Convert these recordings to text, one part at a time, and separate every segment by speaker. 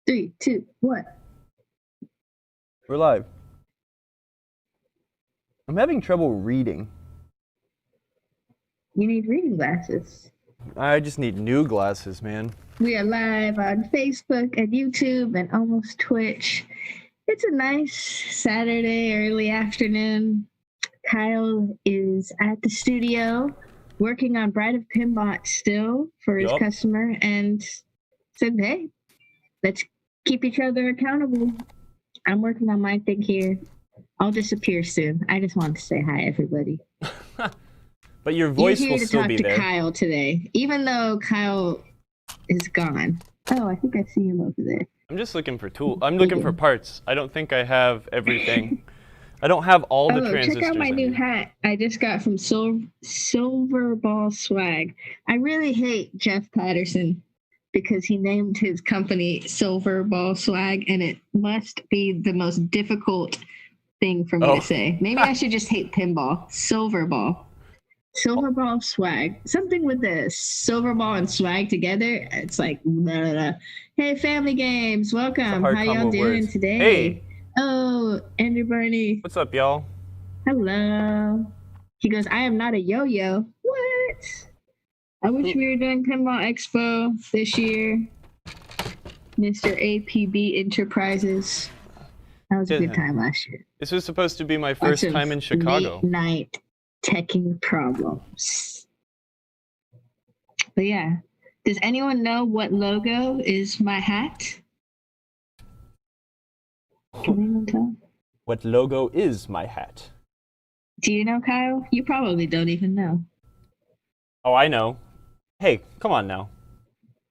Speaker 1: Three, two, one.
Speaker 2: We're live. I'm having trouble reading.
Speaker 1: You need reading glasses.
Speaker 2: I just need new glasses, man.
Speaker 1: We are live on Facebook and YouTube and almost Twitch. It's a nice Saturday early afternoon. Kyle is at the studio working on Bride of Pinbot still for his customer and said, hey, let's keep each other accountable. I'm working on my thing here. I'll disappear soon. I just want to say hi, everybody.
Speaker 2: But your voice will still be there.
Speaker 1: You're here to talk to Kyle today, even though Kyle is gone. Oh, I think I see him over there.
Speaker 2: I'm just looking for tools. I'm looking for parts. I don't think I have everything. I don't have all the transistors.
Speaker 1: Check out my new hat I just got from Silver Ball Swag. I really hate Jeff Patterson because he named his company Silver Ball Swag, and it must be the most difficult thing for me to say. Maybe I should just hate pinball. Silver Ball. Silver Ball Swag. Something with the silver ball and swag together. It's like, blah, blah, blah. Hey, Family Games. Welcome. How y'all doing today?
Speaker 2: Hey.
Speaker 1: Oh, Andrew Barney.
Speaker 2: What's up, y'all?
Speaker 1: Hello. He goes, I am not a yo-yo. What? I wish we were doing Pinball Expo this year. Mr. APB Enterprises. That was a good time last year.
Speaker 2: This was supposed to be my first time in Chicago.
Speaker 1: Late night teching problems. But yeah. Does anyone know what logo is my hat? Can anyone tell?
Speaker 2: What logo is my hat?
Speaker 1: Do you know, Kyle? You probably don't even know.
Speaker 2: Oh, I know. Hey, come on now.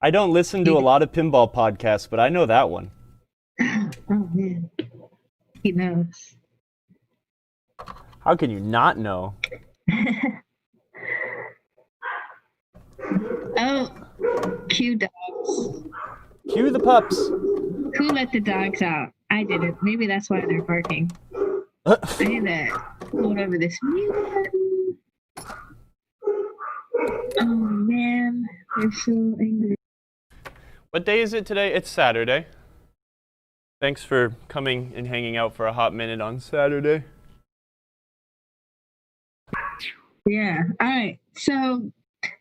Speaker 2: I don't listen to a lot of pinball podcasts, but I know that one.
Speaker 1: Oh, man. He knows.
Speaker 2: How can you not know?
Speaker 1: Oh, cue dogs.
Speaker 2: Cue the pups.
Speaker 1: Who let the dogs out? I didn't. Maybe that's why they're barking. I need to hold over this mute button. Oh man, they're so angry.
Speaker 2: What day is it today? It's Saturday. Thanks for coming and hanging out for a hot minute on Saturday.
Speaker 1: Yeah. All right. So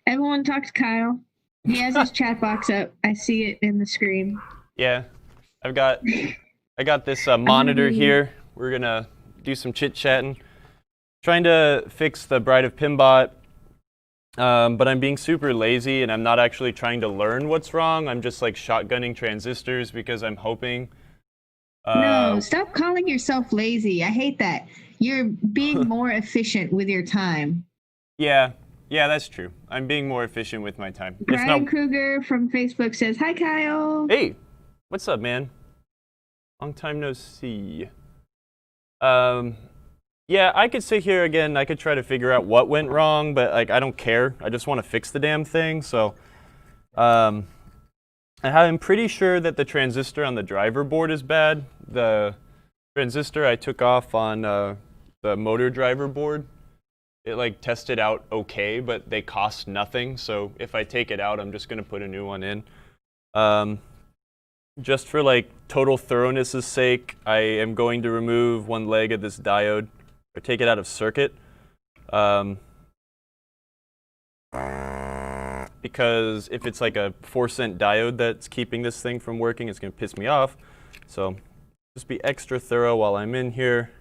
Speaker 1: everyone talk to Kyle. He has his chat box up. I see it in the screen.
Speaker 2: Yeah. I got this monitor here. We're gonna do some chit-chatting. Trying to fix the Bride of Pinbot, but I'm being super lazy and I'm not actually trying to learn what's wrong. I'm just like shotgunning transistors because I'm hoping.
Speaker 1: No, stop calling yourself lazy. I hate that. You're being more efficient with your time.
Speaker 2: Yeah, that's true. I'm being more efficient with my time.
Speaker 1: Brian Kruger from Facebook says, hi, Kyle.
Speaker 2: Hey, what's up, man? Long time no see. Yeah, I could sit here again. I could try to figure out what went wrong, but like I don't care. I just want to fix the damn thing. So, I'm pretty sure that the transistor on the driver board is bad. The transistor I took off on the motor driver board, it like tested out okay, but they cost nothing. So if I take it out, I'm just gonna put a new one in. Just for like total thoroughness' sake, I am going to remove one leg of this diode, or take it out of circuit. Because if it's like a 4-cent diode that's keeping this thing from working, it's going to piss me off. So just be extra thorough while I'm in here.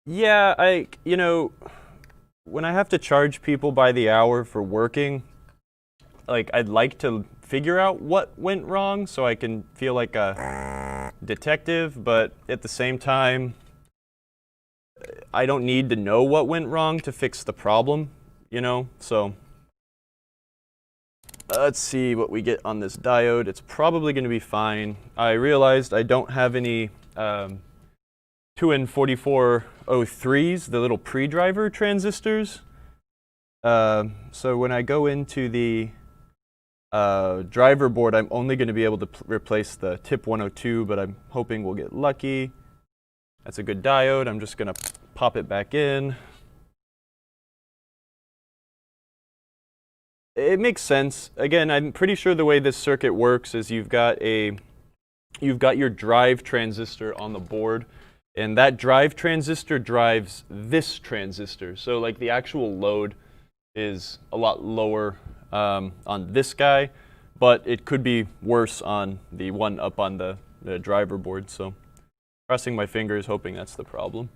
Speaker 2: Yeah, when I have to charge people by the hour for working, like I'd like to figure out what went wrong so I can feel like a detective, but at the same time, I don't need to know what went wrong to fix the problem, So let's see what we get on this diode. It's probably going to be fine. I realized I don't have any 2N4403s, the little pre-driver transistors. So when I go into the driver board, I'm only going to be able to replace the tip 102, but I'm hoping we'll get lucky. That's a good diode. I'm just going to pop it back in. It makes sense. Again, I'm pretty sure the way this circuit works is you've got your drive transistor on the board, and that drive transistor drives this transistor. So like the actual load is a lot lower on this guy, but it could be worse on the one up on the driver board. So crossing my fingers, hoping that's the problem.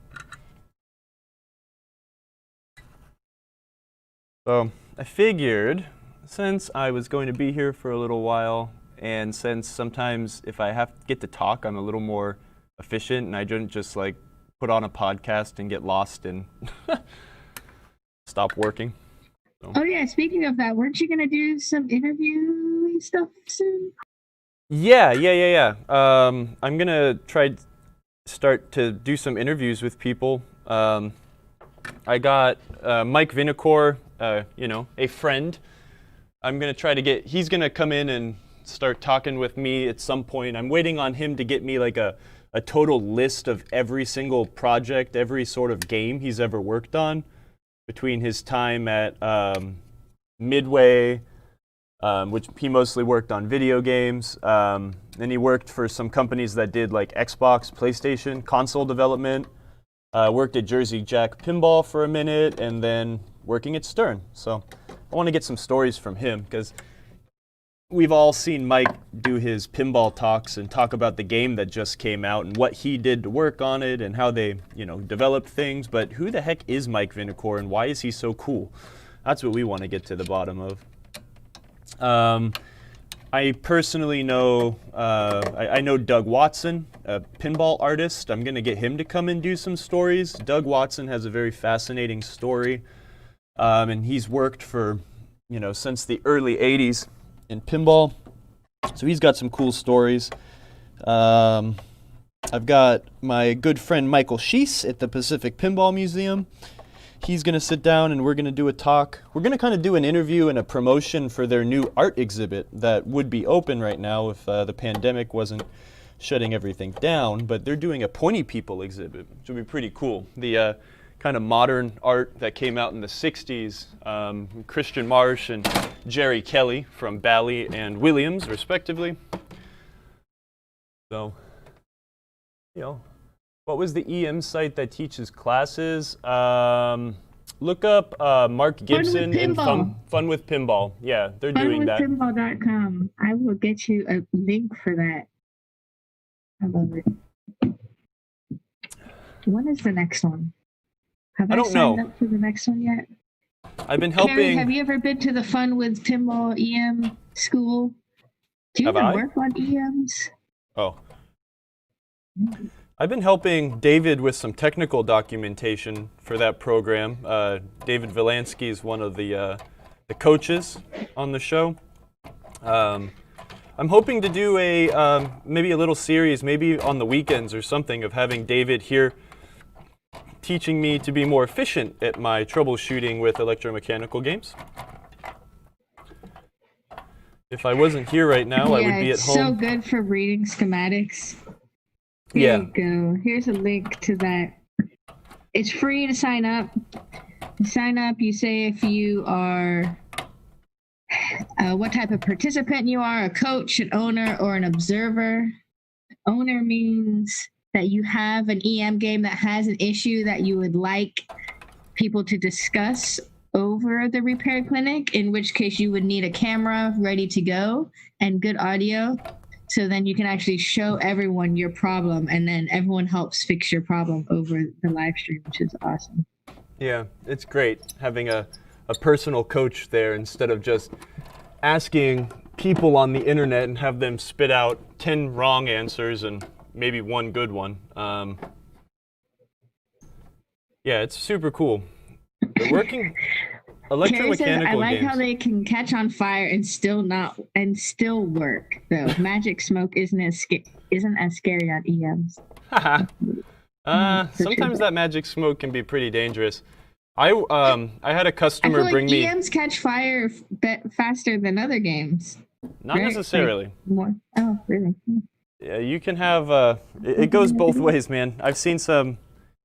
Speaker 2: So I figured, since I was going to be here for a little while, and since sometimes if I get to talk, I'm a little more efficient, and I didn't just like put on a podcast and get lost and stop working. So.
Speaker 1: Oh yeah, speaking of that, weren't you gonna do some interviewing stuff soon?
Speaker 2: Yeah. I'm gonna start to do some interviews with people. I got Mike Vinacore, a friend. I'm gonna try to he's gonna come in and start talking with me at some point. I'm waiting on him to get me like a total list of every single project, every sort of game he's ever worked on between his time at Midway, which he mostly worked on video games. Then he worked for some companies that did like Xbox, PlayStation, console development. Worked at Jersey Jack Pinball for a minute, and then working at Stern. So I want to get some stories from him, because we've all seen Mike do his pinball talks and talk about the game that just came out and what he did to work on it and how they, developed things. But who the heck is Mike Vinacore, and why is he so cool? That's what we want to get to the bottom of. I personally know, I know Doug Watson, a pinball artist. I'm going to get him to come and do some stories. Doug Watson has a very fascinating story, and he's worked for, since the early 80s in pinball. So he's got some cool stories. I've got my good friend Michael Schiess at the Pacific Pinball Museum. He's going to sit down and we're going to do a talk. We're going to kind of do an interview and a promotion for their new art exhibit that would be open right now if the pandemic wasn't shutting everything down. But they're doing a Pointy People exhibit, which would be pretty cool. The kind of modern art that came out in the 60s, Christian Marsh and Jerry Kelly from Bally and Williams, respectively. So, what was the EM site that teaches classes? Look up Mark Gibson and Fun with Pinball. Yeah, they're doing that.
Speaker 1: Funwithpinball.com. I will get you a link for that. I love it. When is the next one? Have I signed up for the next one yet?
Speaker 2: I've been helping.
Speaker 1: Carrie, have you ever been to the Fun with Pinball EM school? Do you even work on EMs?
Speaker 2: Oh. I've been helping David with some technical documentation for that program. David Valansky is one of the coaches on the show. I'm hoping to do maybe a little series, maybe on the weekends or something, of having David here teaching me to be more efficient at my troubleshooting with electromechanical games. If I wasn't here right now, I would be at home.
Speaker 1: So good for reading schematics. Here you go. Here's a link to that. It's free to sign up. You sign up, you say if you are, what type of participant you are, a coach, an owner, or an observer. Owner means that you have an EM game that has an issue that you would like people to discuss over the repair clinic, in which case you would need a camera ready to go and good audio. So then you can actually show everyone your problem, and then everyone helps fix your problem over the live stream, which is awesome.
Speaker 2: Yeah, it's great having a personal coach there instead of just asking people on the internet and have them spit out 10 wrong answers and maybe one good one. Yeah, it's super cool. They're working electromechanical games.
Speaker 1: I like how they can catch on fire and still work. Though magic smoke isn't as scary on EMs.
Speaker 2: Sometimes that magic smoke can be pretty dangerous. I had a customer bring me.
Speaker 1: EMs catch fire faster than other games.
Speaker 2: Not necessarily.
Speaker 1: Like more. Oh, really?
Speaker 2: Yeah, you can have. It goes both ways, man. I've seen some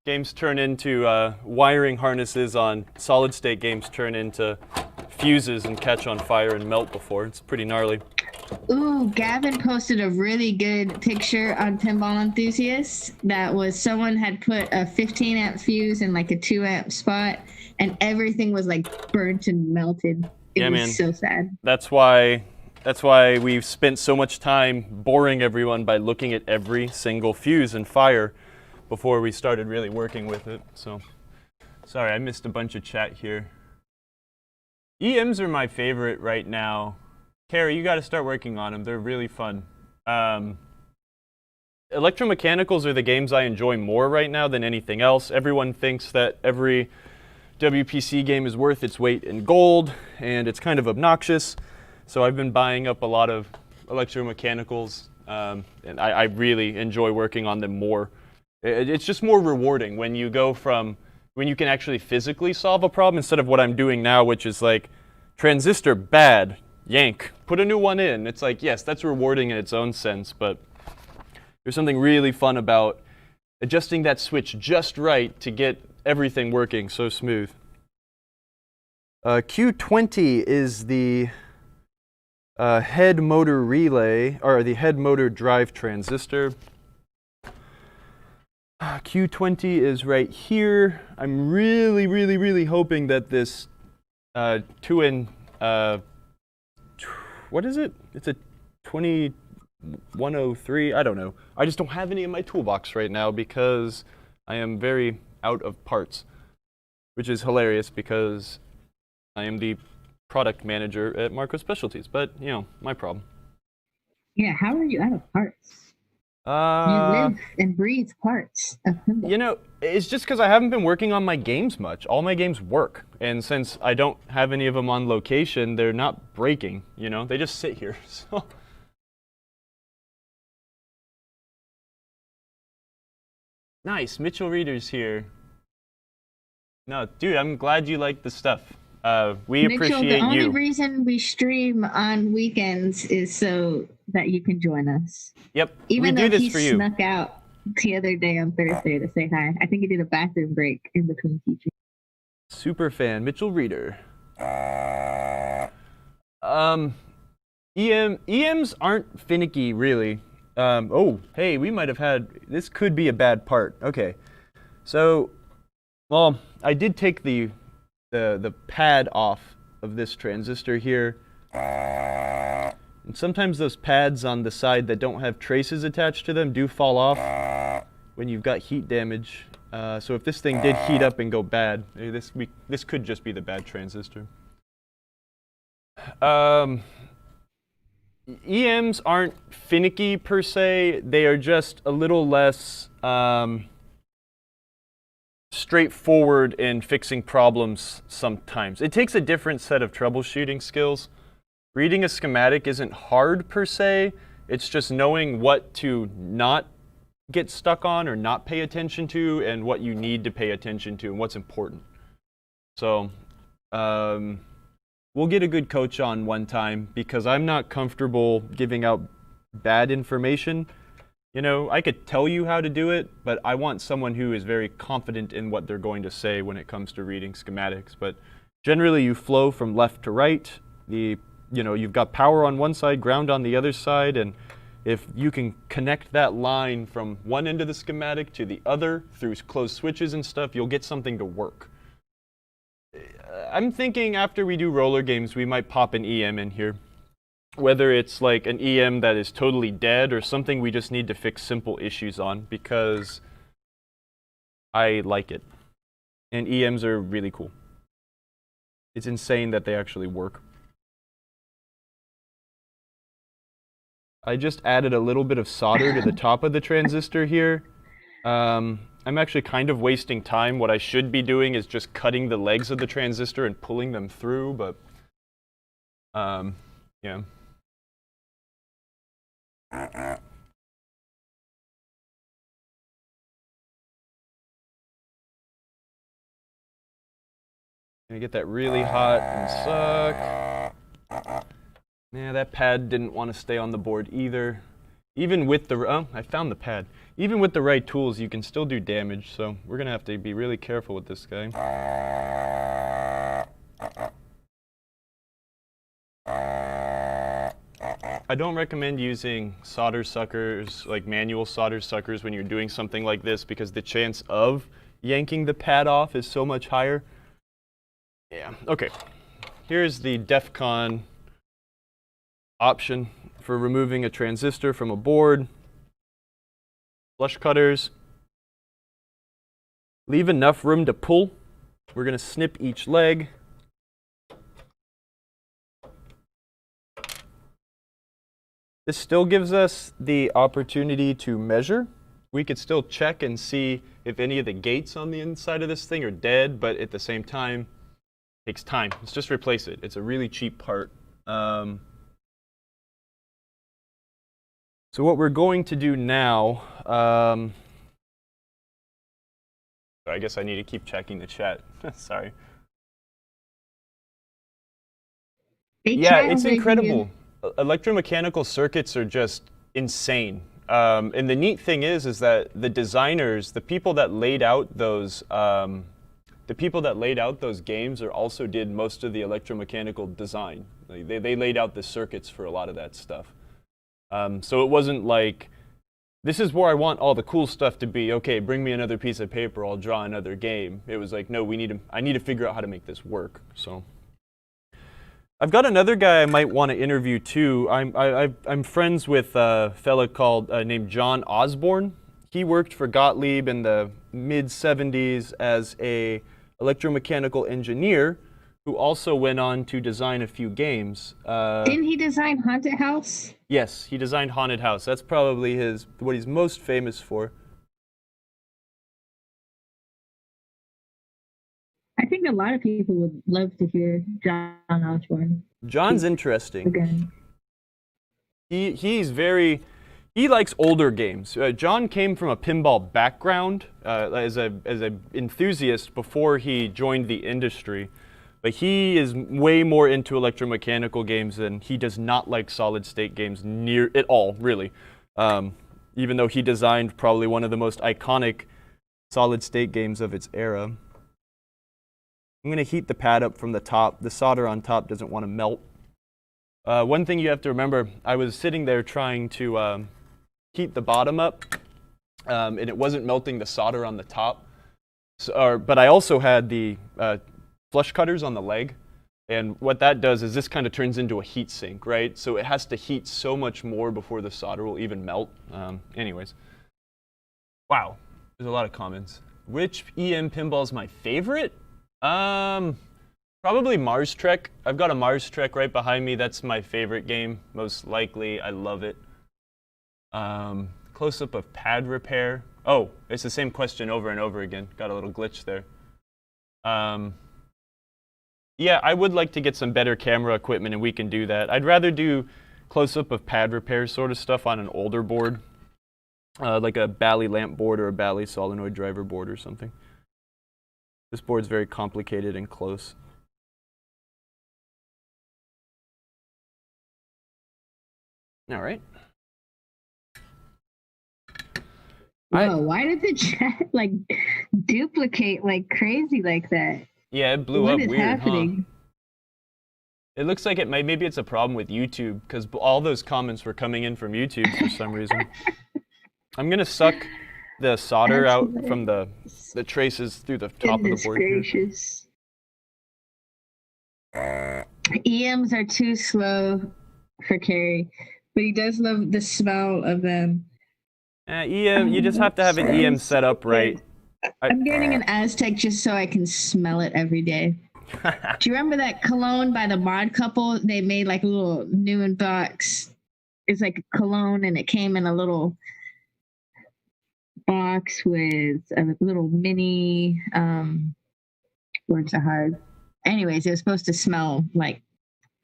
Speaker 2: games turn into wiring harnesses on solid-state games turn into fuses and catch on fire and melt before. It's pretty gnarly.
Speaker 1: Ooh, Gavin posted a really good picture on Pinball Enthusiasts that was someone had put a 15 amp fuse in like a 2 amp spot and everything was like burnt and melted. It was so sad.
Speaker 2: That's why we've spent so much time boring everyone by looking at every single fuse and fire before we started really working with it. So, sorry, I missed a bunch of chat here. EMs are my favorite right now. Carrie, you got to start working on them. They're really fun. Electromechanicals are the games I enjoy more right now than anything else. Everyone thinks that every WPC game is worth its weight in gold, and it's kind of obnoxious. So I've been buying up a lot of electromechanicals, and I really enjoy working on them more. It's just more rewarding when you go from, when you can actually physically solve a problem instead of what I'm doing now, which is like, transistor bad, yank, put a new one in. It's like, yes, that's rewarding in its own sense, but there's something really fun about adjusting that switch just right to get everything working so smooth. Q20 is the head motor relay, or the head motor drive transistor. Q20 is right here. I'm really hoping that this 2N, what is it? It's a 2103, I don't know. I just don't have any in my toolbox right now because I am very out of parts, which is hilarious because I am the product manager at Marco Specialties, but, you know, my problem.
Speaker 1: Yeah, how are you out of parts? You live and breathe parts of Pinball.
Speaker 2: You know, it's just because I haven't been working on my games much. All my games work, and since I don't have any of them on location, they're not breaking, you know? They just sit here, so... Nice, Mitchell Reader's here. No, dude, I'm glad you like the stuff. We
Speaker 1: Mitchell,
Speaker 2: appreciate
Speaker 1: the only
Speaker 2: you.
Speaker 1: reason we stream on weekends is so that you can join us.
Speaker 2: Yep,
Speaker 1: Even
Speaker 2: we
Speaker 1: though
Speaker 2: do this
Speaker 1: he
Speaker 2: for you.
Speaker 1: snuck out the other day on Thursday to say hi. I think he did a bathroom break in between teaching.
Speaker 2: Super fan, Mitchell Reader. EMs aren't finicky, really. Oh, hey, we might have had, this could be a bad part. Okay, so, well, I did take the pad off of this transistor here. And sometimes those pads on the side that don't have traces attached to them do fall off when you've got heat damage. So if this thing did heat up and go bad, this could just be the bad transistor. EMs aren't finicky per se. They are just a little less straightforward in fixing problems sometimes. It takes a different set of troubleshooting skills. Reading a schematic isn't hard per se. It's just knowing what to not get stuck on or not pay attention to and what you need to pay attention to and what's important. So we'll get a good coach on one time because I'm not comfortable giving out bad information. You know, I could tell you how to do it, but I want someone who is very confident in what they're going to say when it comes to reading schematics. But generally, you flow from left to right. You've got power on one side, ground on the other side, and if you can connect that line from one end of the schematic to the other through closed switches and stuff, you'll get something to work. I'm thinking after we do roller games, we might pop an EM in here. Whether it's like an EM that is totally dead or something we just need to fix simple issues on because I like it. And EMs are really cool. It's insane that they actually work. I just added a little bit of solder to the top of the transistor here. I'm actually kind of wasting time. What I should be doing is just cutting the legs of the transistor and pulling them through, but yeah. Gonna get that really hot and suck. Yeah, that pad didn't want to stay on the board either. Even with the, oh, I found the pad. Even with the right tools, you can still do damage, so we're gonna have to be really careful with this guy. I don't recommend using solder suckers, like manual solder suckers, when you're doing something like this, because the chance of yanking the pad off is so much higher. Yeah, okay. Here's the DEF CON option for removing a transistor from a board. Flush cutters. Leave enough room to pull. We're going to snip each leg. This still gives us the opportunity to measure. We could still check and see if any of the gates on the inside of this thing are dead, but at the same time, it takes time. Let's just replace it. It's a really cheap part. So what we're going to do now, I guess I need to keep checking the chat. Sorry. Yeah, it's incredible. Electromechanical circuits are just insane. And the neat thing is that the designers, the people that laid out those games also did most of the electromechanical design. Like they laid out the circuits for a lot of that stuff. So it wasn't like, this is where I want all the cool stuff to be. Okay, bring me another piece of paper, I'll draw another game. It was like, no, I need to figure out how to make this work. So I've got another guy I might want to interview too. I'm friends with a fella named John Osborne. He worked for Gottlieb in the mid-70s as a electromechanical engineer who also went on to design a few games.
Speaker 1: Didn't he design Haunted House?
Speaker 2: Yes, he designed Haunted House. That's probably what he's most famous for.
Speaker 1: I think a lot of people would love to hear John Osborne.
Speaker 2: John's interesting.
Speaker 1: Again.
Speaker 2: He likes older games. John came from a pinball background as a enthusiast before he joined the industry. But he is way more into electromechanical games, and he does not like solid-state games at all, really. Even though he designed probably one of the most iconic solid-state games of its era. I'm going to heat the pad up from the top. The solder on top doesn't want to melt. One thing you have to remember, I was sitting there trying to heat the bottom up, and it wasn't melting the solder on the top. But I also had the flush cutters on the leg, and what that does is this kind of turns into a heat sink, right? So it has to heat so much more before the solder will even melt. Anyways, wow, there's a lot of comments. Which EM pinball is my favorite? Probably Mars Trek. I've got a Mars Trek right behind me. That's my favorite game, most likely. I love it. Close-up of pad repair. Oh, it's the same question over and over again. Got a little glitch there. Yeah, I would like to get some better camera equipment, and we can do that. I'd rather do close-up of pad repair sort of stuff on an older board, like a Bally lamp board or a Bally solenoid driver board or something. This board's very complicated and close. All right.
Speaker 1: Whoa, why did the chat like duplicate like crazy like that?
Speaker 2: Yeah, it blew up weird,
Speaker 1: happening?
Speaker 2: Huh? It looks like maybe it's a problem with YouTube, because all those comments were coming in from YouTube for some reason. I'm gonna suck the solder out from the traces through the top of the board
Speaker 1: gracious. Here. EMs are too slow for Carrie, but he does love the smell of them.
Speaker 2: EM, you just have to have an EM set up right.
Speaker 1: I'm getting an Aztec just so I can smell it every day. Do you remember that cologne by the Mod Couple? They made like a little new in box. It's like a cologne, and it came in a little box with a little mini words are hard. Anyways, it was supposed to smell like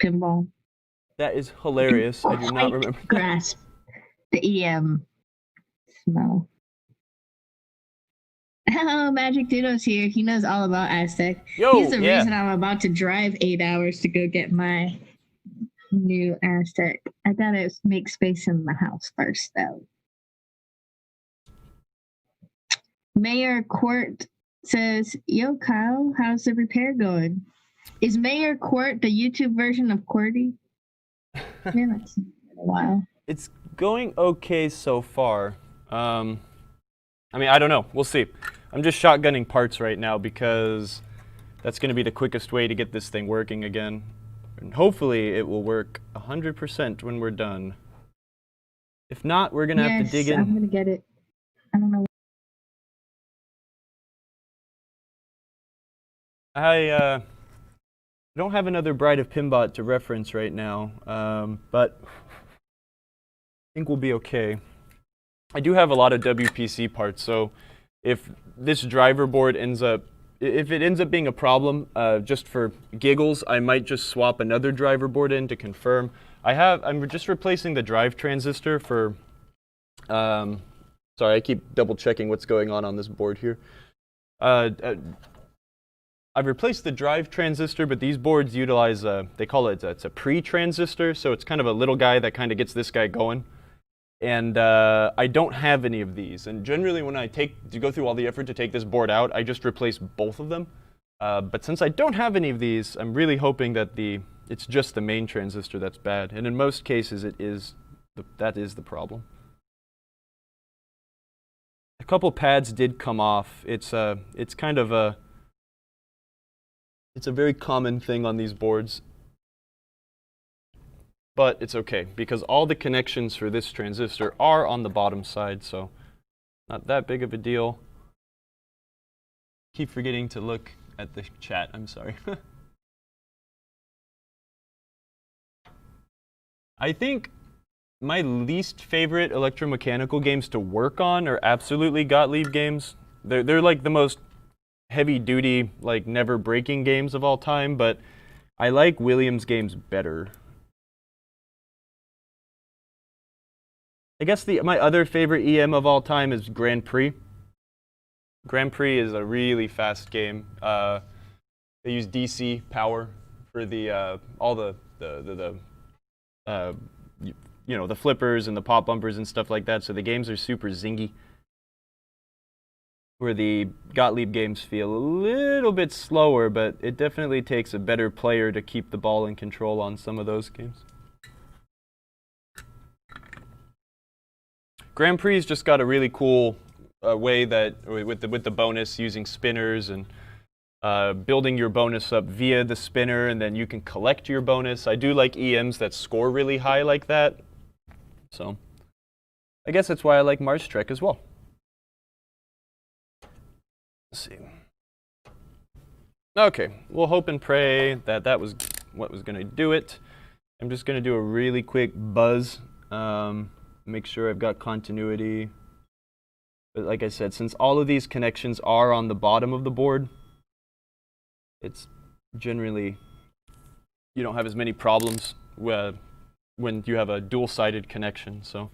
Speaker 1: pinball.
Speaker 2: That is hilarious. I do not remember.
Speaker 1: Grasp the EM smell. Hello, Magic Dudo's here. He knows all about Aztec. He's the reason I'm about to drive 8 hours to go get my new Aztec. I gotta make space in the house first, though. Mayor Court says, "Yo, Kyle, how's the repair going?" Is Mayor Court the YouTube version of Cordy? Yeah, a while.
Speaker 2: It's going okay so far. I mean, I don't know. We'll see. I'm just shotgunning parts right now because that's going to be the quickest way to get this thing working again. And hopefully it will work 100% when we're done. If not, we're going to have to dig in.
Speaker 1: I'm going to get it. I don't know.
Speaker 2: I don't have another Bride of Pinbot to reference right now, but I think we'll be okay. I do have a lot of WPC parts, so if this driver board ends up being a problem, just for giggles, I might just swap another driver board in to confirm. I'm just replacing the drive transistor for, sorry, I keep double checking what's going on this board here. I've replaced the drive transistor, but these boards utilize, they call it, it's a pre-transistor, so it's kind of a little guy that kind of gets this guy going. And I don't have any of these. And generally when I go through all the effort to take this board out, I just replace both of them. But since I don't have any of these, I'm really hoping that it's just the main transistor that's bad. And in most cases, that is the problem. A couple pads did come off. It's kind of it's a very common thing on these boards. But it's okay, because all the connections for this transistor are on the bottom side, so not that big of a deal. Keep forgetting to look at the chat, I'm sorry. I think my least favorite electromechanical games to work on are absolutely Gottlieb games. They're like the most heavy-duty, like never-breaking games of all time, but I like Williams games better. I guess my other favorite EM of all time is Grand Prix. Grand Prix is a really fast game. They use DC power for all the flippers and the pop bumpers and stuff like that. So the games are super zingy. Where the Gottlieb games feel a little bit slower, but it definitely takes a better player to keep the ball in control on some of those games. Grand Prix's just got a really cool way that with the bonus using spinners and building your bonus up via the spinner, and then you can collect your bonus. I do like EMs that score really high like that. So I guess that's why I like Mars Trek as well. Let's see. Okay, we'll hope and pray that that was what was going to do it. I'm just going to do a really quick buzz. Make sure I've got continuity. But like I said, since all of these connections are on the bottom of the board, it's generally, you don't have as many problems when you have a dual-sided connection. So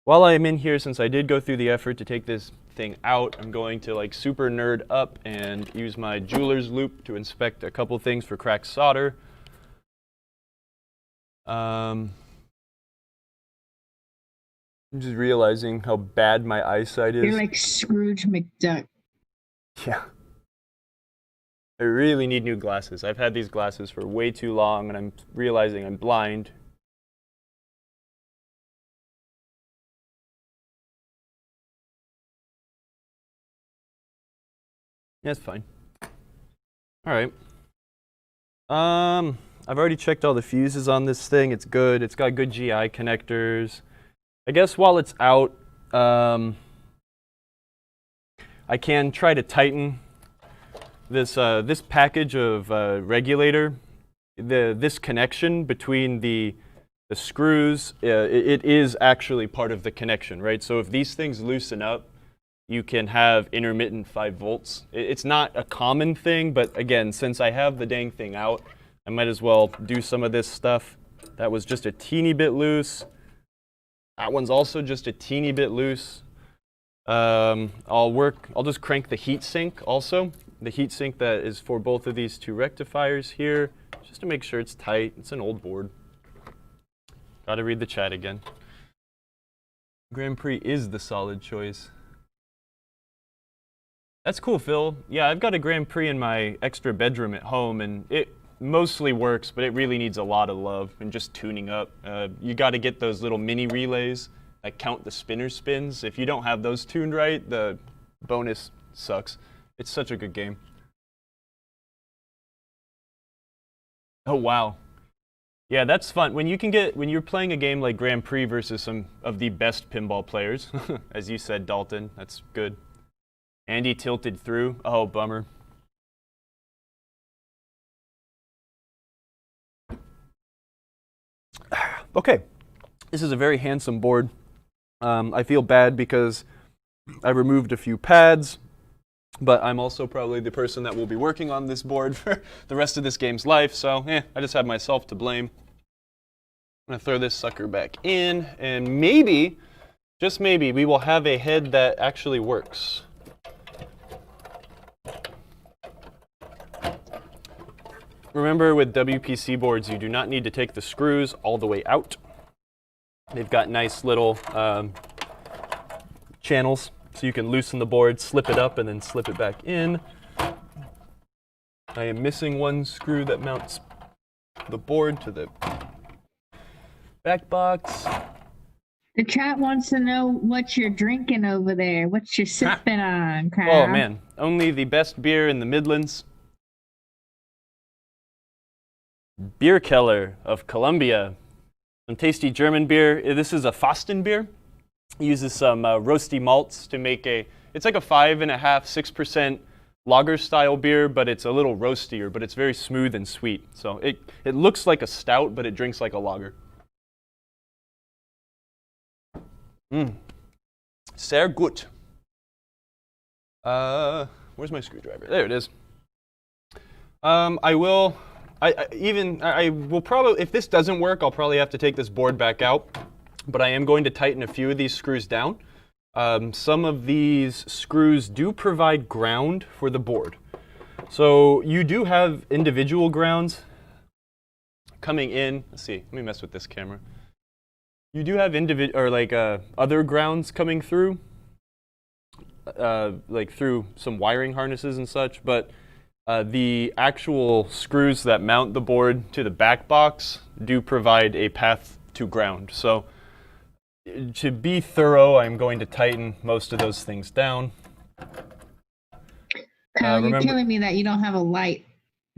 Speaker 2: while I'm in here, since I did go through the effort to take this thing out, I'm going to like super nerd up and use my jeweler's loop to inspect a couple things for cracked solder. I'm just realizing how bad my eyesight is.
Speaker 1: You're like Scrooge McDuck.
Speaker 2: Yeah. I really need new glasses. I've had these glasses for way too long, and I'm realizing I'm blind. Yeah, it's fine. All right. I've already checked all the fuses on this thing. It's good. It's got good GI connectors. I guess while it's out, I can try to tighten this package of regulator. This connection between the screws, it is actually part of the connection, right? So if these things loosen up, you can have intermittent 5 volts. It's not a common thing, but again, since I have the dang thing out, I might as well do some of this stuff. That was just a teeny bit loose. That one's also just a teeny bit loose. I'll just crank the heat sink also. The heat sink that is for both of these two rectifiers here, just to make sure it's tight. It's an old board. Gotta read the chat again. Grand Prix is the solid choice. That's cool, Phil. Yeah, I've got a Grand Prix in my extra bedroom at home, and mostly works, but it really needs a lot of love and just tuning up. You got to get those little mini relays that count the spinner spins. If you don't have those tuned right, the bonus sucks. It's such a good game. Oh, wow. Yeah, that's fun. When you're playing a game like Grand Prix versus some of the best pinball players, as you said, Dalton, that's good. Andy tilted through. Oh, bummer. Okay, this is a very handsome board. I feel bad because I removed a few pads, but I'm also probably the person that will be working on this board for the rest of this game's life, so I just have myself to blame. I'm going to throw this sucker back in, and maybe, just maybe, we will have a head that actually works. Remember, with WPC boards, you do not need to take the screws all the way out. They've got nice little channels, so you can loosen the board, slip it up, and then slip it back in. I am missing one screw that mounts the board to the back box.
Speaker 1: The chat wants to know what you're drinking over there. What you're sipping on, Crab?
Speaker 2: Oh, man. Only the best beer in the Midlands. Beer Keller of Colombia. Some tasty German beer. This is a Fasten beer. It uses some roasty malts to make it's like a 5.5%, 6% lager style beer, but it's a little roastier, but it's very smooth and sweet. So it looks like a stout, but it drinks like a lager. Sehr gut. Where's my screwdriver? There it is. I will probably, if this doesn't work, I'll probably have to take this board back out, but I am going to tighten a few of these screws down. Some of these screws do provide ground for the board. So you do have individual grounds coming in. Let's see, let me mess with this camera. You do have other grounds coming through, like through some wiring harnesses and such, but the actual screws that mount the board to the back box do provide a path to ground. So to be thorough, I'm going to tighten most of those things down.
Speaker 1: Kyle, you're telling me that you don't have a light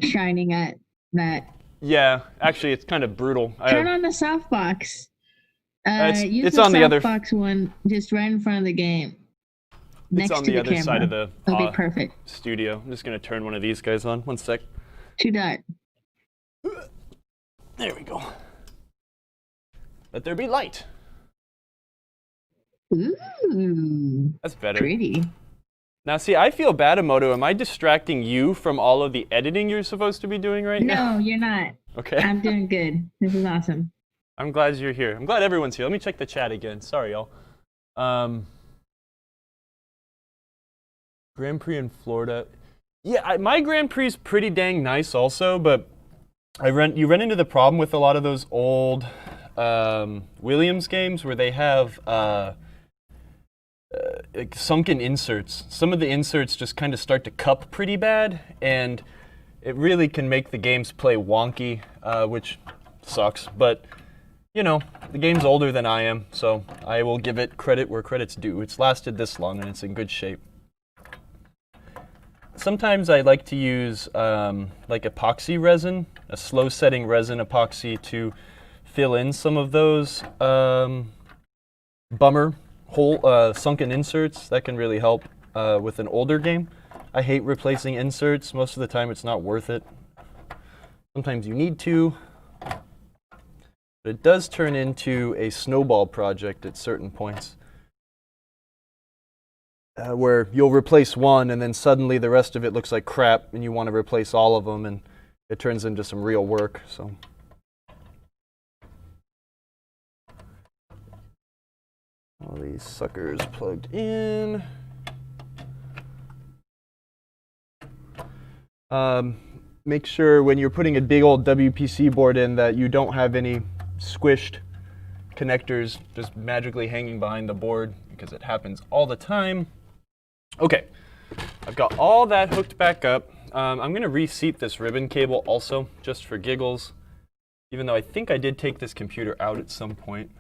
Speaker 1: shining at that.
Speaker 2: Yeah, actually, it's kind of brutal.
Speaker 1: Turn on the softbox.
Speaker 2: It's on the other
Speaker 1: softbox one, just right in front of the game.
Speaker 2: It's on the other side of the
Speaker 1: It'll be perfect.
Speaker 2: Studio. I'm just going to turn one of these guys on. One sec.
Speaker 1: Too dark.
Speaker 2: There we go. Let there be light.
Speaker 1: Ooh.
Speaker 2: That's better.
Speaker 1: Pretty.
Speaker 2: Now, see, I feel bad, Emoto. Am I distracting you from all of the editing you're supposed to be doing right now?
Speaker 1: No, you're not.
Speaker 2: Okay.
Speaker 1: I'm doing good. This is awesome.
Speaker 2: I'm glad you're here. I'm glad everyone's here. Let me check the chat again. Sorry, y'all. Grand Prix in Florida. Yeah, my Grand Prix is pretty dang nice also, but you run into the problem with a lot of those old Williams games where they have like sunken inserts. Some of the inserts just kind of start to cup pretty bad, and it really can make the games play wonky, which sucks. But, you know, the game's older than I am, so I will give it credit where credit's due. It's lasted this long, and it's in good shape. Sometimes I like to use like epoxy resin, a slow-setting resin epoxy to fill in some of those bummer hole sunken inserts. That can really help with an older game. I hate replacing inserts. Most of the time it's not worth it. Sometimes you need to. But it does turn into a snowball project at certain points. Where you'll replace one and then suddenly the rest of it looks like crap and you want to replace all of them, and it turns into some real work. So all these suckers plugged in. Make sure when you're putting a big old WPC board in that you don't have any squished connectors just magically hanging behind the board, because it happens all the time. Okay, I've got all that hooked back up. I'm going to reseat this ribbon cable also, just for giggles, even though I think I did take this computer out at some point.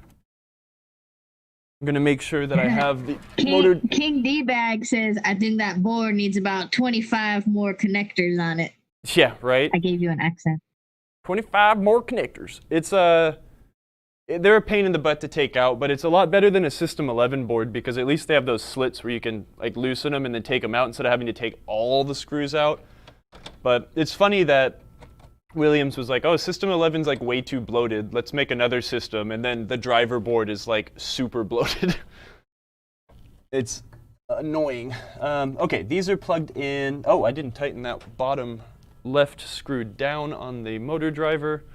Speaker 2: I'm going to make sure that I have the motor...
Speaker 1: King D-Bag says, I think that board needs about 25 more connectors on it.
Speaker 2: Yeah, right?
Speaker 1: I gave you an accent.
Speaker 2: 25 more connectors. It's they're a pain in the butt to take out, but it's a lot better than a System 11 board because at least they have those slits where you can like loosen them and then take them out instead of having to take all the screws out. But it's funny that Williams was like, oh, System 11's like way too bloated. Let's make another system. And then the driver board is like super bloated. It's annoying. Okay, these are plugged in. Oh, I didn't tighten that bottom left screw down on the motor driver.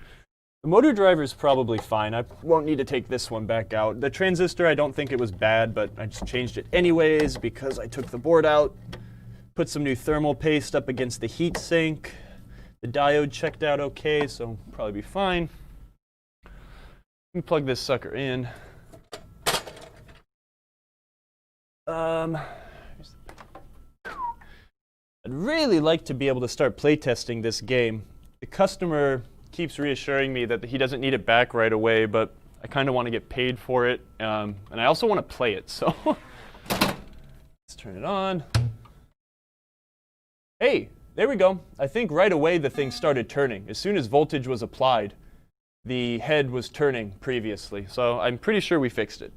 Speaker 2: The motor driver is probably fine. I won't need to take this one back out. The transistor, I don't think it was bad, but I just changed it anyways because I took the board out, put some new thermal paste up against the heat sink. The diode checked out okay, so probably be fine. Let me plug this sucker in. I'd really like to be able to start playtesting this game. The customer keeps reassuring me that he doesn't need it back right away, but I kind of want to get paid for it, and I also want to play it, so let's turn it on. Hey, there we go. I think right away the thing started turning. As soon as voltage was applied, the head was turning previously, so I'm pretty sure we fixed it.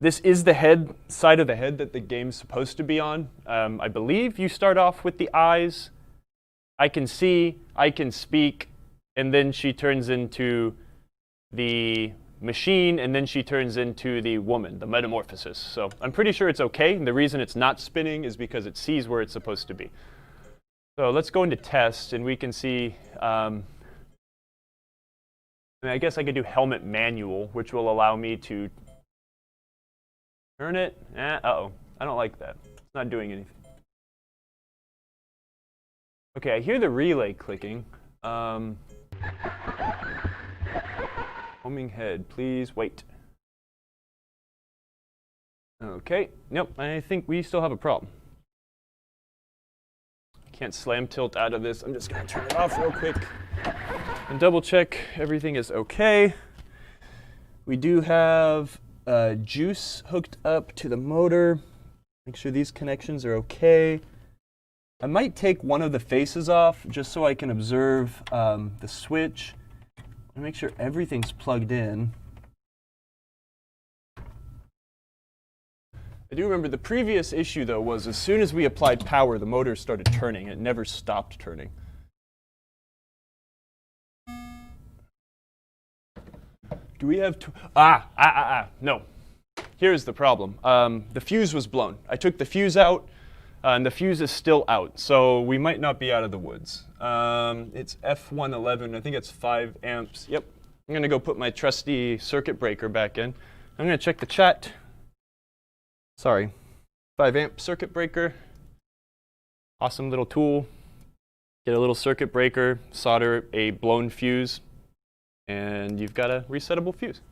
Speaker 2: This is the side of the head that the game's supposed to be on. I believe you start off with the eyes. I can see, I can speak, and then she turns into the machine, and then she turns into the woman, the metamorphosis. So I'm pretty sure it's okay. And the reason it's not spinning is because it sees where it's supposed to be. So let's go into test, and we can see, I guess I could do helmet manual, which will allow me to turn it. Uh-oh, I don't like that. It's not doing anything. Okay, I hear the relay clicking. Homing head, please wait. Okay, nope, I think we still have a problem. I can't slam tilt out of this. I'm just gonna turn it off real quick and double check everything is okay. We do have juice hooked up to the motor. Make sure these connections are okay. I might take one of the faces off just so I can observe the switch and make sure everything's plugged in. I do remember the previous issue, though, was as soon as we applied power, the motor started turning. It never stopped turning. Do we have no. Here's the problem. The fuse was blown. I took the fuse out. And the fuse is still out, so we might not be out of the woods. It's F111, I think it's 5 amps. Yep, I'm gonna go put my trusty circuit breaker back in. I'm gonna check the chat. Sorry, 5 amp circuit breaker. Awesome little tool. Get a little circuit breaker, solder a blown fuse, and you've got a resettable fuse.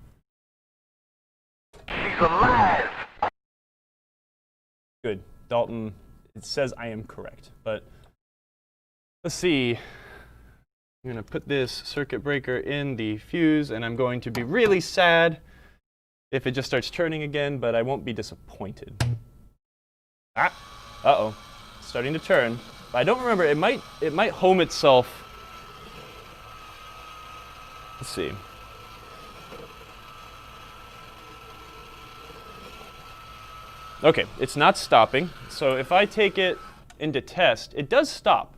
Speaker 3: He's alive!
Speaker 2: Good, Dalton. It says I am correct, but let's see. I'm going to put this circuit breaker in the fuse, and I'm going to be really sad if it just starts turning again, but I won't be disappointed. Uh-oh, starting to turn. But I don't remember, it might home itself. Let's see. Okay, it's not stopping. So if I take it into test, it does stop.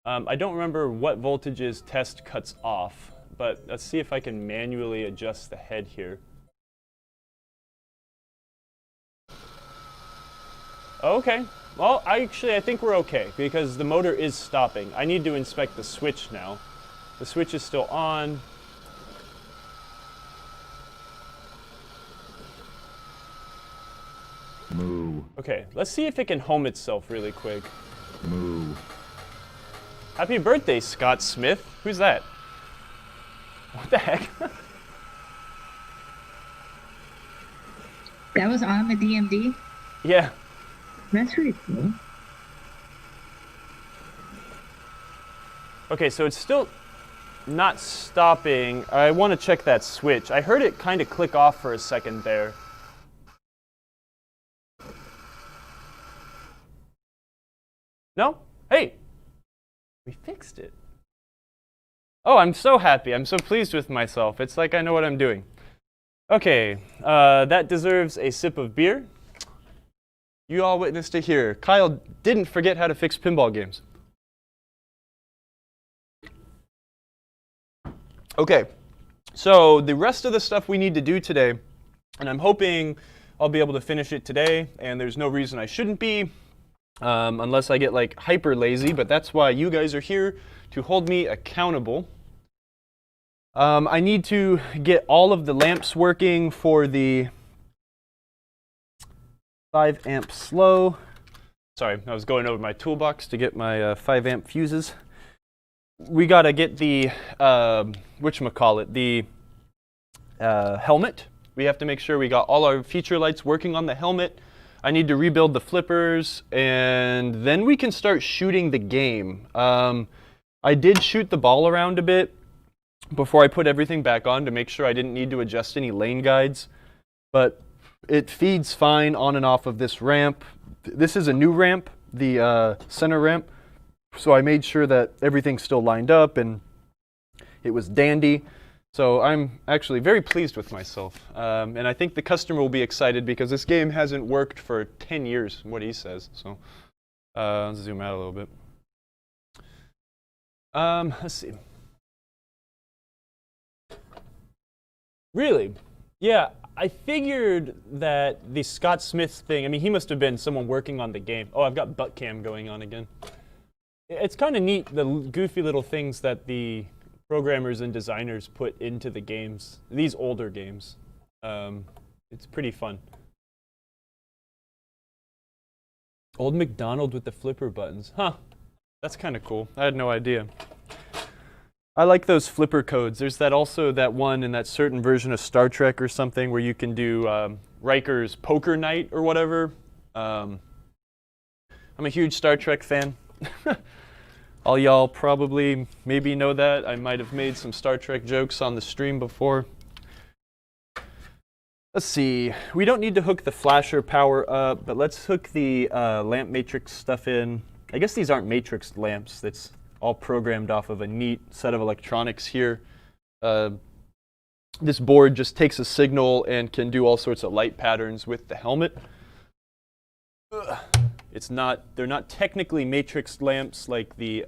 Speaker 2: I don't remember what voltages test cuts off, but let's see if I can manually adjust the head here. Okay, well, I think we're okay because the motor is stopping. I need to inspect the switch now. The switch is still on.
Speaker 3: Moo.
Speaker 2: Okay, let's see if it can home itself really quick.
Speaker 3: Moo.
Speaker 2: Happy birthday, Scott Smith. Who's that? What the heck?
Speaker 1: That was on the DMD?
Speaker 2: Yeah.
Speaker 1: That's pretty cool.
Speaker 2: Okay, so it's still not stopping. I want to check that switch. I heard it kind of click off for a second there. No? Hey, we fixed it. Oh, I'm so happy. I'm so pleased with myself. It's like I know what I'm doing. Okay, that deserves a sip of beer. You all witnessed it here. Kyle didn't forget how to fix pinball games. Okay, so the rest of the stuff we need to do today, and I'm hoping I'll be able to finish it today, and there's no reason I shouldn't be, unless I get like hyper lazy, but that's why you guys are here to hold me accountable. I need to get all of the lamps working for the 5 amp slow. Sorry, I was going over my toolbox to get my 5 amp fuses. We got to get the, whatchamacallit, the helmet. We have to make sure we got all our feature lights working on the helmet. I need to rebuild the flippers, and then we can start shooting the game. I did shoot the ball around a bit before I put everything back on to make sure I didn't need to adjust any lane guides, but it feeds fine on and off of this ramp. This is a new ramp, the center ramp, so I made sure that everything's still lined up and it was dandy. So I'm actually very pleased with myself, and I think the customer will be excited because this game hasn't worked for 10 years, what he says. So let's zoom out a little bit. Let's see. Really? Yeah, I figured that the Scott Smith thing, I mean, he must have been someone working on the game. Oh, I've got butt cam going on again. It's kind of neat, the goofy little things that the programmers and designers put into the games, these older games. It's pretty fun. Old McDonald with the flipper buttons. Huh, that's kind of cool. I had no idea. I like those flipper codes. There's also that one in that certain version of Star Trek or something where you can do Riker's poker night or whatever. I'm a huge Star Trek fan. All y'all probably maybe know that. I might have made some Star Trek jokes on the stream before. Let's see. We don't need to hook the flasher power up, but let's hook the lamp matrix stuff in. I guess these aren't matrix lamps. That's all programmed off of a neat set of electronics here. This board just takes a signal and can do all sorts of light patterns with the helmet. They're not technically matrix lamps like the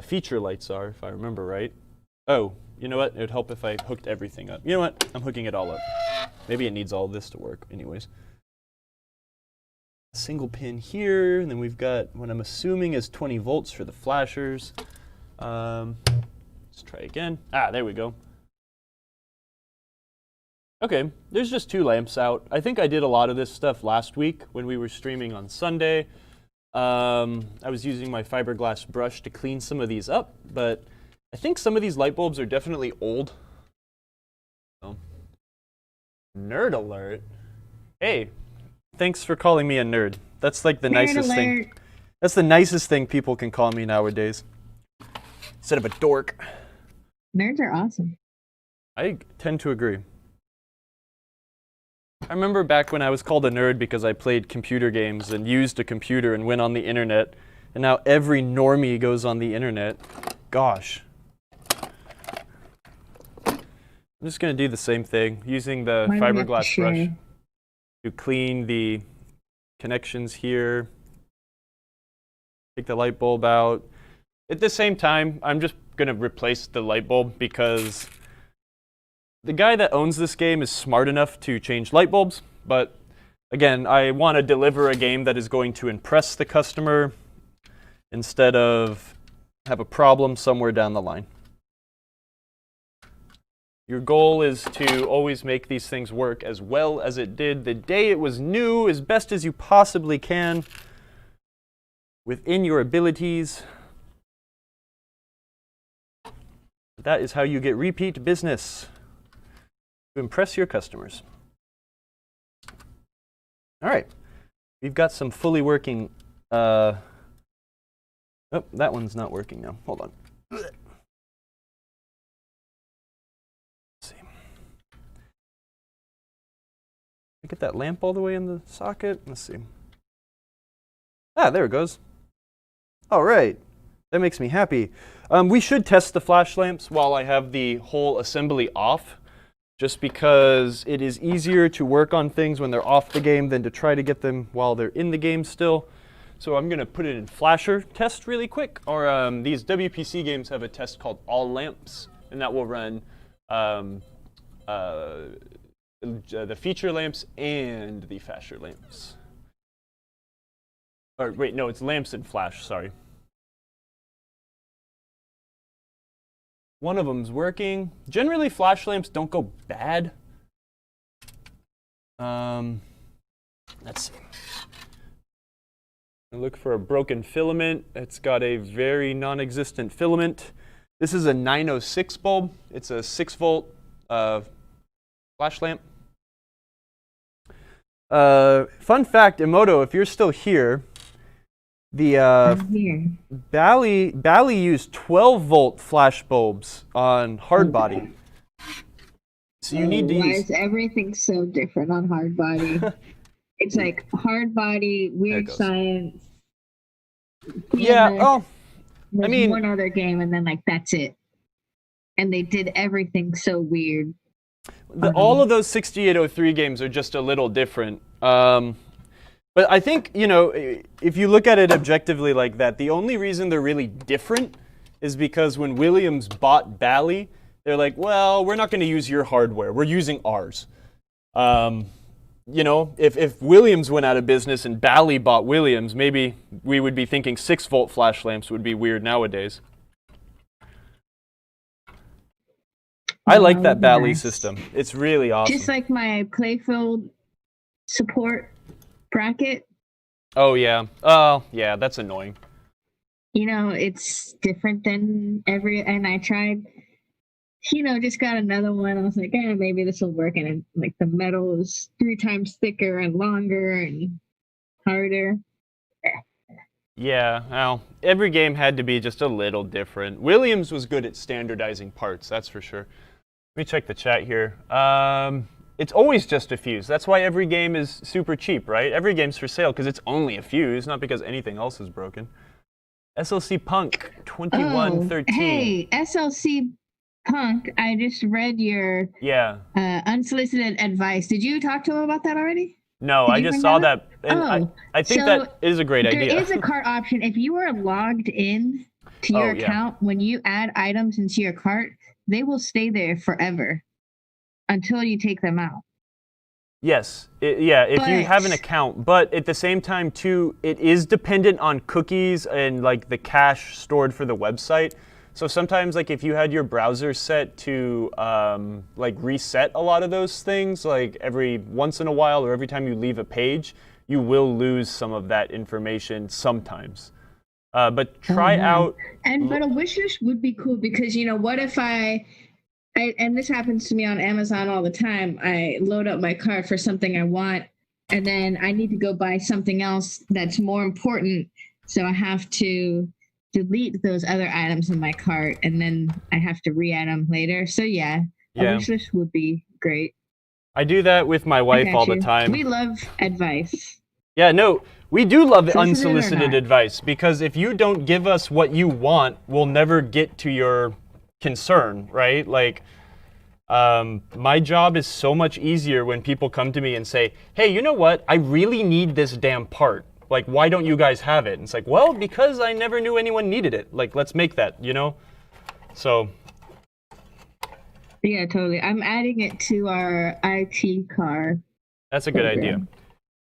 Speaker 2: feature lights are, if I remember right. Oh, you know what? It would help if I hooked everything up. You know what? I'm hooking it all up. Maybe it needs all this to work anyways. Single pin here, and then we've got what I'm assuming is 20 volts for the flashers. Let's try again. Ah, there we go. Okay, there's just 2 lamps out. I think I did a lot of this stuff last week when we were streaming on Sunday. I was using my fiberglass brush to clean some of these up, but I think some of these light bulbs are definitely old. So. Nerd alert. Hey. Thanks for calling me a nerd. That's like the nicest thing. That's the nicest thing people can call me nowadays. Instead of a dork.
Speaker 1: Nerds are awesome.
Speaker 2: I tend to agree. I remember back when I was called a nerd because I played computer games and used a computer and went on the internet. And now every normie goes on the internet. Gosh. I'm just going to do the same thing, using the fiberglass brush to clean the connections here, take the light bulb out. At the same time, I'm just going to replace the light bulb because the guy that owns this game is smart enough to change light bulbs, but again, I want to deliver a game that is going to impress the customer instead of have a problem somewhere down the line. Your goal is to always make these things work as well as it did the day it was new, as best as you possibly can, within your abilities. That is how you get repeat business, to impress your customers. All right, we've got some fully working Oh, that one's not working now. Hold on. Let's see. Get that lamp all the way in the socket. Let's see. Ah, there it goes. All right. That makes me happy. We should test the flash lamps while I have the whole assembly off, just because it is easier to work on things when they're off the game than to try to get them while they're in the game still. So I'm going to put it in flasher test really quick. Or these WPC games have a test called all lamps, and that will run the feature lamps and the flasher lamps. Or wait, no, it's lamps and flash, sorry. One of them's working. Generally, flash lamps don't go bad. Let's see. Look for a broken filament. It's got a very non-existent filament. This is a 906 bulb. It's a 6-volt flash lamp. Fun fact, Emoto, if you're still here, the Bally used 12-volt flash bulbs on hard body. So you need to use. Why
Speaker 1: is everything so different on hard body? It's like hard body, weird science.
Speaker 2: Yeah. Oh,
Speaker 1: I mean, one other game, and then like that's it. And they did everything so weird.
Speaker 2: All of those 6803 games are just a little different. But I think, you know, if you look at it objectively like that, the only reason they're really different is because when Williams bought Bally, they're like, well, we're not going to use your hardware. We're using ours. You know, if Williams went out of business and Bally bought Williams, maybe we would be thinking 6-volt flash lamps would be weird nowadays. I like that Bally system. It's really awesome.
Speaker 1: Just like my Playfield support bracket.
Speaker 2: Oh, yeah. Yeah, that's annoying.
Speaker 1: You know, it's different than and I tried, you know, just got another one. I was like, maybe this will work. And like the metal is 3 times thicker and longer and harder.
Speaker 2: Yeah, well, every game had to be just a little different. Williams was good at standardizing parts, that's for sure. Let me check the chat here. It's always just a fuse. That's why every game is super cheap, right? Every game's for sale because it's only a fuse, not because anything else is broken. SLC Punk 2113.
Speaker 1: Hey, SLC Punk, I just read your unsolicited advice. Did you talk to him about that already?
Speaker 2: No, I just saw that. And I think that is a great idea.
Speaker 1: There is a cart option. If you are logged in to your account, when you add items into your cart, they will stay there forever until you take them out.
Speaker 2: Yes. If you have an account. But at the same time, too, it is dependent on cookies and like the cache stored for the website. So sometimes, like if you had your browser set to like reset a lot of those things, like every once in a while or every time you leave a page, you will lose some of that information sometimes. But try out.
Speaker 1: But a wish list would be cool because, you know, what if and this happens to me on Amazon all the time. I load up my cart for something I want, and then I need to go buy something else that's more important. So I have to delete those other items in my cart, and then I have to re-add them later. So a wish list would be great.
Speaker 2: I do that with my wife all the time.
Speaker 1: We love advice.
Speaker 2: Yeah, no, we do love unsolicited advice because if you don't give us what you want, we'll never get to your concern, right? Like, my job is so much easier when people come to me and say, hey, you know what? I really need this damn part. Like, why don't you guys have it? And it's like, well, because I never knew anyone needed it. Like, let's make that, you know? So.
Speaker 1: Yeah, totally. I'm adding it to our IT car.
Speaker 2: That's a good idea.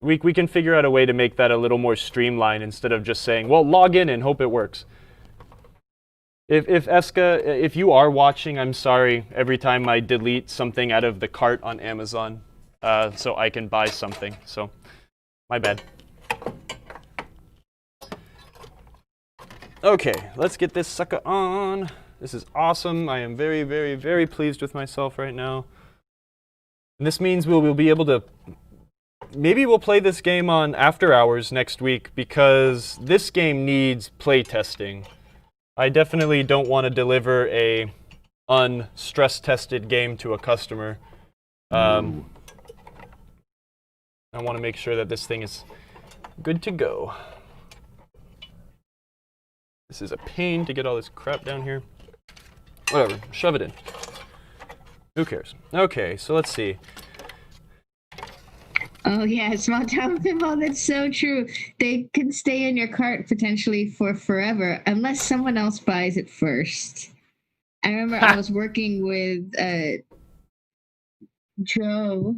Speaker 2: We can figure out a way to make that a little more streamlined instead of just saying, well, log in and hope it works. If Eska, if you are watching, I'm sorry every time I delete something out of the cart on Amazon so I can buy something. So, my bad. Okay, let's get this sucker on. This is awesome. I am very, very, very pleased with myself right now. And this means we'll be able to maybe we'll play this game on After Hours next week because this game needs play testing. I definitely don't want to deliver a unstress tested game to a customer. I want to make sure that this thing is good to go. This is a pain to get all this crap down here. Whatever, shove it in. Who cares? Okay, so let's see.
Speaker 1: Oh yeah, small town pinball, that's so true. They can stay in your cart potentially for forever unless someone else buys it first. I remember I was working with Joe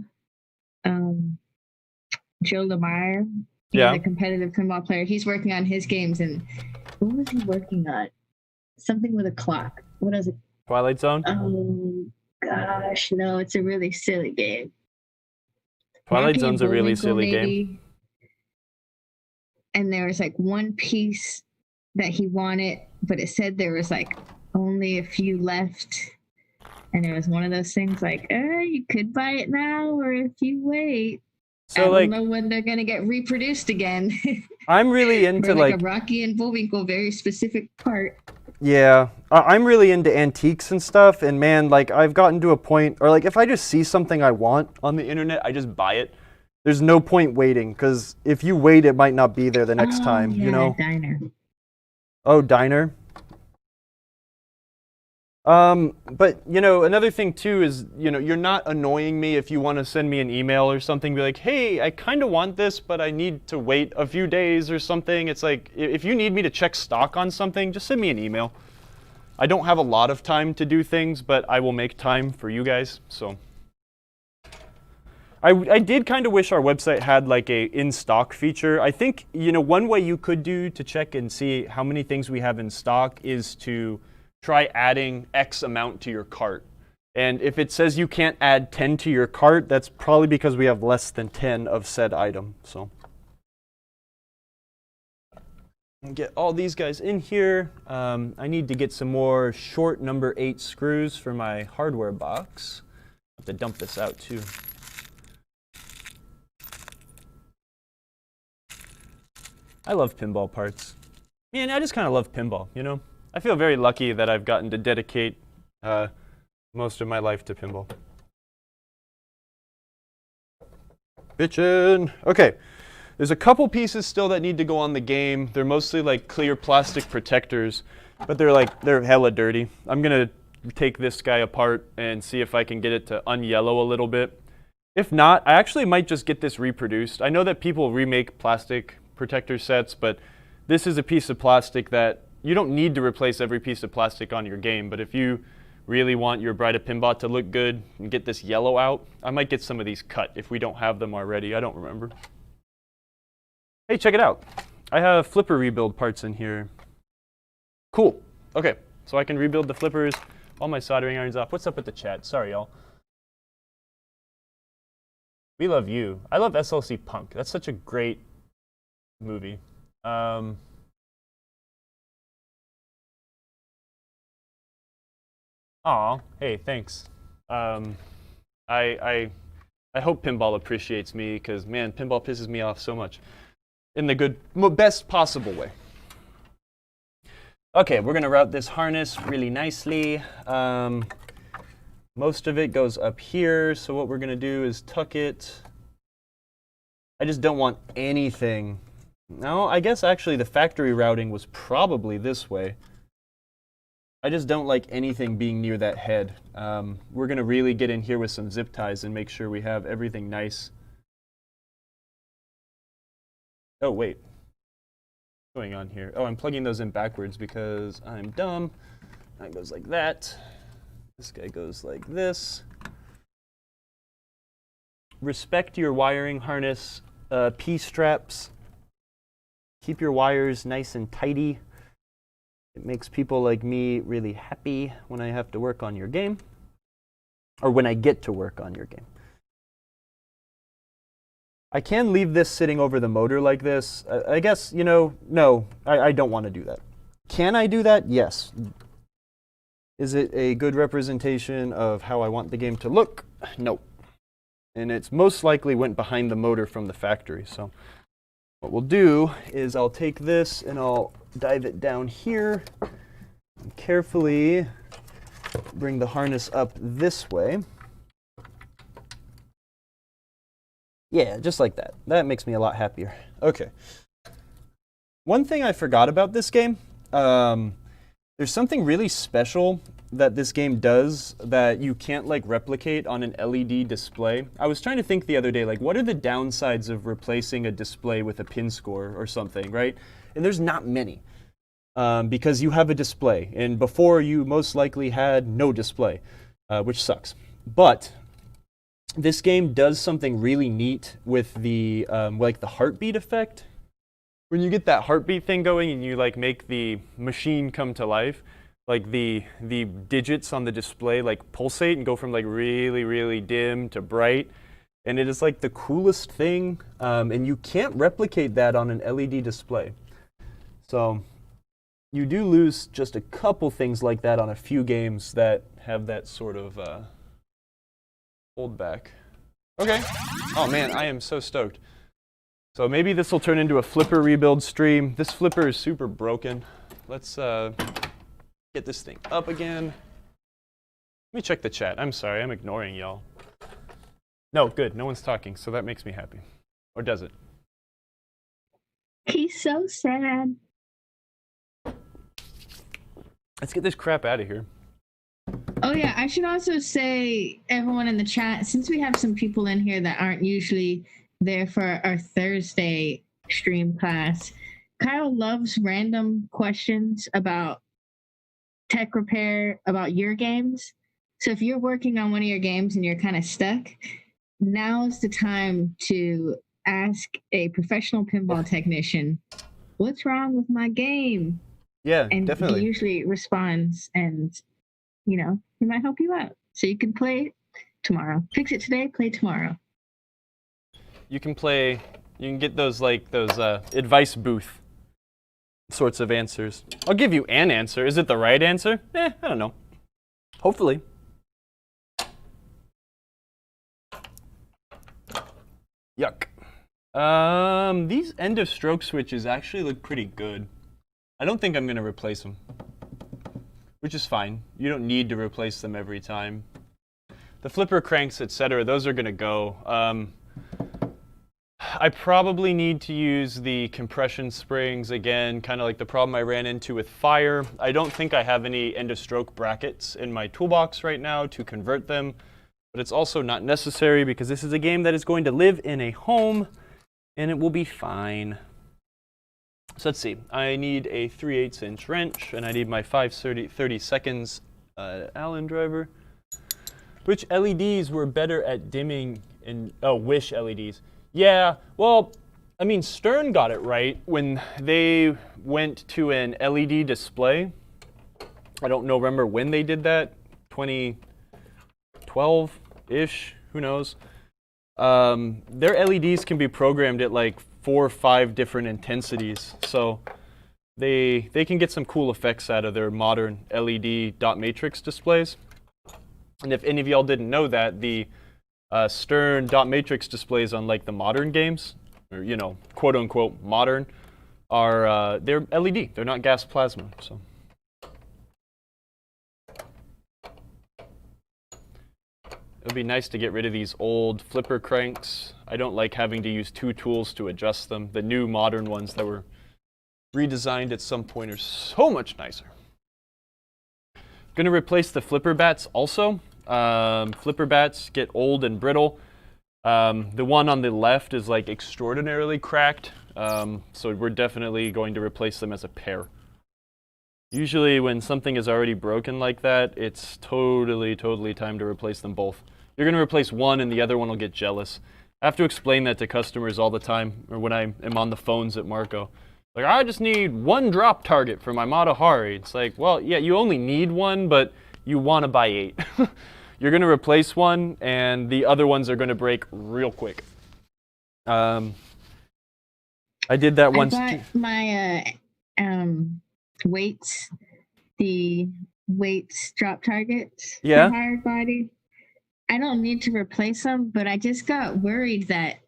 Speaker 1: Lemire. He's a competitive pinball player. He's working on his games, and what was he working on? Something with a clock. What is it?
Speaker 2: Twilight Zone?
Speaker 1: Oh gosh, no, it's a really silly game.
Speaker 2: Twilight Zone's a really silly game.
Speaker 1: And there was like one piece that he wanted, but it said there was like only a few left. And it was one of those things like, you could buy it now, or if you wait. So I don't know when they're gonna get reproduced again.
Speaker 2: I'm really into
Speaker 1: like a Rocky and Bullwinkle, very specific part.
Speaker 2: Yeah, I'm really into antiques and stuff, and man, like I've gotten to a point, or like if I just see something I want on the internet, I just buy it. There's no point waiting, because if you wait, it might not be there the next time, you know?
Speaker 1: Diner.
Speaker 2: Oh, Diner. But, you know, another thing too is, you know, you're not annoying me if you want to send me an email or something, be like, hey, I kind of want this, but I need to wait a few days or something. It's like, if you need me to check stock on something, just send me an email. I don't have a lot of time to do things, but I will make time for you guys, so. I did kind of wish our website had like a in-stock feature. I think, you know, one way you could do to check and see how many things we have in stock is to try adding X amount to your cart. And if it says you can't add 10 to your cart, that's probably because we have less than 10 of said item. So get all these guys in here. I need to get some more short number 8 screws for my hardware box. I have to dump this out too. I love pinball parts. Man, I just kind of love pinball, you know? I feel very lucky that I've gotten to dedicate most of my life to pinball. Bitchin'. Okay, there's a couple pieces still that need to go on the game. They're mostly like clear plastic protectors, but they're hella dirty. I'm gonna take this guy apart and see if I can get it to unyellow a little bit. If not, I actually might just get this reproduced. I know that people remake plastic protector sets, but this is a piece of plastic that you don't need to replace every piece of plastic on your game, but if you really want your Bride of Pinbot to look good and get this yellow out, I might get some of these cut if we don't have them already. I don't remember. Hey, check it out. I have flipper rebuild parts in here. Cool. Okay, so I can rebuild the flippers. All my soldering iron's off. What's up with the chat? Sorry, y'all. We love you. I love SLC Punk. That's such a great movie. Aw, hey, thanks. I hope Pinball appreciates me, because man, Pinball pisses me off so much. In the best possible way. Okay, we're gonna route this harness really nicely. Most of it goes up here, so what we're gonna do is tuck it. I just don't want anything. No, I guess actually the factory routing was probably this way. I just don't like anything being near that head. We're gonna really get in here with some zip ties and make sure we have everything nice. Oh, wait. What's going on here? Oh, I'm plugging those in backwards because I'm dumb. That goes like that. This guy goes like this. Respect your wiring harness P-straps. Keep your wires nice and tidy. It makes people like me really happy when I have to work on your game. Or when I get to work on your game. I can leave this sitting over the motor like this. I guess, you know, no, I don't want to do that. Can I do that? Yes. Is it a good representation of how I want the game to look? No. and it's most likely went behind the motor from the factory. So what we'll do is I'll take this and I'll dive it down here and carefully bring the harness up this way. Yeah, just like that. That makes me a lot happier. Okay. One thing I forgot about this game, there's something really special that this game does that you can't like replicate on an LED display. I was trying to think the other day, like what are the downsides of replacing a display with a pin score or something, right? And there's not many because you have a display. And before you most likely had no display, which sucks. But this game does something really neat with the like the heartbeat effect. When you get that heartbeat thing going and you like make the machine come to life, like the digits on the display like pulsate and go from like really, really dim to bright. And it is like the coolest thing. And you can't replicate that on an LED display. So you do lose just a couple things like that on a few games that have that sort of hold back. Okay. Oh man, I am so stoked. So maybe this will turn into a flipper rebuild stream. This flipper is super broken. Let's get this thing up again. Let me check the chat. I'm sorry, I'm ignoring y'all. No, good. No one's talking, so that makes me happy. Or does it?
Speaker 1: He's so sad.
Speaker 2: Let's get this crap out of here.
Speaker 1: Oh yeah, I should also say, everyone in the chat, since we have some people in here that aren't usually there for our Thursday stream class, Kyle loves random questions about tech repair, about your games. So if you're working on one of your games and you're kind of stuck, now's the time to ask a professional pinball technician, what's wrong with my game?
Speaker 2: Yeah,
Speaker 1: and
Speaker 2: definitely.
Speaker 1: He usually responds and, you know, he might help you out. So you can play tomorrow. Fix it today, play tomorrow.
Speaker 2: You can get those like those advice booth sorts of answers. I'll give you an answer. Is it the right answer? I don't know. Hopefully. Yuck. These end of stroke switches actually look pretty good. I don't think I'm going to replace them, which is fine. You don't need to replace them every time. The flipper cranks, etc., those are going to go. I probably need to use the compression springs again, kind of like the problem I ran into with fire. I don't think I have any end of stroke brackets in my toolbox right now to convert them, but it's also not necessary because this is a game that is going to live in a home and it will be fine. So let's see, I need a 3/8 inch wrench and I need my 5/30 seconds Allen driver. Which LEDs were better at dimming in, Wish LEDs. Yeah, well, I mean, Stern got it right when they went to an LED display. I don't remember when they did that, 2012-ish, who knows. Their LEDs can be programmed at like 4 or 5 different intensities, so they can get some cool effects out of their modern LED dot matrix displays. And if any of y'all didn't know that, the Stern dot matrix displays on like the modern games, or quote unquote modern, are they're LED. They're not gas plasma. So it would be nice to get rid of these old flipper cranks. I don't like having to use 2 tools to adjust them. The new modern ones that were redesigned at some point are so much nicer. Going to replace the flipper bats also. Flipper bats get old and brittle. The one on the left is like extraordinarily cracked, so we're definitely going to replace them as a pair. Usually when something is already broken like that, it's totally time to replace them both. You're going to replace one and the other one will get jealous. I have to explain that to customers all the time, or when I am on the phones at Marco. Like, I just need 1 drop target for my Mata Hari. It's like, well, yeah, you only need 1, but you want to buy 8. You're going to replace one, and the other ones are going to break real quick. I did that once.
Speaker 1: I bought my the weights drop targets for hard body. I don't need to replace them, but I just got worried that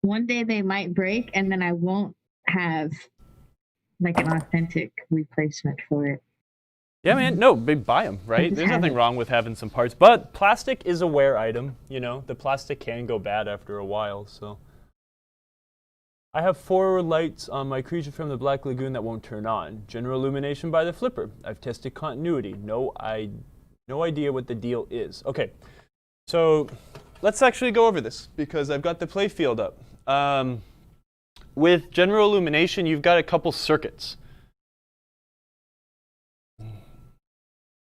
Speaker 1: one day they might break and then I won't have like an authentic replacement for it.
Speaker 2: Yeah, man. No, buy them, right? There's nothing wrong with having some parts, but plastic is a wear item. You know, the plastic can go bad after a while. So, I have 4 lights on my Creature from the Black Lagoon that won't turn on. General illumination by the flipper. I've tested continuity. No idea what the deal is. Okay, so let's actually go over this because I've got the play field up. With general illumination, you've got a couple circuits.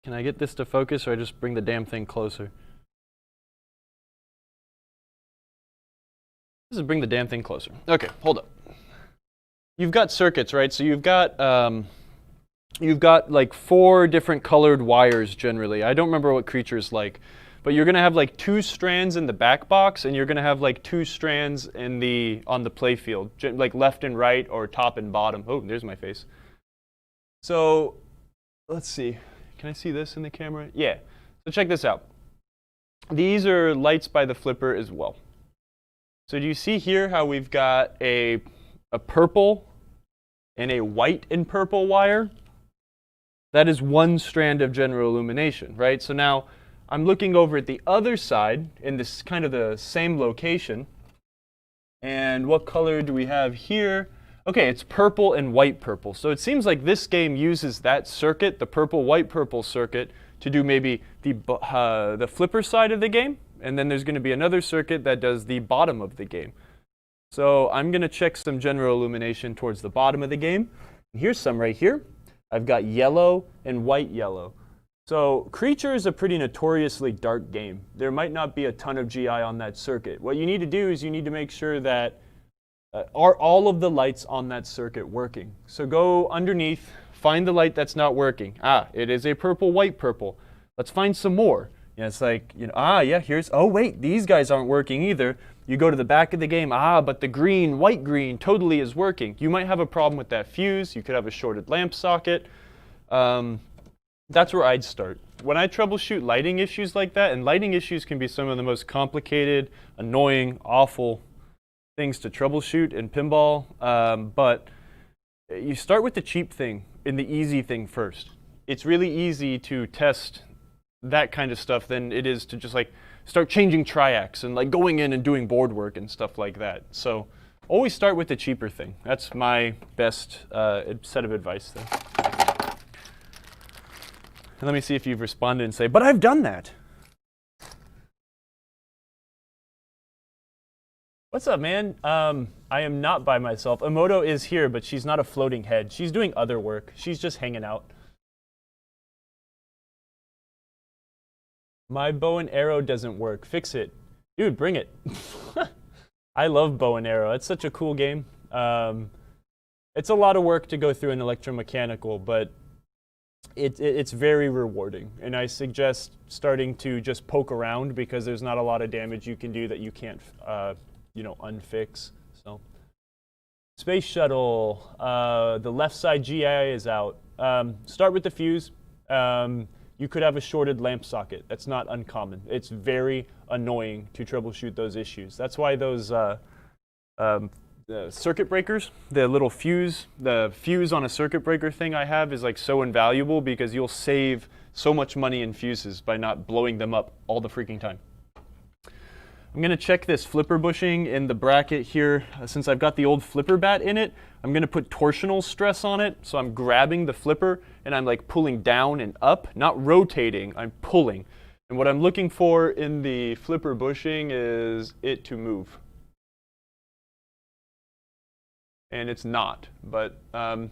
Speaker 2: Can I get this to focus, or I just bring the damn thing closer? This is bring the damn thing closer. Okay, hold up. You've got circuits, right? So you've got like 4 different colored wires generally. I don't remember what Creature's like, but you're gonna have like 2 strands in the back box, and you're gonna have like 2 strands in on the play field, like left and right or top and bottom. Oh, there's my face. So let's see. Can I see this in the camera? Yeah. So check this out. These are lights by the flipper as well. So do you see here how we've got a purple and a white and purple wire? That is 1 strand of general illumination, right? So now I'm looking over at the other side in this kind of the same location. And what color do we have here? Okay, it's purple and white purple. So it seems like this game uses that circuit, the purple, white, purple circuit, to do maybe the flipper side of the game. And then there's going to be another circuit that does the bottom of the game. So I'm going to check some general illumination towards the bottom of the game. And here's some right here. I've got yellow and white yellow. So Creature is a pretty notoriously dark game. There might not be a ton of GI on that circuit. What you need to do is you need to make sure that are all of the lights on that circuit working? So go underneath, find the light that's not working. Ah, it is a purple, white, purple. Let's find some more. Yeah, it's like, you know, yeah, oh wait, these guys aren't working either. You go to the back of the game, but the green, white, green totally is working. You might have a problem with that fuse. You could have a shorted lamp socket. That's where I'd start. When I troubleshoot lighting issues like that, and lighting issues can be some of the most complicated, annoying, awful things to troubleshoot in pinball, but you start with the cheap thing and the easy thing first. It's really easy to test that kind of stuff than it is to just like start changing triacs and like going in and doing board work and stuff like that. So always start with the cheaper thing. That's my best set of advice there. And let me see if you've responded and say, but I've done that. What's up, man? I am not by myself. Emoto is here, but she's not a floating head. She's doing other work. She's just hanging out. My bow and arrow doesn't work. Fix it. Dude, bring it. I love bow and arrow. It's such a cool game. It's a lot of work to go through an electromechanical, but it's very rewarding. And I suggest starting to just poke around because there's not a lot of damage you can do that you can't unfix. So, space shuttle, the left side GI is out. Start with the fuse. You could have a shorted lamp socket. That's not uncommon. It's very annoying to troubleshoot those issues. That's why those the circuit breakers, the fuse on a circuit breaker thing I have is like so invaluable because you'll save so much money in fuses by not blowing them up all the freaking time. I'm going to check this flipper bushing in the bracket here. Since I've got the old flipper bat in it, I'm going to put torsional stress on it. So I'm grabbing the flipper and I'm like pulling down and up, not rotating, I'm pulling. And what I'm looking for in the flipper bushing is it to move. And it's not, but I'm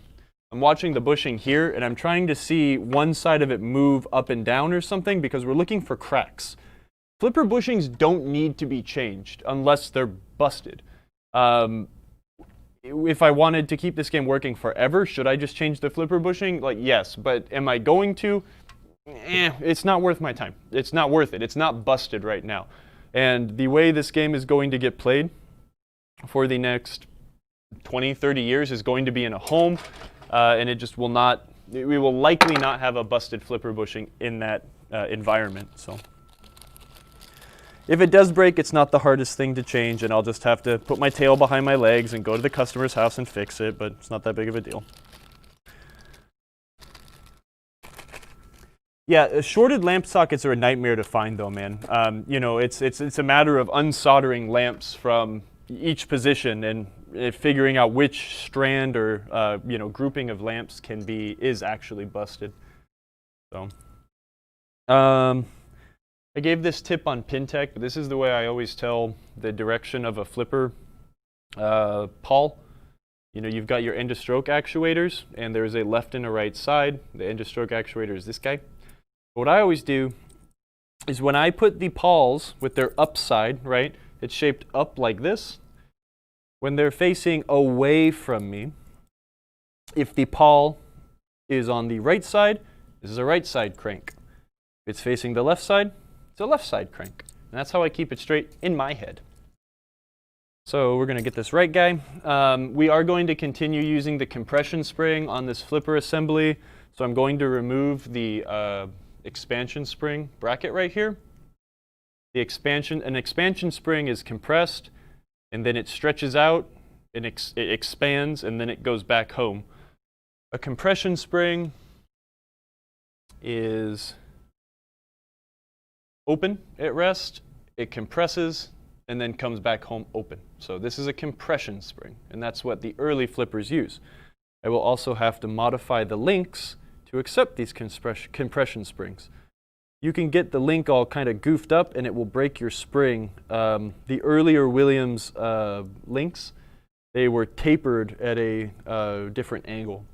Speaker 2: watching the bushing here and I'm trying to see one side of it move up and down or something because we're looking for cracks. Flipper bushings don't need to be changed unless they're busted. If I wanted to keep this game working forever, should I just change the flipper bushing? Like, yes, but am I going to? It's not worth my time. It's not worth it. It's not busted right now. And the way this game is going to get played for the next 20, 30 years is going to be in a home, and it just will not, we will likely not have a busted flipper bushing in that environment. So if it does break, it's not the hardest thing to change, and I'll just have to put my tail behind my legs and go to the customer's house and fix it, but it's not that big of a deal. Yeah, shorted lamp sockets are a nightmare to find though, man. You know, it's a matter of unsoldering lamps from each position and figuring out which strand or you know, grouping of lamps is actually busted. So, I gave this tip on PinTech, but this is the way I always tell the direction of a flipper pawl. You know, you've got your end of stroke actuators, and there's a left and a right side. The end of stroke actuator is this guy. What I always do is when I put the pawls with their upside, right, it's shaped up like this. When they're facing away from me, if the pawl is on the right side, this is a right side crank. If it's facing the left side, it's a left side crank. And that's how I keep it straight in my head. So we're going to get this right guy. We are going to continue using the compression spring on this flipper assembly. So I'm going to remove the expansion spring bracket right here. An expansion spring is compressed, and then it stretches out, and it expands, and then it goes back home. A compression spring is open at rest, it compresses, and then comes back home open. So this is a compression spring, and that's what the early flippers use. I will also have to modify the links to accept these compression springs. You can get the link all kind of goofed up and it will break your spring. The earlier Williams links, they were tapered at a different angle.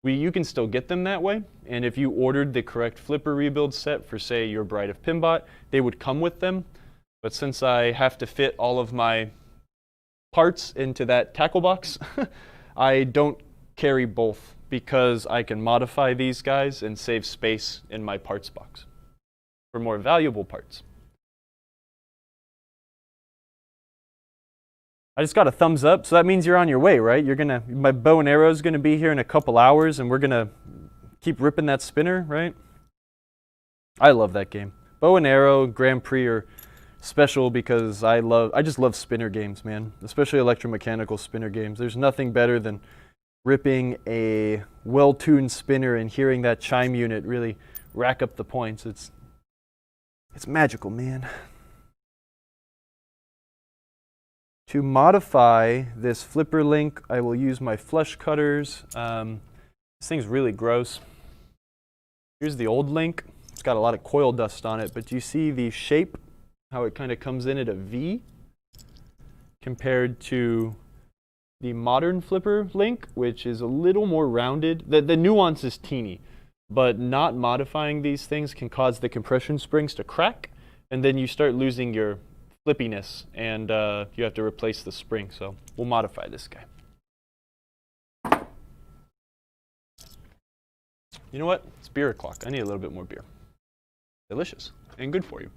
Speaker 2: You can still get them that way, and if you ordered the correct flipper rebuild set for, say, your Bride of Pinbot, they would come with them. But since I have to fit all of my parts into that tackle box, I don't carry both, because I can modify these guys and save space in my parts box for more valuable parts. I just got a thumbs up, so that means you're on your way, right? My bow and arrow is gonna be here in a couple hours, and we're gonna keep ripping that spinner, right? I love that game. Bow and arrow, Grand Prix are special because I just love spinner games, man. Especially electromechanical spinner games. There's nothing better than ripping a well-tuned spinner and hearing that chime unit really rack up the points. It's magical, man. To modify this flipper link, I will use my flush cutters. This thing's really gross. Here's the old link. It's got a lot of coil dust on it, but do you see the shape, how it kind of comes in at a V compared to the modern flipper link, which is a little more rounded. The nuance is teeny, but not modifying these things can cause the compression springs to crack, and then you start losing your flippiness, and you have to replace the spring. So we'll modify this guy. You know what? It's beer o'clock. I need a little bit more beer. Delicious and good for you.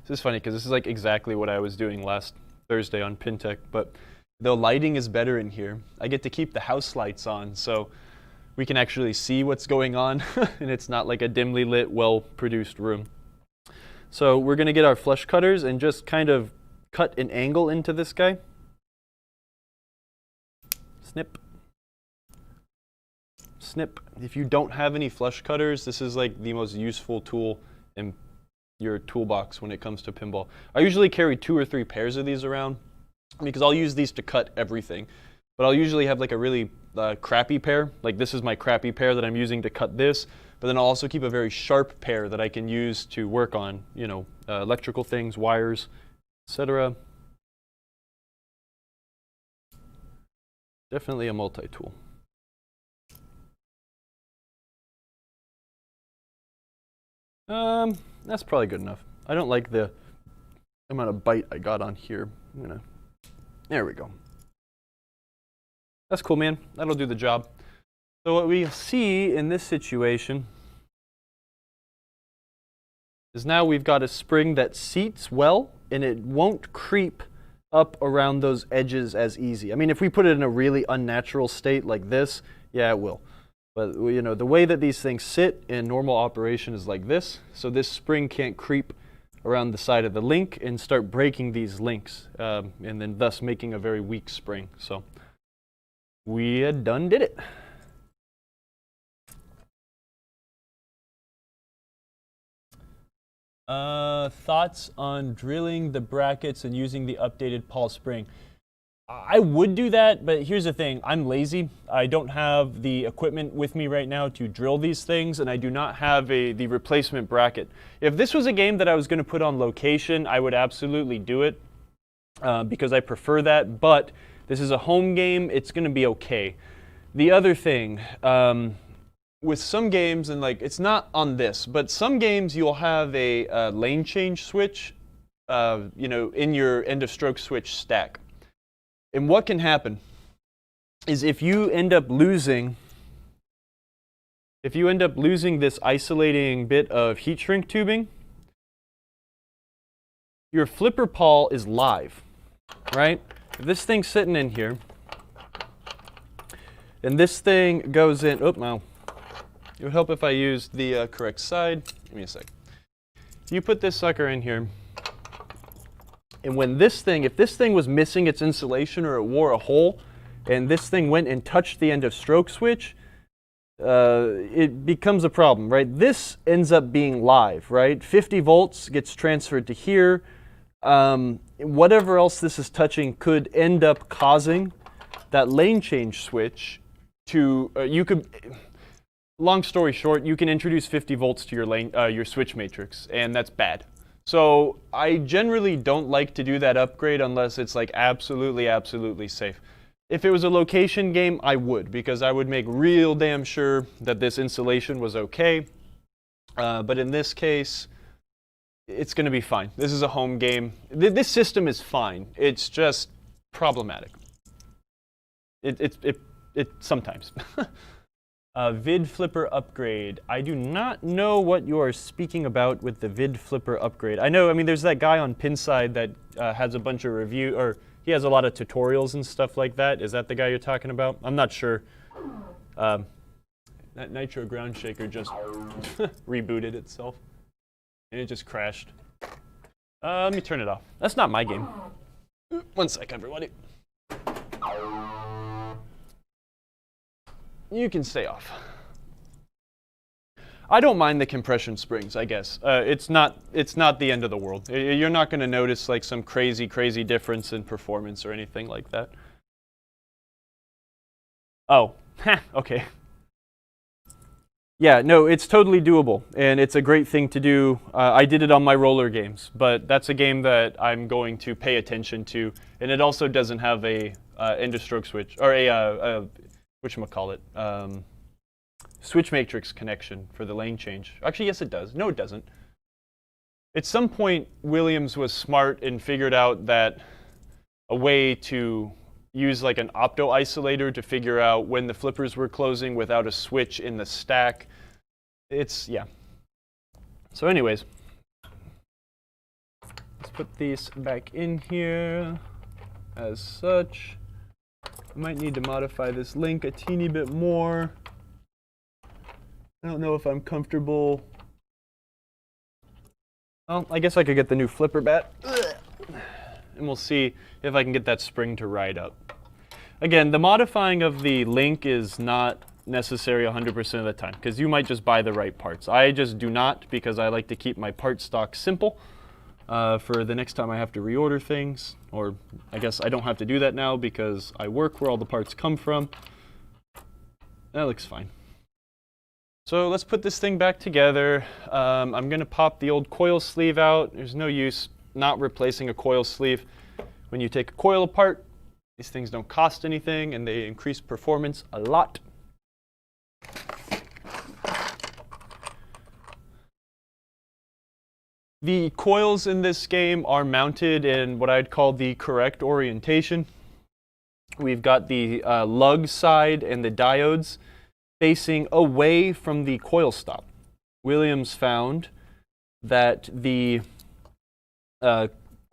Speaker 2: This is funny because this is like exactly what I was doing last Thursday on PinTech, but the lighting is better in here. I get to keep the house lights on, so we can actually see what's going on, and it's not like a dimly lit, well-produced room. So we're going to get our flush cutters and just kind of cut an angle into this guy. Snip. Snip. If you don't have any flush cutters, this is like the most useful tool in your toolbox when it comes to pinball. I usually carry 2 or 3 pairs of these around because I'll use these to cut everything. But I'll usually have like a really crappy pair. Like this is my crappy pair that I'm using to cut this. But then I'll also keep a very sharp pair that I can use to work on, you know, electrical things, wires, etc. Definitely a multi-tool. That's probably good enough. I don't like the amount of bite I got on here. There we go. That's cool, man. That'll do the job. So what we see in this situation is now we've got a spring that seats well, and it won't creep up around those edges as easy. I mean, if we put it in a really unnatural state like this, yeah, it will. But you know, the way that these things sit in normal operation is like this. So this spring can't creep around the side of the link and start breaking these links, and then thus making a very weak spring. So we had done did it. Thoughts on drilling the brackets and using the updated Paul spring? I would do that, but here's the thing. I'm lazy. I don't have the equipment with me right now to drill these things, and I do not have the replacement bracket. If this was a game that I was going to put on location, I would absolutely do it because I prefer that, but this is a home game. It's going to be okay. The other thing, with some games, and like it's not on this, but some games you'll have a lane change switch, you know, in your end of stroke switch stack. And what can happen is if you end up losing this isolating bit of heat shrink tubing, your flipper pawl is live, right? If this thing's sitting in here, and this thing goes in, oh, no. It would help if I used the correct side. Give me a sec. You put this sucker in here, and when this thing, if this thing was missing its insulation or it wore a hole, and this thing went and touched the end of stroke switch, it becomes a problem, right? This ends up being live, right? 50 volts gets transferred to here. Whatever else this is touching could end up causing that lane change switch to, long story short, you can introduce 50 volts to your switch matrix, and that's bad. So I generally don't like to do that upgrade unless it's like absolutely, absolutely safe. If it was a location game, I would, because I would make real damn sure that this insulation was okay. But in this case, it's going to be fine. This is a home game. This system is fine. It's just problematic. It sometimes. Vid Flipper upgrade. I do not know what you are speaking about with the Vid Flipper upgrade. I mean, there's that guy on Pinside that has a bunch of review, or he has a lot of tutorials and stuff like that. Is that the guy you're talking about? I'm not sure. That Nitro Ground Shaker just rebooted itself, and it just crashed. Let me turn it off. That's not my game. One sec, everybody. You can stay off. I don't mind the compression springs, I guess. It's not the end of the world. You're not going to notice like some crazy difference in performance or anything like that. Oh, okay. Yeah, no, it's totally doable, and it's a great thing to do. I did it on my roller games, but that's a game that I'm going to pay attention to, and it also doesn't have a end of stroke switch, or a whatchamacallit, switch matrix connection for the lane change. Actually, yes, it does. No, it doesn't. At some point, Williams was smart and figured out that a way to use like an opto isolator to figure out when the flippers were closing without a switch in the stack. Yeah. So anyways, let's put these back in here as such. I might need to modify this link a teeny bit more. I don't know if I'm comfortable. Well, I guess I could get the new flipper bat. And we'll see if I can get that spring to ride up. Again, the modifying of the link is not necessary 100% of the time, because you might just buy the right parts. I just do not, because I like to keep my part stock simple. For the next time I have to reorder things, or I guess I don't have to do that now because I work where all the parts come from. That looks fine. So let's put this thing back together. I'm going to pop the old coil sleeve out. There's no use not replacing a coil sleeve. When you take a coil apart, these things don't cost anything and they increase performance a lot. The coils in this game are mounted in what I'd call the correct orientation. We've got the lug side and the diodes facing away from the coil stop. Williams found that the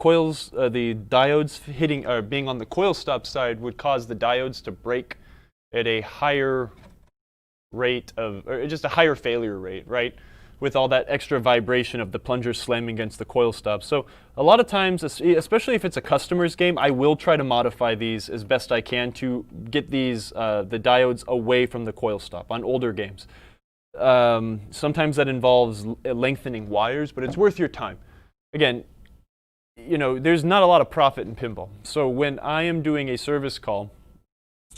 Speaker 2: coils, the diodes hitting or being on the coil stop side would cause the diodes to break at a higher rate of, or just a higher failure rate, right? With all that extra vibration of the plunger slamming against the coil stop. So a lot of times, especially if it's a customer's game, I will try to modify these as best I can to get these, the diodes away from the coil stop on older games. Sometimes that involves lengthening wires, but it's worth your time. Again, you know, there's not a lot of profit in pinball. So when I am doing a service call,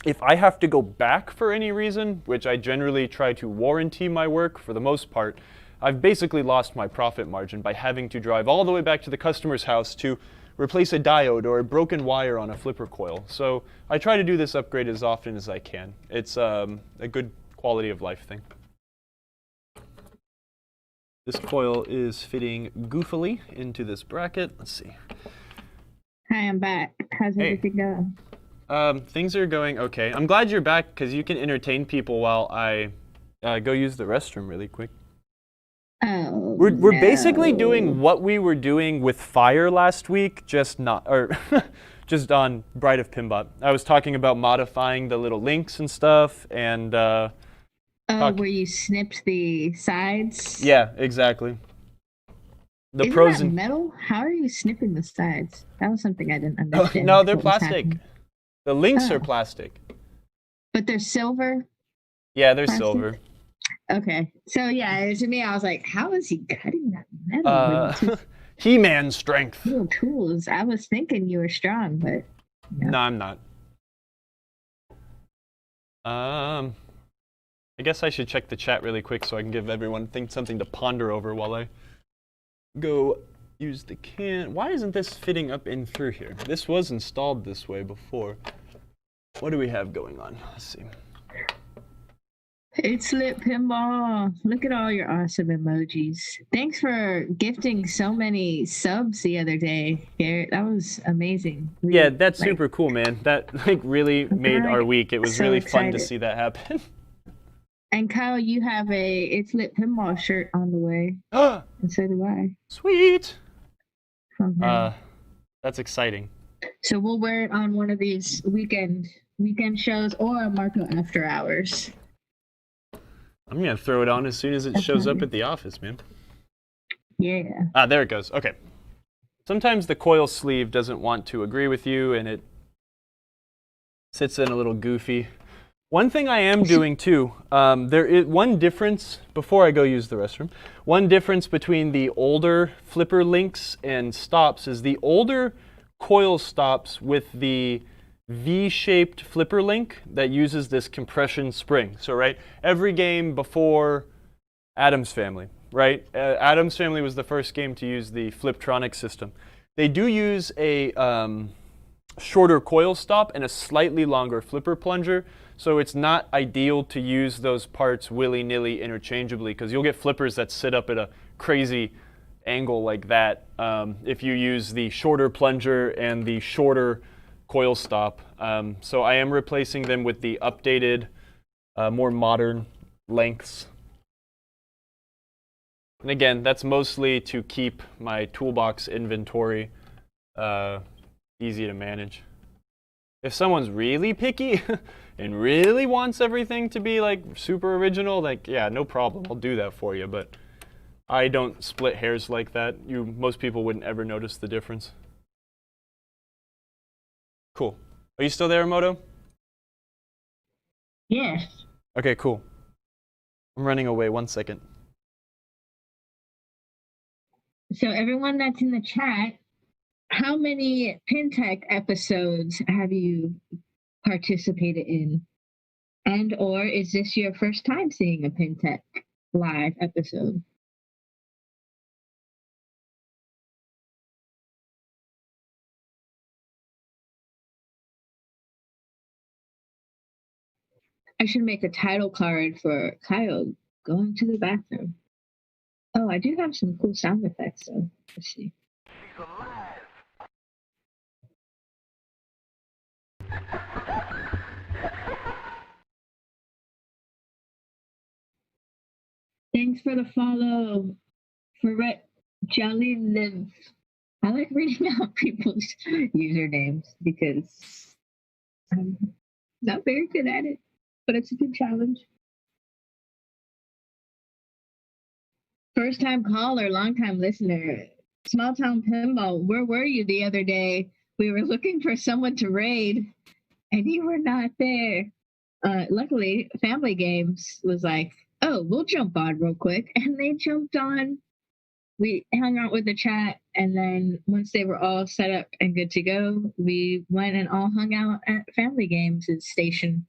Speaker 2: if I have to go back for any reason, which I generally try to warranty my work for the most part, I've basically lost my profit margin by having to drive all the way back to the customer's house to replace a diode or a broken wire on a flipper coil. So I try to do this upgrade as often as I can. It's a good quality of life thing. This coil is fitting goofily into this bracket. Let's see.
Speaker 1: Hi, I'm back. How's everything going?
Speaker 2: Things are going okay. I'm glad you're back because you can entertain people while I go use the restroom really quick.
Speaker 1: Oh,
Speaker 2: We're basically doing what we were doing with Fire last week, just not, or just on Bride of Pinbot. I was talking about modifying the little links and stuff, and
Speaker 1: where you snipped the sides?
Speaker 2: Yeah, exactly. The
Speaker 1: Isn't
Speaker 2: pros
Speaker 1: that
Speaker 2: and
Speaker 1: metal? How are you snipping the sides? That was something I didn't understand.
Speaker 2: no, they're
Speaker 1: what was
Speaker 2: plastic.
Speaker 1: happening.
Speaker 2: The links
Speaker 1: Oh.
Speaker 2: are plastic.
Speaker 1: But they're silver?
Speaker 2: Yeah, they're
Speaker 1: Plastic?
Speaker 2: silver.
Speaker 1: Okay. So yeah, to me, I was like, how is he cutting that metal? With his
Speaker 2: He-Man strength.
Speaker 1: little tools. I was thinking you were strong, but
Speaker 2: No, I'm not. I guess I should check the chat really quick so I can give everyone something to ponder over while I go use the can. Why isn't this fitting up in through here? This was installed this way before. What do we have going on? Let's see.
Speaker 1: It's lit pinball. Look at all your awesome emojis. Thanks for gifting so many subs the other day, Garrett. That was amazing.
Speaker 2: Yeah, that's super cool, man. That really made our week. It was
Speaker 1: so
Speaker 2: really fun to
Speaker 1: excited.
Speaker 2: see that happen.
Speaker 1: And Kyle, you have a It's Lit Pinball shirt on the way. And so do I.
Speaker 2: Sweet.
Speaker 1: From him.
Speaker 2: That's exciting.
Speaker 1: So we'll wear it on one of these weekend shows or Marco After Hours.
Speaker 2: I'm gonna throw it on as soon as it shows up at the office, man.
Speaker 1: Yeah.
Speaker 2: Ah, there it goes. Okay. Sometimes the coil sleeve doesn't want to agree with you, and it sits in a little goofy. One thing I am doing too, there is one difference, before I go use the restroom, one difference between the older flipper links and stops is the older coil stops with the V-shaped flipper link that uses this compression spring. So, right, every game before Addams Family, right? Addams Family was the first game to use the Fliptronic system. They do use a shorter coil stop and a slightly longer flipper plunger. So it's not ideal to use those parts willy-nilly interchangeably because you'll get flippers that sit up at a crazy angle like that if you use the shorter plunger and the shorter coil stop. So I am replacing them with the updated, more modern lengths. And again, that's mostly to keep my toolbox inventory easy to manage. If someone's really picky and really wants everything to be like super original, like, yeah, no problem, I'll do that for you. But I don't split hairs like that. Most people wouldn't ever notice the difference. Cool. Are you still there, Moto?
Speaker 1: Yes.
Speaker 2: Okay, cool. I'm running away. 1 second.
Speaker 1: So everyone that's in the chat, how many PinTech episodes have you participated in? And or is this your first time seeing a PinTech live episode? I should make a title card for Kyle going to the bathroom. Oh, I do have some cool sound effects though. Let's see. Thanks for the follow. For Jolly Live. I like reading out people's usernames because I'm not very good at it, but it's a good challenge. First time caller, long time listener. Small town pinball. Where were you the other day? We were looking for someone to raid, and you were not there. Luckily, Family Games was like, "Oh, we'll jump on real quick," and they jumped on. We hung out with the chat, and then once they were all set up and good to go, we went and all hung out at Family Games' station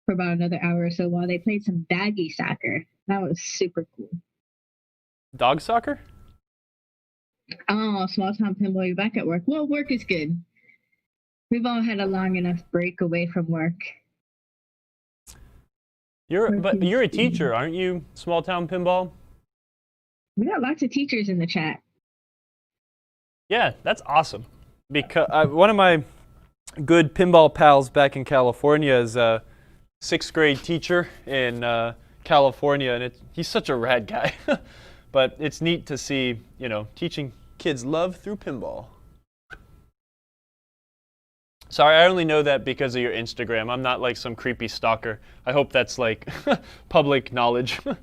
Speaker 1: for about another hour or so while they played some doggy soccer. That was super cool.
Speaker 2: Dog soccer?
Speaker 1: Oh, small town pinball, you're back at work. Well, work is good. We've all had a long enough break away from work.
Speaker 2: But you're a teacher, aren't you? Small town pinball?
Speaker 1: We got lots of teachers in the chat.
Speaker 2: Yeah, that's awesome. Because one of my good pinball pals back in California is a 6th grade teacher in California, and he's such a rad guy. But it's neat to see, teaching kids love through pinball. Sorry, I only know that because of your Instagram. I'm not like some creepy stalker. I hope that's like public knowledge. I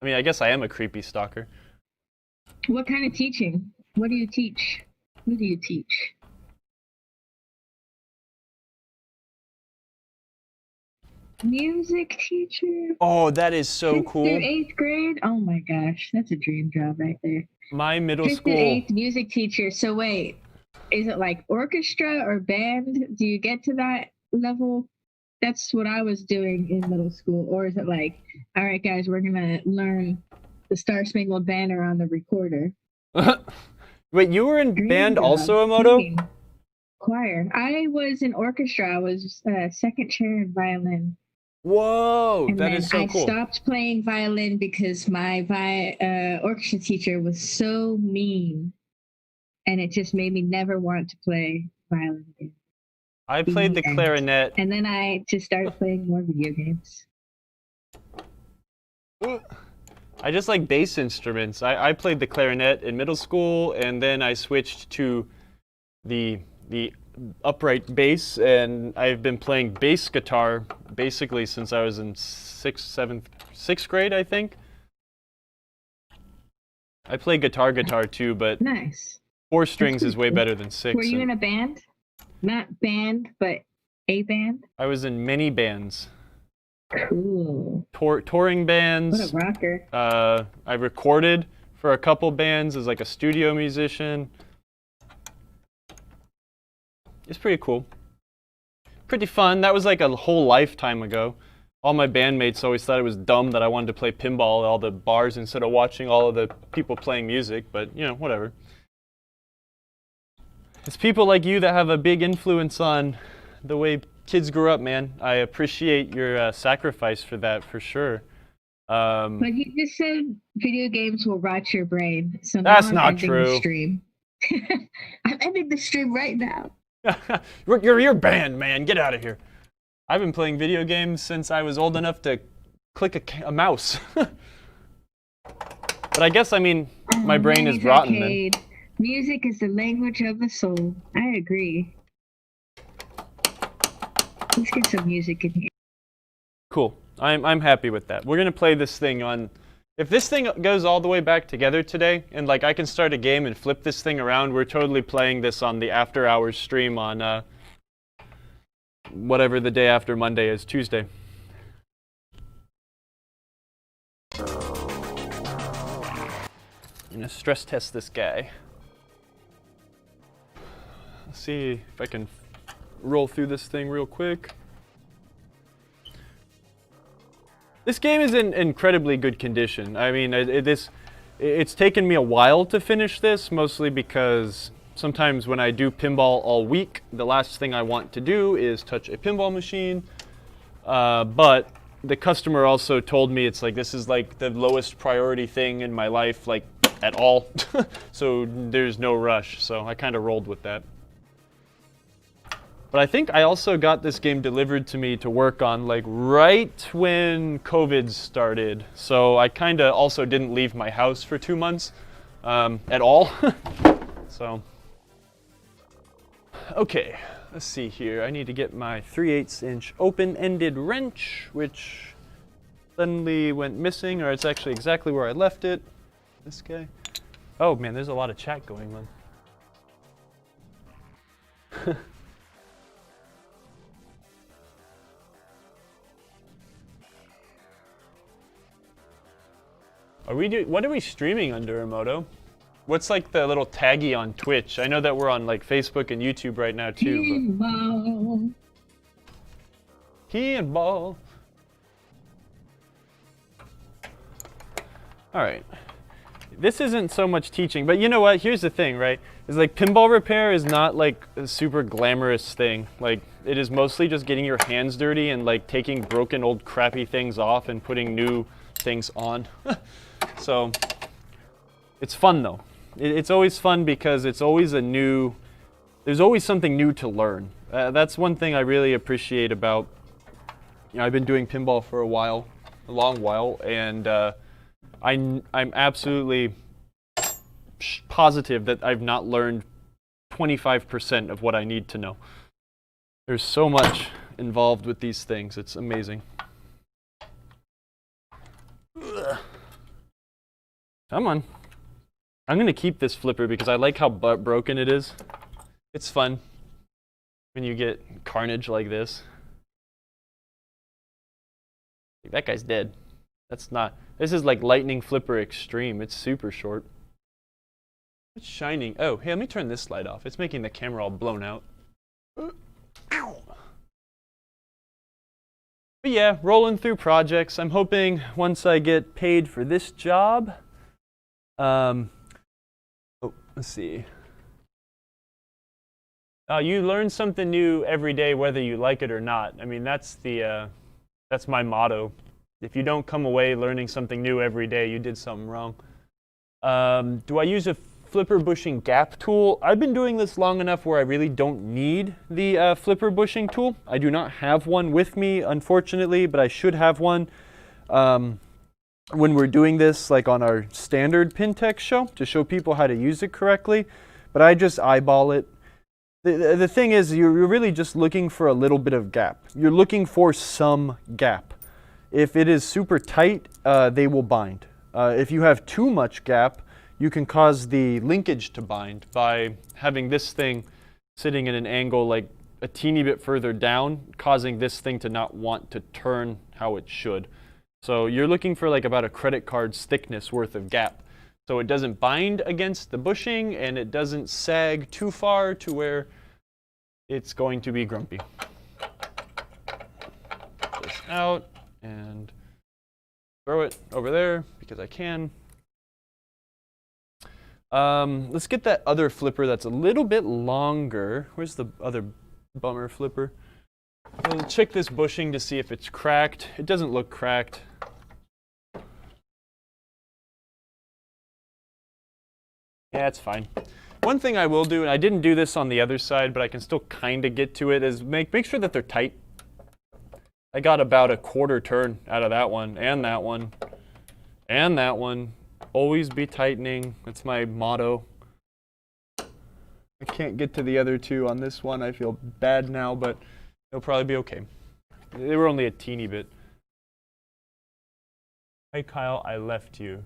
Speaker 2: mean, I guess I am a creepy stalker.
Speaker 1: What kind of teaching? What do you teach? Who do you teach? Music teacher.
Speaker 2: Oh, that is so cool.
Speaker 1: 5th through 8th grade? Oh my gosh, that's a dream job right there.
Speaker 2: My middle
Speaker 1: 5th
Speaker 2: school.
Speaker 1: and 8th music teacher. So wait, is it like orchestra or band? Do you get to that level? That's what I was doing in middle school. Or is it like, all right, guys, we're going to learn the Star Spangled Banner on the recorder?
Speaker 2: Wait, you were in
Speaker 1: Dream
Speaker 2: band
Speaker 1: job.
Speaker 2: also, Emoto?
Speaker 1: Singing. Choir. I was in orchestra. I was second chair in violin.
Speaker 2: Whoa,
Speaker 1: And
Speaker 2: that
Speaker 1: then
Speaker 2: is so cool.
Speaker 1: I stopped playing violin because my orchestra teacher was so mean. And it just made me never want to play violin again.
Speaker 2: I played the clarinet.
Speaker 1: And then I just started playing more video games.
Speaker 2: I just like bass instruments. I played the clarinet in middle school, and then I switched to the upright bass, and I've been playing bass guitar basically since I was in 6th grade, I think. I play guitar too, but
Speaker 1: nice.
Speaker 2: 4 strings is way better than 6.
Speaker 1: Were you in a band? Not band, but a band?
Speaker 2: I was in many bands.
Speaker 1: Cool.
Speaker 2: Touring bands.
Speaker 1: What a rocker.
Speaker 2: I recorded for a couple bands as like a studio musician. It's pretty cool. Pretty fun. That was like a whole lifetime ago. All my bandmates always thought it was dumb that I wanted to play pinball at all the bars instead of watching all of the people playing music, but whatever. It's people like you that have a big influence on the way kids grew up, man. I appreciate your sacrifice for that, for sure.
Speaker 1: But you just said video games will rot your brain. So
Speaker 2: that's
Speaker 1: now I'm
Speaker 2: not
Speaker 1: ending
Speaker 2: true.
Speaker 1: The stream. I'm ending the stream right now.
Speaker 2: You're banned, man. Get out of here. I've been playing video games since I was old enough to click a mouse. But I guess, my brain is rotten then.
Speaker 1: Music is the language of the soul. I agree. Let's get some music in here.
Speaker 2: Cool. I'm happy with that. We're gonna play this thing on. If this thing goes all the way back together today, and like I can start a game and flip this thing around, we're totally playing this on the after hours stream on whatever the day after Monday is, Tuesday. I'm gonna stress test this guy. Let's see if I can roll through this thing real quick. This game is in incredibly good condition. It's taken me a while to finish this, mostly because sometimes when I do pinball all week, the last thing I want to do is touch a pinball machine. But the customer also told me it's like this is like the lowest priority thing in my life, like at all. So there's no rush. So I kind of rolled with that. But I think I also got this game delivered to me to work on like right when COVID started. So I kind of also didn't leave my house for 2 months at all. So, okay, let's see here. I need to get my 3/8 inch open-ended wrench, which suddenly went missing, or it's actually exactly where I left it. This guy. Oh man, there's a lot of chat going on. What are we streaming under, Emoto? What's like the little taggy on Twitch? I know that we're on like Facebook and YouTube right now too.
Speaker 1: Pinball.
Speaker 2: Pinball. All right. This isn't so much teaching, but you know what? Here's the thing, right? Is like pinball repair is not like a super glamorous thing. Like it is mostly just getting your hands dirty and like taking broken old crappy things off and putting new things on. So it's fun though. It's always fun because it's always there's always something new to learn. That's one thing I really appreciate about, I've been doing pinball for a long while, and I'm absolutely positive that I've not learned 25% of what I need to know. There's so much involved with these things. It's amazing. Ugh. Come on. I'm going to keep this flipper because I like how broken it is. It's fun when you get carnage like this. That guy's dead. This is like lightning flipper extreme. It's super short. It's shining. Oh, hey, let me turn this light off. It's making the camera all blown out. Ow. But yeah, rolling through projects. I'm hoping once I get paid for this job, let's see. You learn something new every day, whether you like it or not. I mean, that's my motto. If you don't come away learning something new every day, you did something wrong. Do I use a flipper bushing gap tool? I've been doing this long enough where I really don't need the flipper bushing tool. I do not have one with me, unfortunately, but I should have one when we're doing this, like on our standard Pintech show, to show people how to use it correctly. But I just eyeball it. The thing is, you're really just looking for a little bit of gap. You're looking for some gap. If it is super tight, they will bind. If you have too much gap, you can cause the linkage to bind by having this thing sitting at an angle like a teeny bit further down, causing this thing to not want to turn how it should. So you're looking for like about a credit card's thickness worth of gap. So it doesn't bind against the bushing and it doesn't sag too far to where it's going to be grumpy. Put this out and throw it over there because I can. Let's get that other flipper that's a little bit longer. Where's the other bummer flipper? We'll check this bushing to see if it's cracked. It doesn't look cracked. Yeah, it's fine. One thing I will do, and I didn't do this on the other side, but I can still kind of get to it, is make sure that they're tight. I got about a quarter turn out of that one, and that one, and that one. Always be tightening. That's my motto. I can't get to the other two on this one. I feel bad now, but it'll probably be okay. They were only a teeny bit. Hey, Kyle, I left you.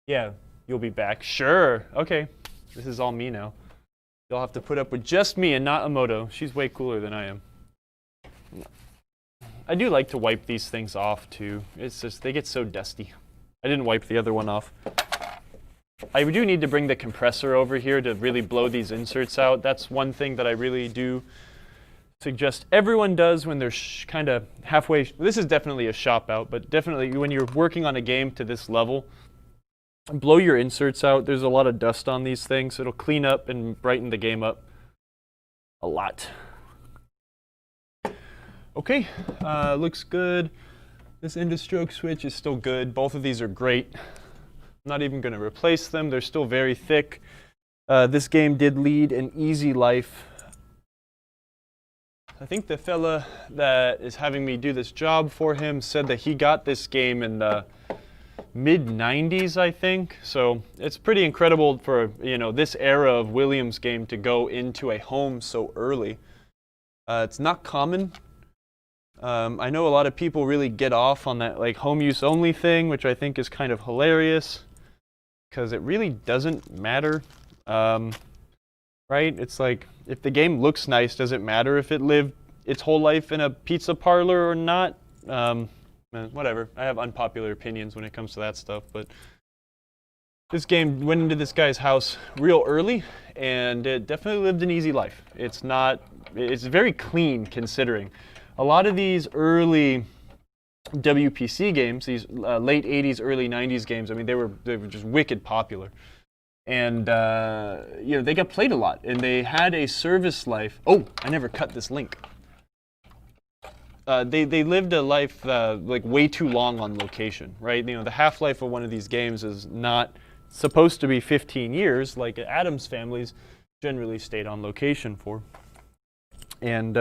Speaker 2: Yeah, you'll be back. Sure. Okay. This is all me now. You'll have to put up with just me and not Emoto. She's way cooler than I am. I do like to wipe these things off, too. It's just, they get so dusty. I didn't wipe the other one off. I do need to bring the compressor over here to really blow these inserts out. That's one thing that I really do suggest everyone does when they're kind of halfway. This is definitely a shop out, but definitely when you're working on a game to this level, blow your inserts out. There's a lot of dust on these things. It'll clean up and brighten the game up a lot. Okay, looks good. This end-of-stroke switch is still good. Both of these are great. I'm not even going to replace them. They're still very thick. This game did lead an easy life. I think the fella that is having me do this job for him said that he got this game in the mid-90s, I think. So it's pretty incredible for, this era of Williams game to go into a home so early. It's not common. I know a lot of people really get off on that like home use only thing, which I think is kind of hilarious because it really doesn't matter, right? It's like if the game looks nice, does it matter if it lived its whole life in a pizza parlor or not? Whatever. I have unpopular opinions when it comes to that stuff, but this game went into this guy's house real early, and it definitely lived an easy life. It's very clean considering. A lot of these early WPC games, these late 80s, early 90s games, I mean, they were just wicked popular. And, they got played a lot, and they had a service life. Oh, I never cut this link. They lived a life like way too long on location, right? You know, the half-life of one of these games is not supposed to be 15 years like Adam's families generally stayed on location for. And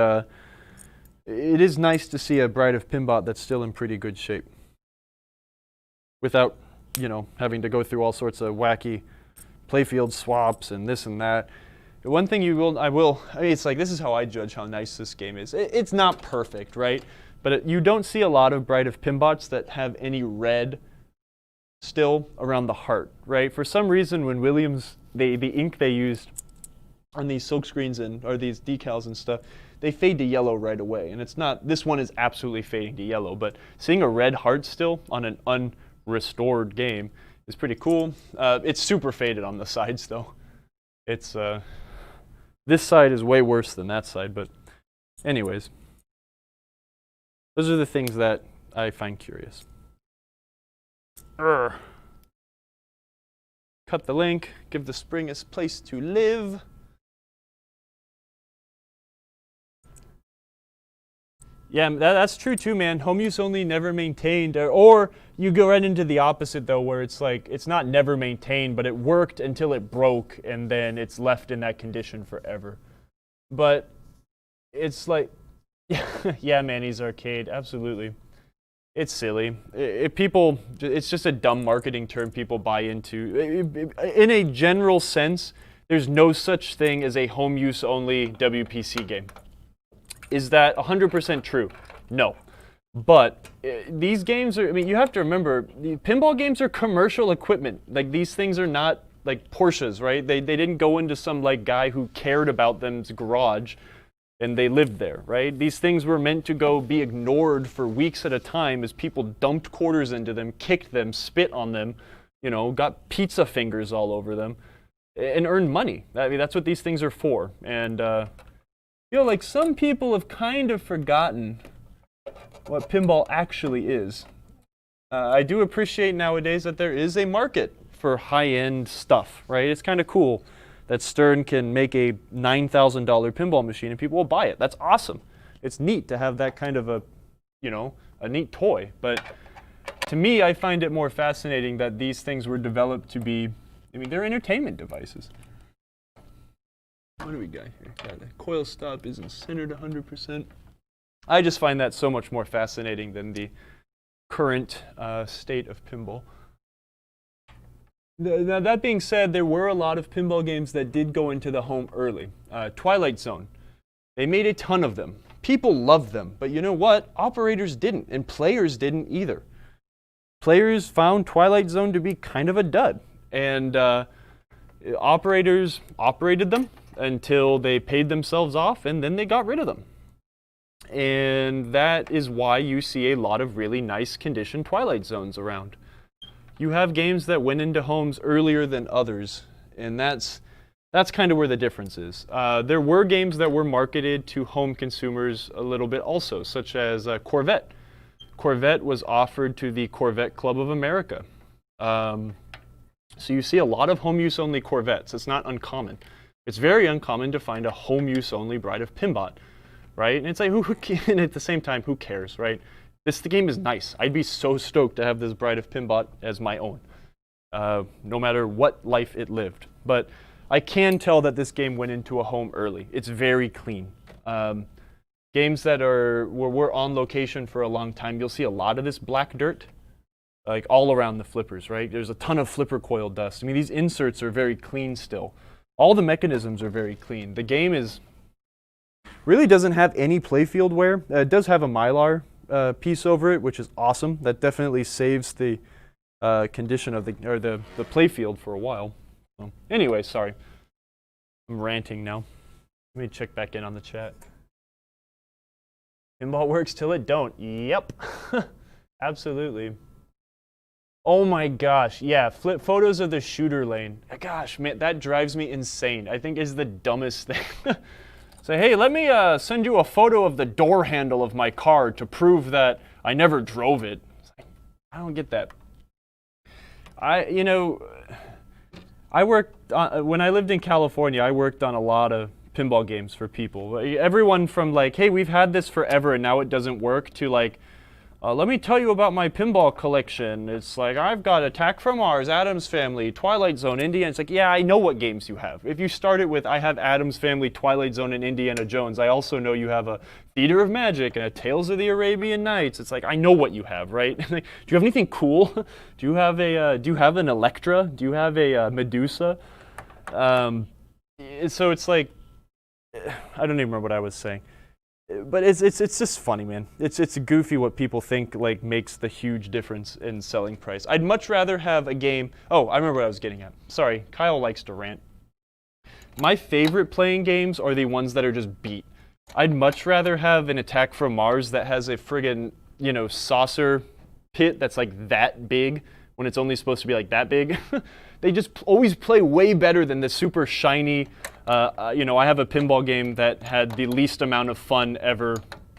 Speaker 2: it is nice to see a Bride of Pinbot that's still in pretty good shape without, having to go through all sorts of wacky playfield swaps and this and that. One thing I mean, it's like, this is how I judge how nice this game is. It's not perfect, right? But you don't see a lot of Bride of Pinbots that have any red still around the heart, right? For some reason, when Williams, the ink they used on these silk screens or these decals and stuff, they fade to yellow right away. And it's not, this one is absolutely fading to yellow, but seeing a red heart still on an unrestored game is pretty cool. It's super faded on the sides though. It's, this side is way worse than that side, but anyways, those are the things that I find curious. Cut the link, give the spring its place to live. Yeah, that's true too, man. Home use only, never maintained. Or you go right into the opposite though, where it's like, it's not never maintained, but it worked until it broke and then it's left in that condition forever. But it's like, yeah, Manny's Arcade, absolutely. It's silly. It's just a dumb marketing term people buy into. In a general sense, there's no such thing as a home use only WPC game. Is that 100% true? No. But these games are, I mean, you have to remember, the pinball games are commercial equipment. Like, these things are not like Porsches, right? They didn't go into some like guy who cared about them's garage and they lived there, right? These things were meant to go be ignored for weeks at a time as people dumped quarters into them, kicked them, spit on them, got pizza fingers all over them, and earned money. I mean, that's what these things are for. And, like some people have kind of forgotten what pinball actually is. I do appreciate nowadays that there is a market for high-end stuff, right? It's kind of cool that Stern can make a $9,000 pinball machine and people will buy it. That's awesome. It's neat to have that kind of a neat toy. But to me, I find it more fascinating that these things were developed to be, they're entertainment devices. What do we got here? The coil stop isn't centered 100%. I just find that so much more fascinating than the current state of pinball. Now, that being said, there were a lot of pinball games that did go into the home early. Twilight Zone. They made a ton of them. People loved them, but you know what? Operators didn't, and players didn't either. Players found Twilight Zone to be kind of a dud, and operators operated them until they paid themselves off, and then they got rid of them. And that is why you see a lot of really nice conditioned Twilight Zones around. You have games that went into homes earlier than others, and that's kind of where the difference is. There were games that were marketed to home consumers a little bit also, such as Corvette. Corvette was offered to the Corvette Club of America. So you see a lot of home use only Corvettes. It's not uncommon. It's very uncommon to find a home use only Bride of Pinbot, right? And it's like, and at the same time, who cares, right? The game is nice. I'd be so stoked to have this Bride of Pinbot as my own, no matter what life it lived. But I can tell that this game went into a home early. It's very clean. Games that were on location for a long time, you'll see a lot of this black dirt, like all around the flippers, right? There's a ton of flipper coil dust. I mean, these inserts are very clean still. All the mechanisms are very clean. The game is Really doesn't have any playfield wear. It does have a Mylar piece over it, which is awesome. That definitely saves the condition of the playfield for a while. So, anyway, sorry. I'm ranting now. Let me check back in on the chat. Pinball works till it don't. Yep. Absolutely. Oh my gosh, yeah, flip photos of the shooter lane. Gosh, man, that drives me insane. I think is the dumbest thing. Say, hey, let me send you a photo of the door handle of my car to prove that I never drove it. It's like, I don't get that. I worked on, when I lived in California, I worked on a lot of pinball games for people. Everyone from like, hey, we've had this forever and now it doesn't work, to like, let me tell you about my pinball collection. It's like, I've got Attack from Mars, Addams Family, Twilight Zone, Indiana. It's like, yeah, I know what games you have. If you start it with, I have Addams Family, Twilight Zone, and Indiana Jones, I also know you have a Theater of Magic and a Tales of the Arabian Nights. It's like, I know what you have, right? Do you have anything cool? Do you have an Electra? Do you have a Medusa? So it's like, I don't even remember what I was saying. But it's just funny, man. It's goofy what people think like makes the huge difference in selling price. I'd much rather have a game. Oh, I remember what I was getting at. Sorry, Kyle likes to rant. My favorite playing games are the ones that are just beat. I'd much rather have an Attack from Mars that has a friggin', saucer pit that's like that big when it's only supposed to be like that big. They just always play way better than the super shiny. I have a pinball game that had the least amount of fun ever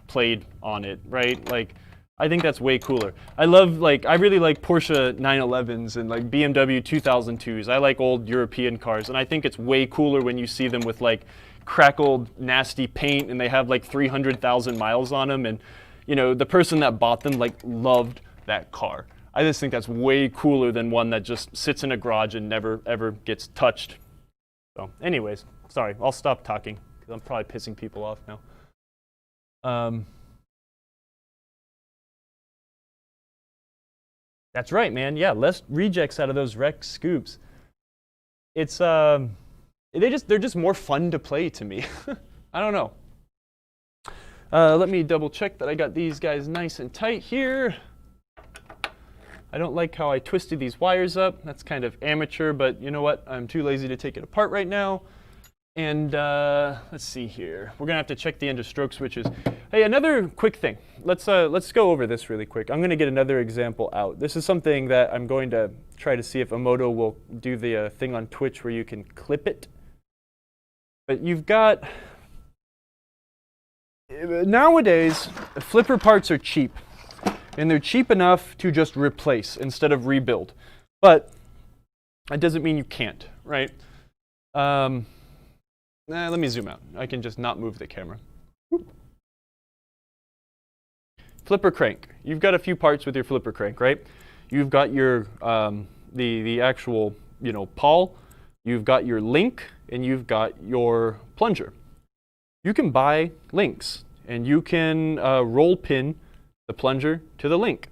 Speaker 2: played on it, right? Like, I think that's way cooler. I really like Porsche 911s and like BMW 2002s. I like old European cars, and I think it's way cooler when you see them with like crackled, nasty paint, and they have like 300,000 miles on them, and the person that bought them like loved that car. I just think that's way cooler than one that just sits in a garage and never ever gets touched. So, anyways, sorry, I'll stop talking because I'm probably pissing people off now. That's right, man. Yeah, less rejects out of those wrecked scoops. It's they're just more fun to play to me. I don't know. Let me double check that I got these guys nice and tight here. I don't like how I twisted these wires up. That's kind of amateur, but you know what? I'm too lazy to take it apart right now. And let's see here. We're gonna have to check the end of stroke switches. Hey, another quick thing. Let's go over this really quick. I'm gonna get another example out. This is something that I'm going to try to see if Emoto will do the thing on Twitch where you can clip it. But you've got, nowadays, flipper parts are cheap. And they're cheap enough to just replace instead of rebuild. But that doesn't mean you can't, right? Let me zoom out. I can just not move the camera. Flipper crank. You've got a few parts with your flipper crank, right? You've got your the actual pawl. You've got your link, and you've got your plunger. You can buy links, and you can roll pin the plunger to the link.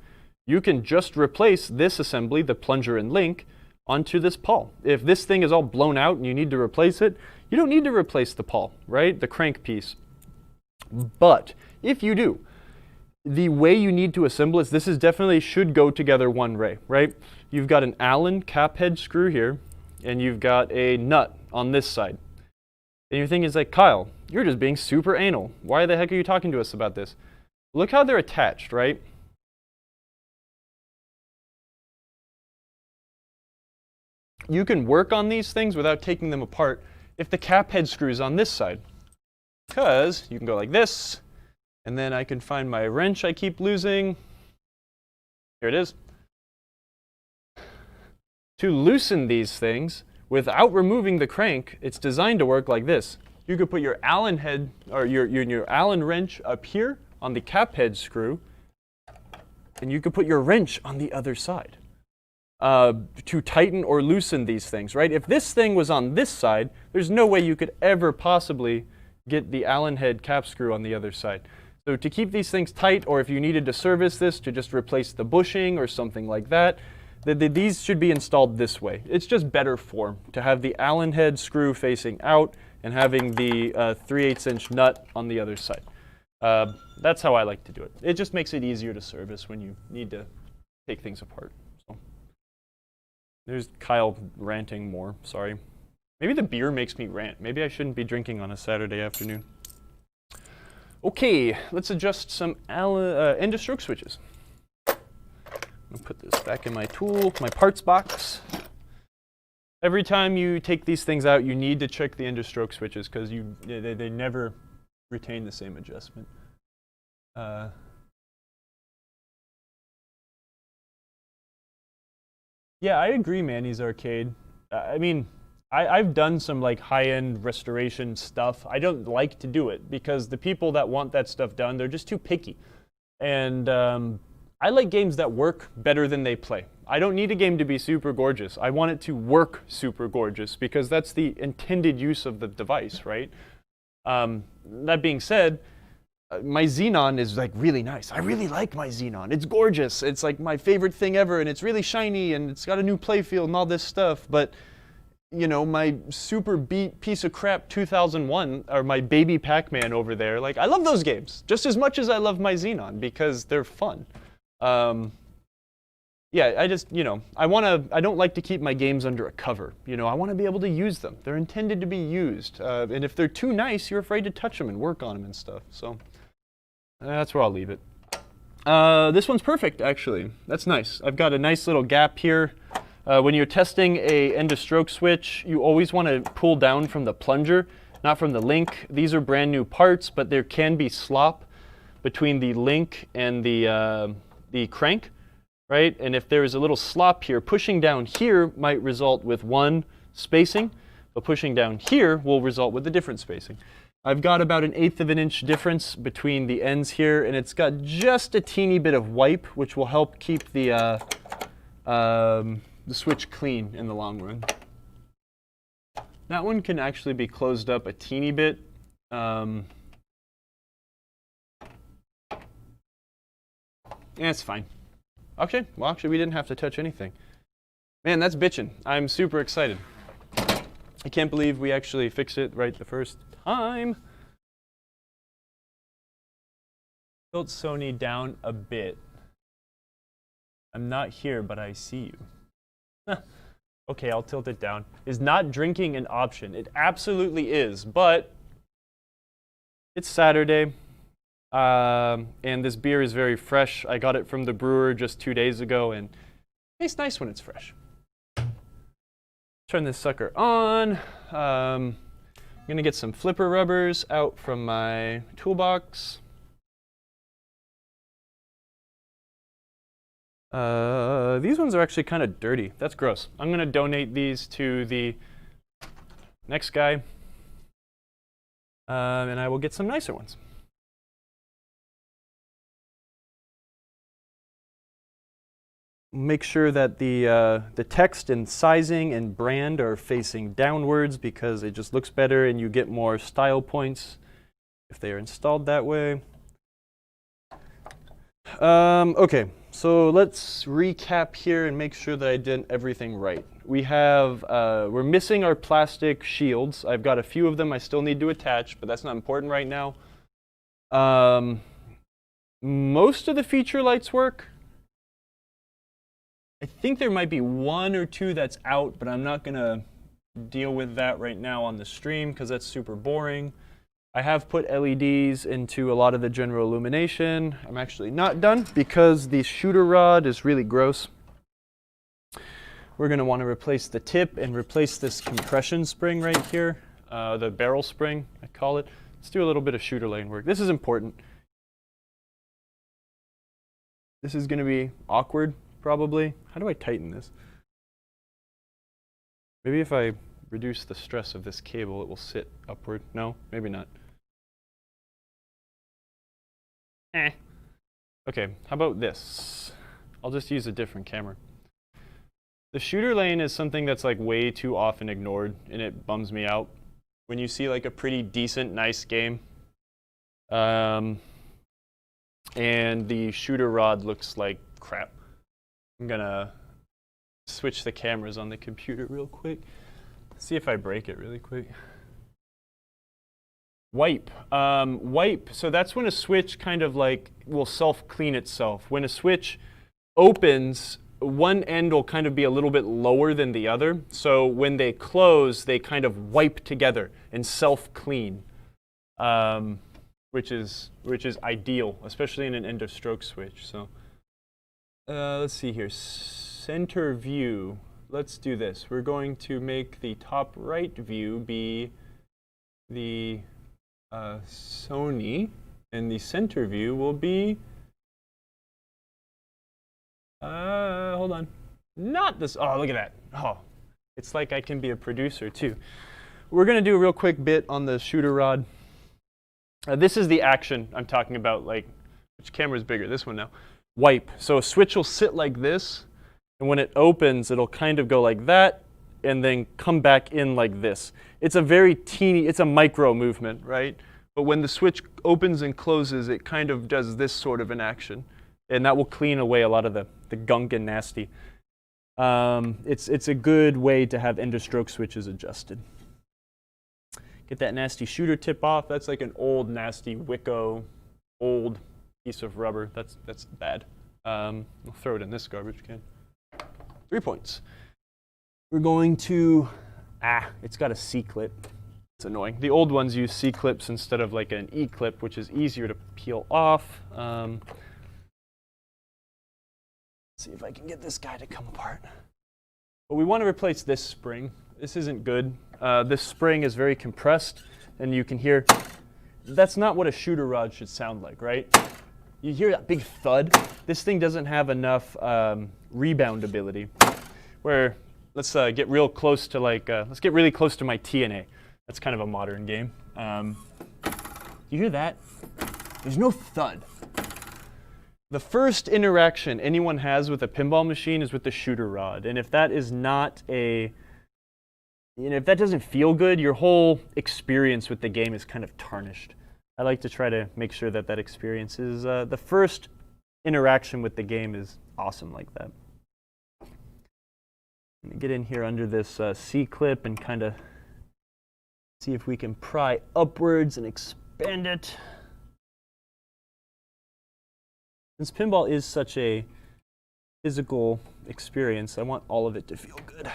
Speaker 2: You can just replace this assembly, the plunger and link, onto this pawl. If this thing is all blown out and you need to replace it, you don't need to replace the pawl, right? The crank piece. But if you do, the way you need to assemble this is definitely should go together one way, right? You've got an Allen cap head screw here, and you've got a nut on this side. And your thing is like, Kyle, you're just being super anal. Why the heck are you talking to us about this? Look how they're attached, right? You can work on these things without taking them apart if the cap head screw is on this side. Because you can go like this, and then I can find my wrench I keep losing. Here it is. To loosen these things without removing the crank, it's designed to work like this. You could put your Allen head or your Allen wrench up here on the cap head screw, and you could put your wrench on the other side to tighten or loosen these things, right? If this thing was on this side, there's no way you could ever possibly get the Allen head cap screw on the other side. So to keep these things tight, or if you needed to service this to just replace the bushing or something like that, these should be installed this way. It's just better form to have the Allen head screw facing out and having the 3/8 inch nut on the other side. That's how I like to do it. It just makes it easier to service when you need to take things apart. So there's Kyle ranting more, sorry. Maybe the beer makes me rant. Maybe I shouldn't be drinking on a Saturday afternoon. Okay, let's adjust some end of stroke switches. I'm gonna put this back in my my parts box. Every time you take these things out, you need to check the end of stroke switches because they never retain the same adjustment. Yeah, I agree, Manny's Arcade. I mean, I've done some like high-end restoration stuff. I don't like to do it because the people that want that stuff done, they're just too picky. And I like games that work better than they play. I don't need a game to be super gorgeous. I want it to work super gorgeous because that's the intended use of the device, right? That being said, my Xenon is like really nice. I really like my Xenon. It's gorgeous. It's like my favorite thing ever, and it's really shiny, and it's got a new playfield and all this stuff. But you know, my super beat piece of crap 2001, or my baby Pac-Man over there, like I love those games just as much as I love my Xenon because they're fun. Yeah, I just, you know, I don't like to keep my games under a cover. You know, I want to be able to use them. They're intended to be used. And if they're too nice, you're afraid to touch them and work on them and stuff. So that's where I'll leave it. This one's perfect, actually. That's nice. I've got a nice little gap here. When you're testing a end of stroke switch, you always want to pull down from the plunger, not from the link. These are brand new parts, but there can be slop between the link and the crank, right? And if there is a little slop here, pushing down here might result with one spacing, but pushing down here will result with a different spacing. I've got about 1/8 of an inch difference between the ends here, and it's got just a teeny bit of wipe, which will help keep the switch clean in the long run. That one can actually be closed up a teeny bit. Yeah, it's fine. Okay, well actually we didn't have to touch anything. Man, that's bitchin'. I'm super excited. I can't believe we actually fixed it right the first time. Tilt Sony down a bit. I'm not here, but I see you. Okay, I'll tilt it down. Is not drinking an option? It absolutely is, but it's Saturday, and this beer is very fresh. I got it from the brewer just 2 days ago, and it tastes nice when it's fresh. Turn this sucker on. I'm gonna get some flipper rubbers out from my toolbox. These ones are actually kind of dirty. That's gross. I'm gonna donate these to the next guy, and I will get some nicer ones. Make sure that the text and sizing and brand are facing downwards because it just looks better and you get more style points if they are installed that way. Okay, so let's recap here and make sure that I did everything right. We have, we're missing our plastic shields. I've got a few of them I still need to attach, but that's not important right now. Most of the feature lights work. I think there might be 1 or 2 that's out, but I'm not gonna deal with that right now on the stream because that's super boring. I have put LEDs into a lot of the general illumination. I'm actually not done because the shooter rod is really gross. We're gonna want to replace the tip and replace this compression spring right here, the barrel spring, I call it. Let's do a little bit of shooter lane work. This is important. This is gonna be awkward. Probably. How do I tighten this? Maybe if I reduce the stress of this cable, it will sit upward. No, maybe not. Okay, how about this? I'll just use a different camera. The shooter lane is something that's like way too often ignored, and it bums me out. When you see like a pretty decent, nice game, and the shooter rod looks like crap. I'm gonna switch the cameras on the computer real quick. See if I break it really quick. Wipe. Wipe, so that's when a switch kind of like will self-clean itself. When a switch opens, one end will kind of be a little bit lower than the other. So when they close, they kind of wipe together and self-clean, which is ideal, especially in an end of stroke switch. So let's see here. Center view. Let's do this. We're going to make the top right view be the Sony, and the center view will be, hold on, not this. Oh, look at that. Oh, it's like I can be a producer too. We're going to do a real quick bit on the shooter rod. This is the action I'm talking about, like, which camera is bigger? This one now. Wipe. So a switch will sit like this, and when it opens, it'll kind of go like that, and then come back in like this. It's a very teeny, it's a micro movement, right? But when the switch opens and closes, it kind of does this sort of an action. And that will clean away a lot of the gunk and nasty. It's a good way to have end of stroke switches adjusted. Get that nasty shooter tip off. That's like an old nasty Wicco, old piece of rubber. That's bad. I'll throw it in this garbage can. 3 points. We're going to, it's got a C-clip. It's annoying. The old ones use C-clips instead of like an E-clip, which is easier to peel off. Let's see if I can get this guy to come apart. But we want to replace this spring. This isn't good. This spring is very compressed, and you can hear, that's not what a shooter rod should sound like, right? You hear that big thud. This thing doesn't have enough rebound ability. Where, let's get real close to like, let's get really close to my TNA. That's kind of a modern game. You hear that? There's no thud. The first interaction anyone has with a pinball machine is with the shooter rod. And if that is not a, if that doesn't feel good, your whole experience with the game is kind of tarnished. I like to try to make sure that that experience is, the first interaction with the game is awesome like that. I'm gonna get in here under this C-clip and kind of see if we can pry upwards and expand it. Since pinball is such a physical experience, I want all of it to feel good.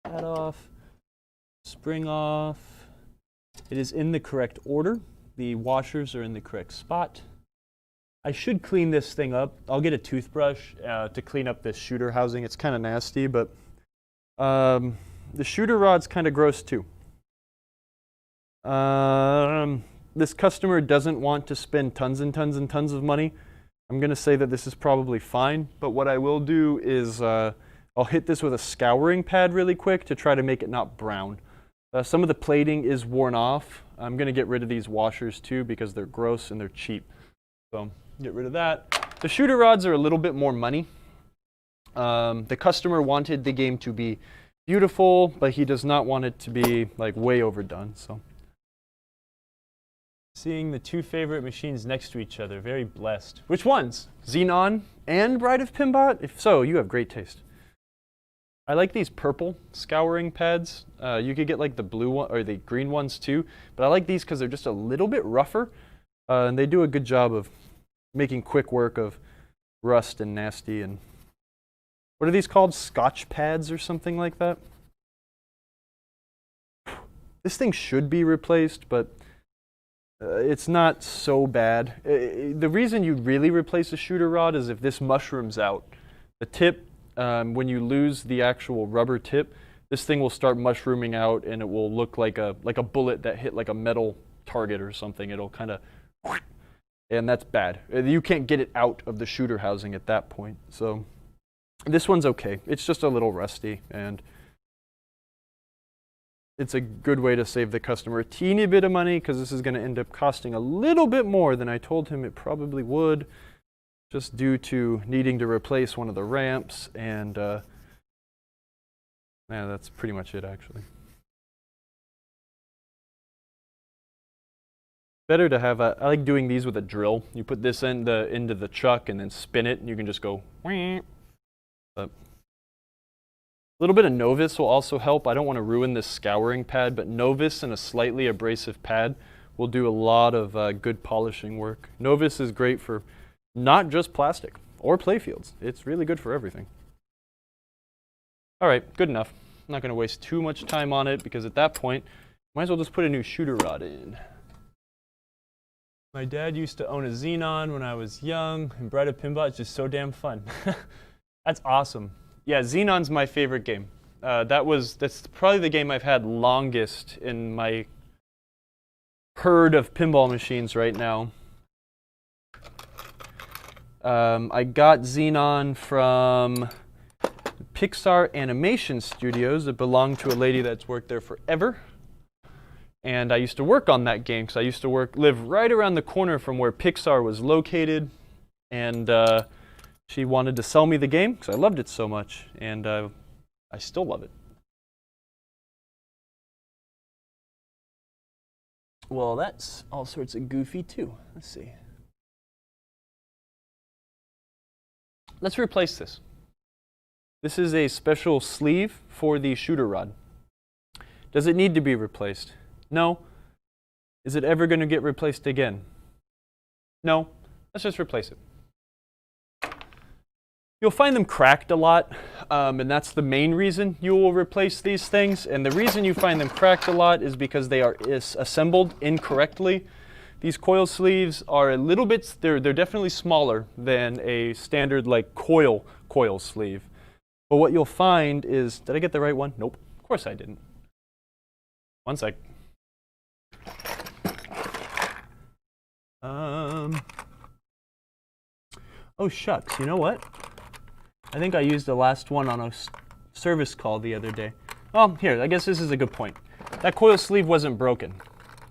Speaker 2: That off, spring off. It is in the correct order. The washers are in the correct spot. I should clean this thing up. I'll get a toothbrush to clean up this shooter housing. It's kind of nasty, but the shooter rod's kind of gross too. This customer doesn't want to spend tons and tons and tons of money. I'm going to say that this is probably fine, but what I will do is I'll hit this with a scouring pad really quick to try to make it not brown. Some of the plating is worn off. I'm going to get rid of these washers too because they're gross and they're cheap. So get rid of that. The shooter rods are a little bit more money. The customer wanted the game to be beautiful, but he does not want it to be like way overdone. So seeing the two favorite machines next to each other, very blessed. Which ones? Xenon and Bride of Pinbot? If so, you have great taste. I like these purple scouring pads. You could get like the blue one or the green ones too, but I like these because they're just a little bit rougher, and they do a good job of making quick work of rust and nasty. And what are these called? Scotch pads or something like that? This thing should be replaced, but it's not so bad. The reason you really replace a shooter rod is if this mushrooms out. The tip, when you lose the actual rubber tip, this thing will start mushrooming out and it will look like a bullet that hit like a metal target or something. It'll kind of, and that's bad. You can't get it out of the shooter housing at that point. So this one's okay. It's just a little rusty, and it's a good way to save the customer a teeny bit of money because this is going to end up costing a little bit more than I told him it probably would, just due to needing to replace one of the ramps. And yeah, that's pretty much it actually. Better to have I like doing these with a drill. You put this into the chuck and then spin it, and you can just go. But little bit of Novus will also help. I don't want to ruin this scouring pad, but Novus and a slightly abrasive pad will do a lot of good polishing work. Novus is great for not just plastic or playfields. It's really good for everything. All right, good enough. I'm not going to waste too much time on it because at that point, might as well just put a new shooter rod in. My dad used to own a Xenon when I was young, and Bride of Pinbot is just so damn fun. That's awesome. Yeah, Xenon's my favorite game. That's probably the game I've had longest in my herd of pinball machines right now. I got Xenon from Pixar Animation Studios. It belonged to a lady that's worked there forever. And I used to work on that game because I used to live right around the corner from where Pixar was located. And she wanted to sell me the game because I loved it so much. And I still love it. Well, that's all sorts of goofy too. Let's see. Let's replace this. This is a special sleeve for the shooter rod. Does it need to be replaced? No. Is it ever going to get replaced again? No. Let's just replace it. You'll find them cracked a lot, and that's the main reason you will replace these things. And the reason you find them cracked a lot is because they are assembled incorrectly. These coil sleeves are a little bit, they're definitely smaller than a standard like coil sleeve. But what you'll find is, did I get the right one? Nope, of course I didn't. One sec. Oh shucks, you know what? I think I used the last one on a service call the other day. Oh, here, I guess this is a good point. That coil sleeve wasn't broken.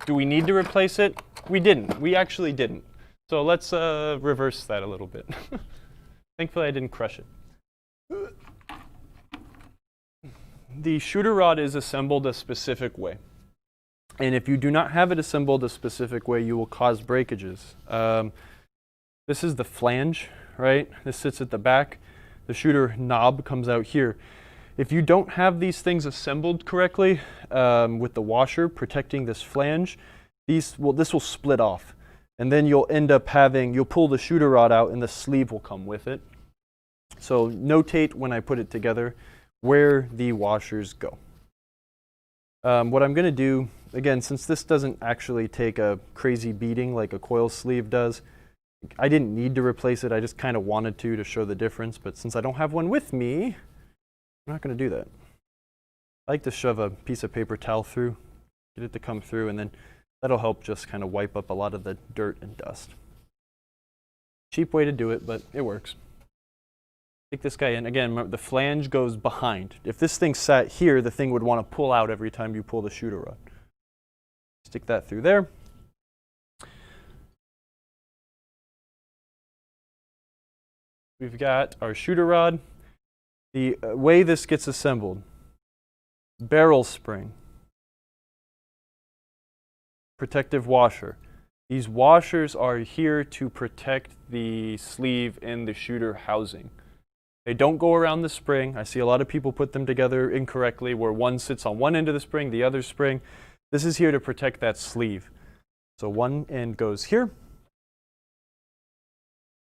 Speaker 2: Do we need to replace it? We didn't. We actually didn't. So let's reverse that a little bit. Thankfully, I didn't crush it. The shooter rod is assembled a specific way. And if you do not have it assembled a specific way, you will cause breakages. This is the flange, right? This sits at the back. The shooter knob comes out here. If you don't have these things assembled correctly with the washer protecting this flange, this will split off. And then you'll end up you'll pull the shooter rod out and the sleeve will come with it. So notate when I put it together where the washers go. What I'm going to do, again, since this doesn't actually take a crazy beating like a coil sleeve does, I didn't need to replace it. I just kind of wanted to show the difference. But since I don't have one with me, I'm not going to do that. I like to shove a piece of paper towel through, get it to come through, and then that'll help just kind of wipe up a lot of the dirt and dust. Cheap way to do it, but it works. Stick this guy in. Again, remember, the flange goes behind. If this thing sat here, the thing would want to pull out every time you pull the shooter rod. Stick that through there. We've got our shooter rod. The way this gets assembled: barrel spring, protective washer. These washers are here to protect the sleeve in the shooter housing. They don't go around the spring. I see a lot of people put them together incorrectly where one sits on one end of the spring, the other spring. This is here to protect that sleeve. So one end goes here.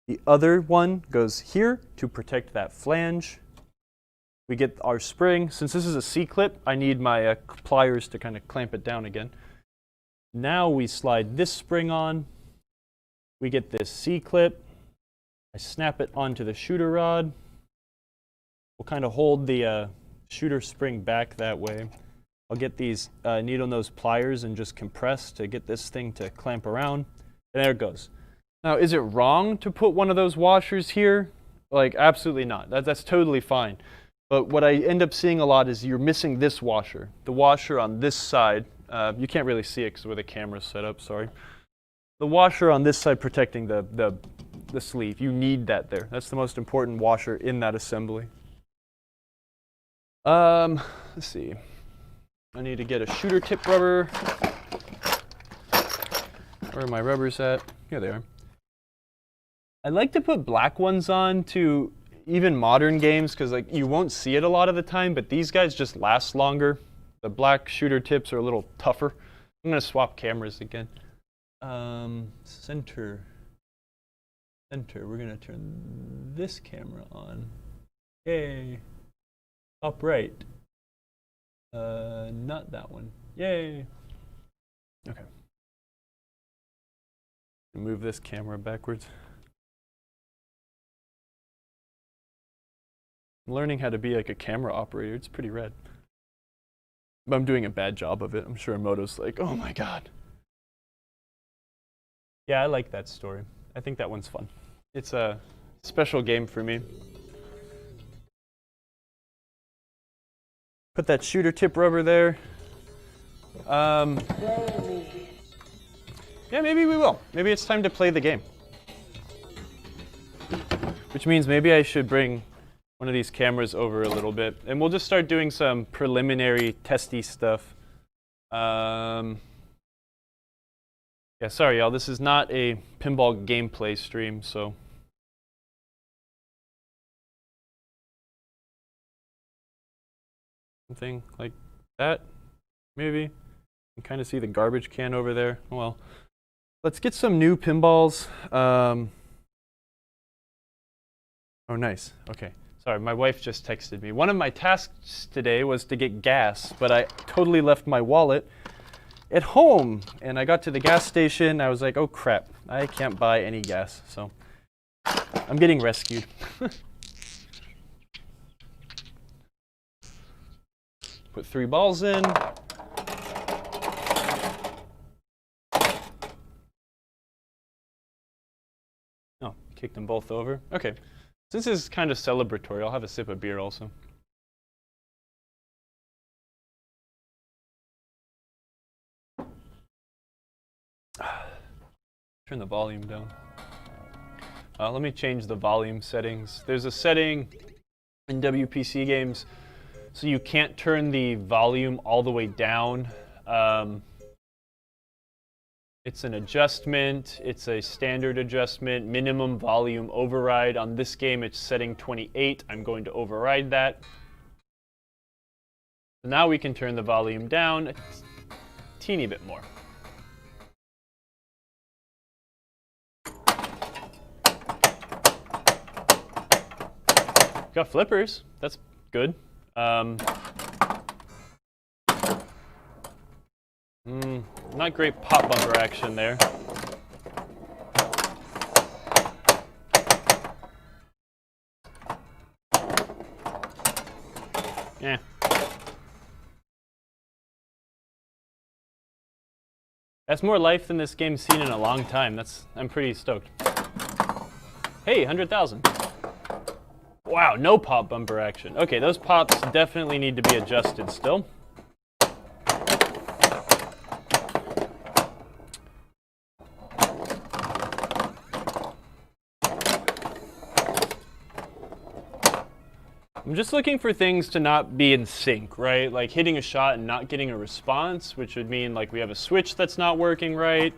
Speaker 2: The other one goes here to protect that flange. We get our spring. Since this is a C-clip, I need my pliers to kind of clamp it down again. Now we slide this spring on. We get this C-clip. I snap it onto the shooter rod. We'll kind of hold the shooter spring back that way. I'll get these needle nose pliers and just compress to get this thing to clamp around. And there it goes. Now, is it wrong to put one of those washers here? Like, absolutely not. That's totally fine. But what I end up seeing a lot is you're missing this washer. The washer on this side, you can't really see it because where the camera's set up, sorry. The washer on this side protecting the sleeve, you need that there. That's the most important washer in that assembly. Let's see. I need to get a shooter tip rubber. Where are my rubbers at? Here they are. I like to put black ones on to even modern games, because like you won't see it a lot of the time, but these guys just last longer. The black shooter tips are a little tougher. I'm gonna swap cameras again. Center. We're gonna turn this camera on. Yay. Upright. Not that one. Yay. Okay. Move this camera backwards. I'm learning how to be like a camera operator. It's pretty rad. But I'm doing a bad job of it. I'm sure Emoto's like, oh my god. Yeah, I like that story. I think that one's fun. It's a special game for me. Put that shooter tip rubber there. Yeah, maybe we will. Maybe it's time to play the game. Which means maybe I should bring one of these cameras over a little bit. And we'll just start doing some preliminary testy stuff. Yeah, sorry y'all, this is not a pinball gameplay stream, so. Something like that, maybe. You can kind of see the garbage can over there. Well, let's get some new pinballs. Oh, nice, okay. Sorry, my wife just texted me. One of my tasks today was to get gas, but I totally left my wallet at home. And I got to the gas station, I was like, oh crap, I can't buy any gas, so I'm getting rescued. Put 3 balls in. Oh, kicked them both over. Okay, since this is kind of celebratory, I'll have a sip of beer also. Turn the volume down. Let me change the volume settings. There's a setting in WPC games so you can't turn the volume all the way down. It's an adjustment. It's a standard adjustment, minimum volume override. On this game, it's setting 28. I'm going to override that. So now we can turn the volume down a teeny bit more. Got flippers. That's good. Not great pop bumper action there. Yeah. That's more life than this game's seen in a long time. I'm pretty stoked. Hey, 100,000. Wow, no pop bumper action. Okay, those pops definitely need to be adjusted still. I'm just looking for things to not be in sync, right? Like hitting a shot and not getting a response, which would mean like we have a switch that's not working right.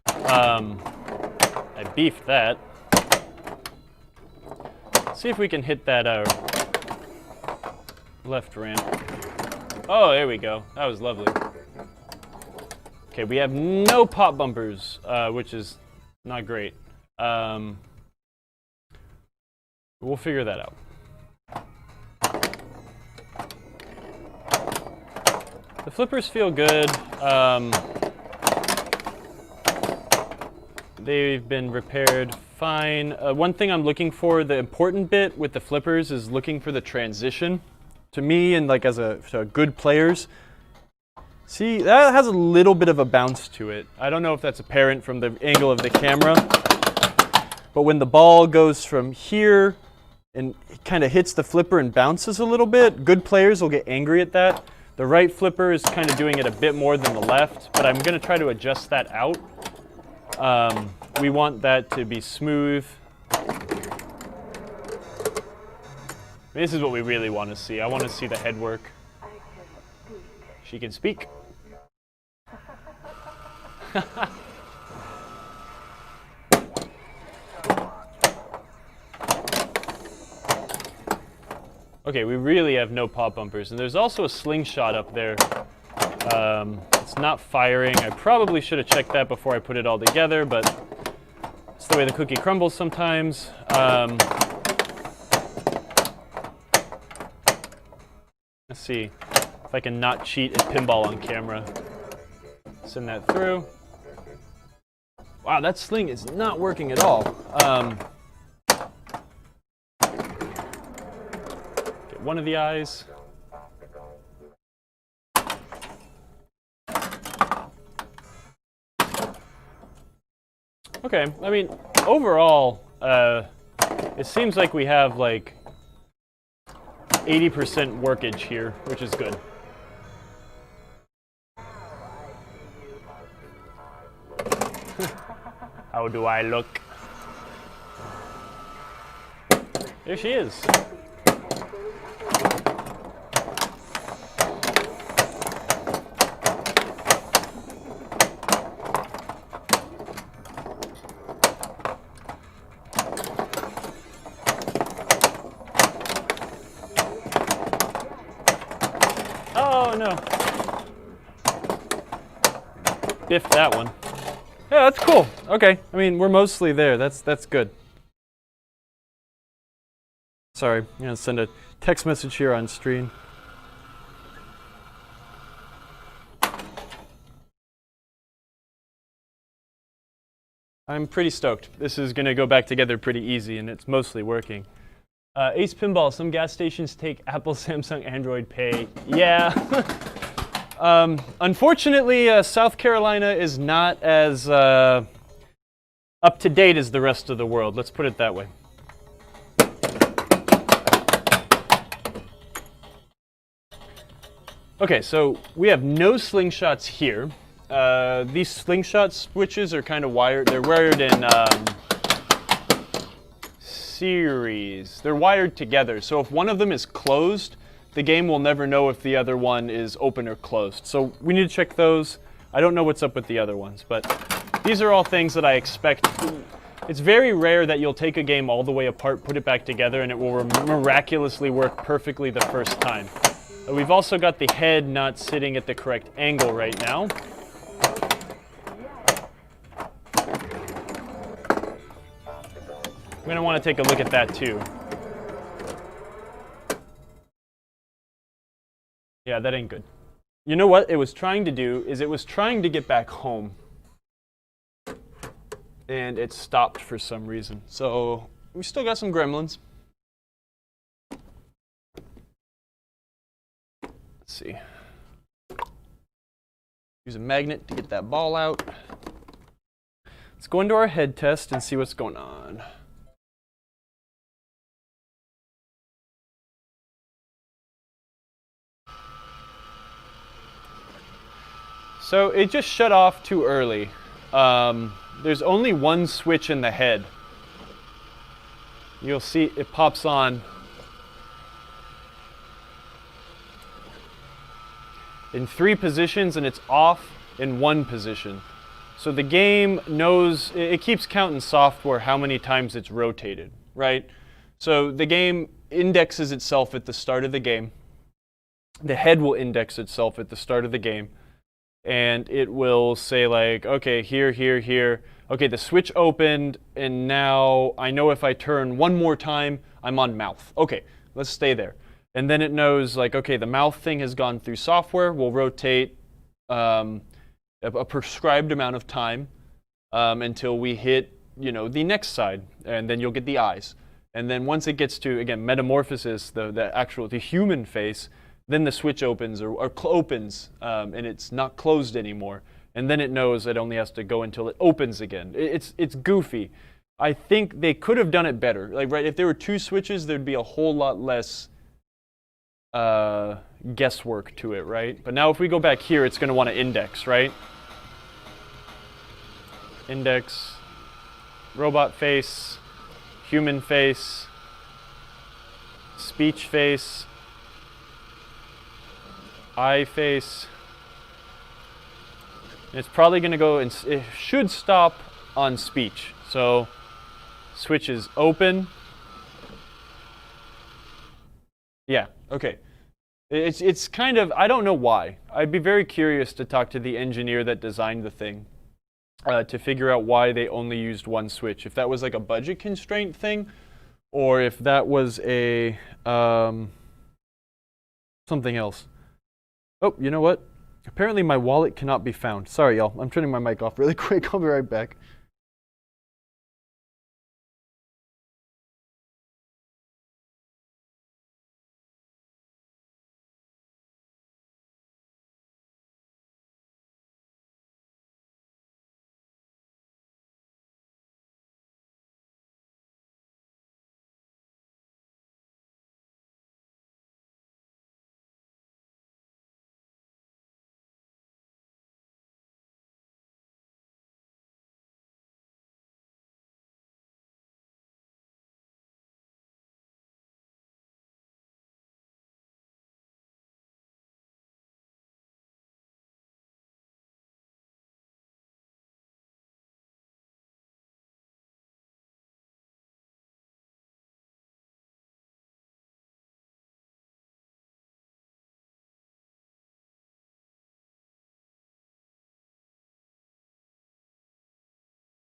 Speaker 2: I beefed that. See if we can hit that left ramp. Oh, there we go. That was lovely. Okay, we have no pop bumpers, which is not great. We'll figure that out. The flippers feel good. They've been repaired fine. One thing I'm looking for, the important bit with the flippers, is looking for the transition. To me, and like as to good players, see, that has a little bit of a bounce to it. I don't know if that's apparent from the angle of the camera, but when the ball goes from here and it kind of hits the flipper and bounces a little bit, good players will get angry at that. The right flipper is kind of doing it a bit more than the left, but I'm going to try to adjust that out. We want that to be smooth. This is what we really want to see. I want to see the head work. She can speak. Okay, we really have no pop bumpers. And there's also a slingshot up there. It's not firing. I probably should have checked that before I put it all together, but it's the way the cookie crumbles sometimes. Let's see if I can not cheat at pinball on camera. Send that through. Wow, that sling is not working at all. Get one of the eyes. Okay, I mean, overall, it seems like we have like 80% workage here, which is good. How do I look? There she is. Oh no. Biffed that one. Yeah, that's cool. Okay. I mean, we're mostly there. That's good. Sorry, I'm gonna send a text message here on stream. I'm pretty stoked. This is gonna go back together pretty easy, and it's mostly working. Ace Pinball, some gas stations take Apple, Samsung, Android Pay. Yeah. Unfortunately, South Carolina is not as up to date as the rest of the world. Let's put it that way. Okay, so we have no slingshots here. These slingshot switches are kind of wired. They're wired in series. They're wired together. So if one of them is closed, the game will never know if the other one is open or closed. So we need to check those. I don't know what's up with the other ones, but these are all things that I expect. It's very rare that you'll take a game all the way apart, put it back together, and it will miraculously work perfectly the first time. We've also got the head not sitting at the correct angle right now. I'm going to want to take a look at that too. Yeah, that ain't good. You know what it was trying to do is it was trying to get back home. And it stopped for some reason. So we still got some gremlins. Let's see. Use a magnet to get that ball out. Let's go into our head test and see what's going on. So it just shut off too early. There's only one switch in the head. You'll see it pops on in 3 positions and it's off in 1 position. So the game knows, it keeps counting software how many times it's rotated, right? So the game indexes itself at the start of the game. The head will index itself at the start of the game. And it will say like, okay, here, here, here. Okay, the switch opened, and now I know if I turn one more time, I'm on mouth. Okay, let's stay there. And then it knows like, okay, the mouth thing has gone through software. We'll rotate a prescribed amount of time until we hit, you know, the next side, and then you'll get the eyes. And then once it gets to, again, metamorphosis, the human face, then the switch opens or opens and it's not closed anymore. And then it knows it only has to go until it opens again. It's goofy. I think they could have done it better. Like, right, if there were 2 switches, there'd be a whole lot less guesswork to it, right? But now if we go back here, it's going to want to index, right? Index, robot face, human face, speech face, eye face. And it's probably going to go, and it should stop on speech. So switch is open. Yeah, okay. It's kind of, I don't know why. I'd be very curious to talk to the engineer that designed the thing to figure out why they only used one switch. If that was like a budget constraint thing, or if that was a something else. Oh, you know what? Apparently my wallet cannot be found. Sorry, y'all. I'm turning my mic off really quick. I'll be right back.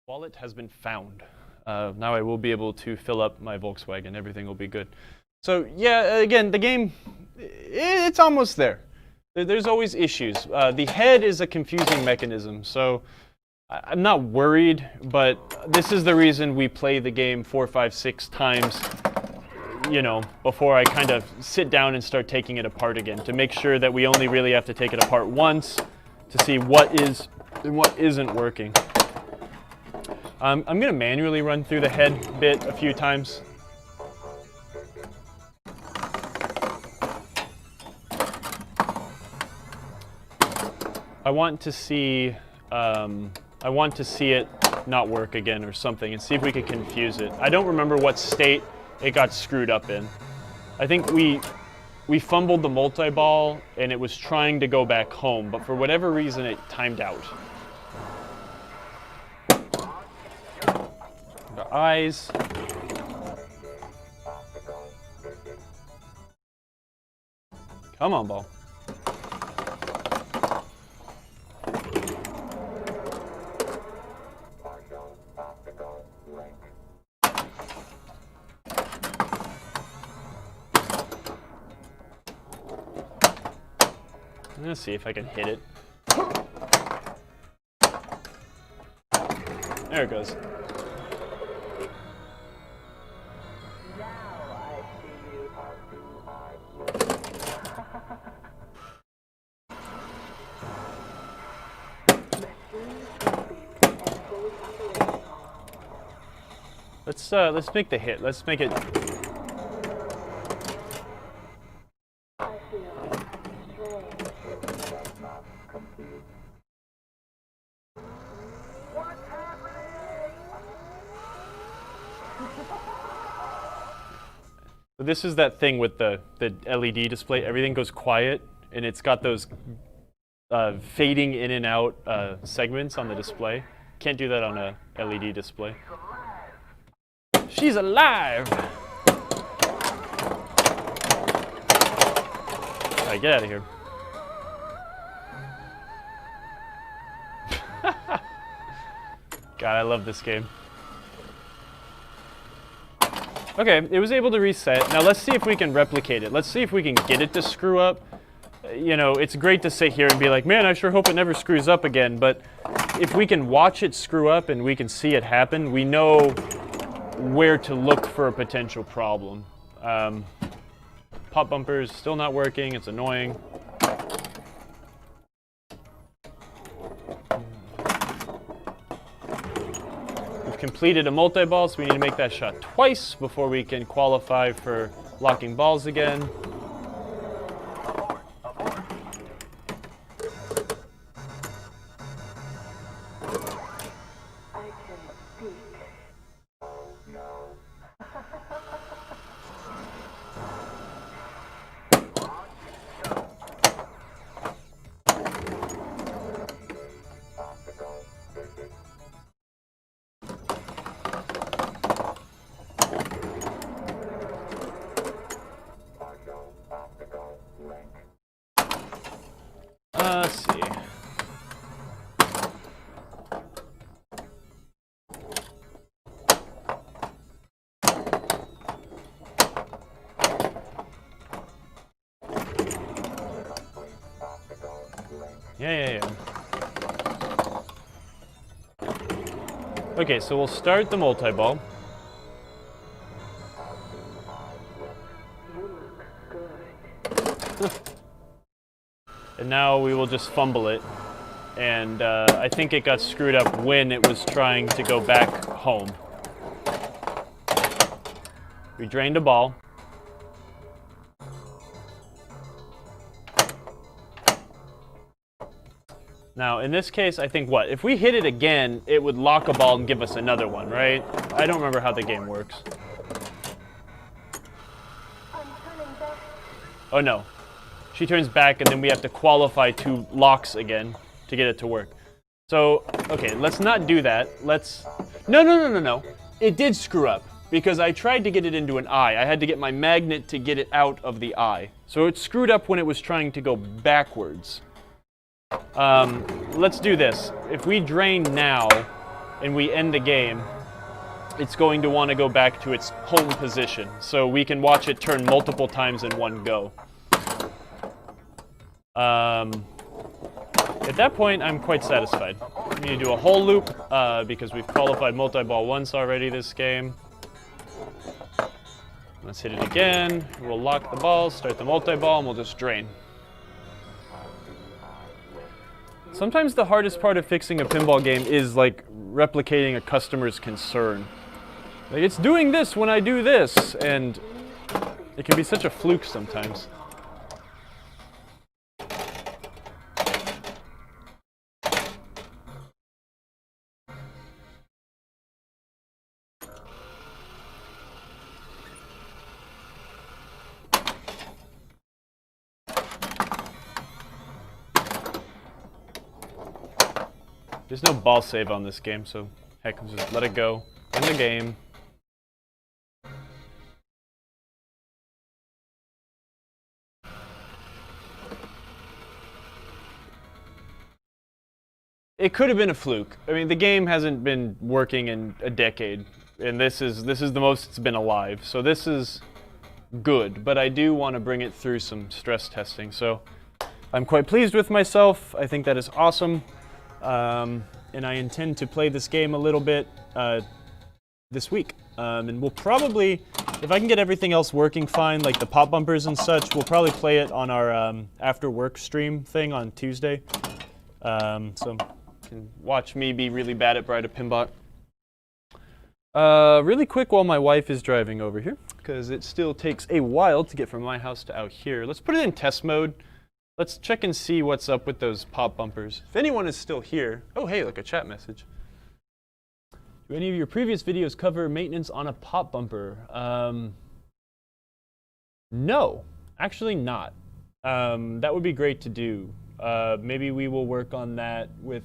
Speaker 2: Wallet has been found. Now I will be able to fill up my Volkswagen. Everything will be good. So yeah, again, the game, it's almost there. There's always issues. The head is a confusing mechanism, so I'm not worried, but this is the reason we play the game 4, 5, 6 times, you know, before I kind of sit down and start taking it apart again, to make sure that we only really have to take it apart once to see what is and what isn't working. I'm going to manually run through the head bit a few times. I want to see it not work again or something and see if we can confuse it. I don't remember what state it got screwed up in. I think we fumbled the multi-ball and it was trying to go back home, but for whatever reason it timed out. Got eyes. Come on, ball. I'm gonna see if I can hit it. There it goes. Let's make the hit. Let's make it. So this is that thing with the LED display. Everything goes quiet, and it's got those fading in and out segments on the display. Can't do that on a LED display. She's alive! Alright, get out of here. God, I love this game. Okay, it was able to reset. Now let's see if we can replicate it. Let's see if we can get it to screw up. You know, it's great to sit here and be like, man, I sure hope it never screws up again. But if we can watch it screw up and we can see it happen, we know where to look for a potential problem. Pop bumpers still not working. It's annoying. We've completed a multi-ball, so we need to make that shot twice before we can qualify for locking balls again. Yeah. Okay, so we'll start the multi-ball. And now we will just fumble it. And I think it got screwed up when it was trying to go back home. We drained a ball. Now, in this case, I think what? If we hit it again, it would lock a ball and give us another one, right? I don't remember how the game works. Oh, no. She turns back, and then we have to qualify 2 locks again to get it to work. So, okay, let's not do that. Let's... No. It did screw up, because I tried to get it into an eye. I had to get my magnet to get it out of the eye. So it screwed up when it was trying to go backwards. Let's do this. If we drain now, and we end the game, it's going to want to go back to its home position. So we can watch it turn multiple times in one go. At that point, I'm quite satisfied. We need to do a whole loop, because we've qualified multi-ball once already this game. Let's hit it again. We'll lock the ball, start the multi-ball, and we'll just drain. Sometimes the hardest part of fixing a pinball game is like replicating a customer's concern. Like, it's doing this when I do this, and it can be such a fluke sometimes. There's no ball save on this game, so heck, just let it go. In the game. It could have been a fluke. I mean, the game hasn't been working in a decade, and this is the most it's been alive. So this is good, but I do want to bring it through some stress testing. So I'm quite pleased with myself. I think that is awesome. And I intend to play this game a little bit this week. And we'll probably, if I can get everything else working fine, like the pop bumpers and such, we'll probably play it on our after work stream thing on Tuesday. So you can watch me be really bad at Bride of Pinbot. Really quick while my wife is driving over here, because it still takes a while to get from my house to out here. Let's put it in test mode. Let's check and see what's up with those pop bumpers. If anyone is still here, oh hey, look, a chat message. Do any of your previous videos cover maintenance on a pop bumper? No, actually not. That would be great to do. Maybe we will work on that with,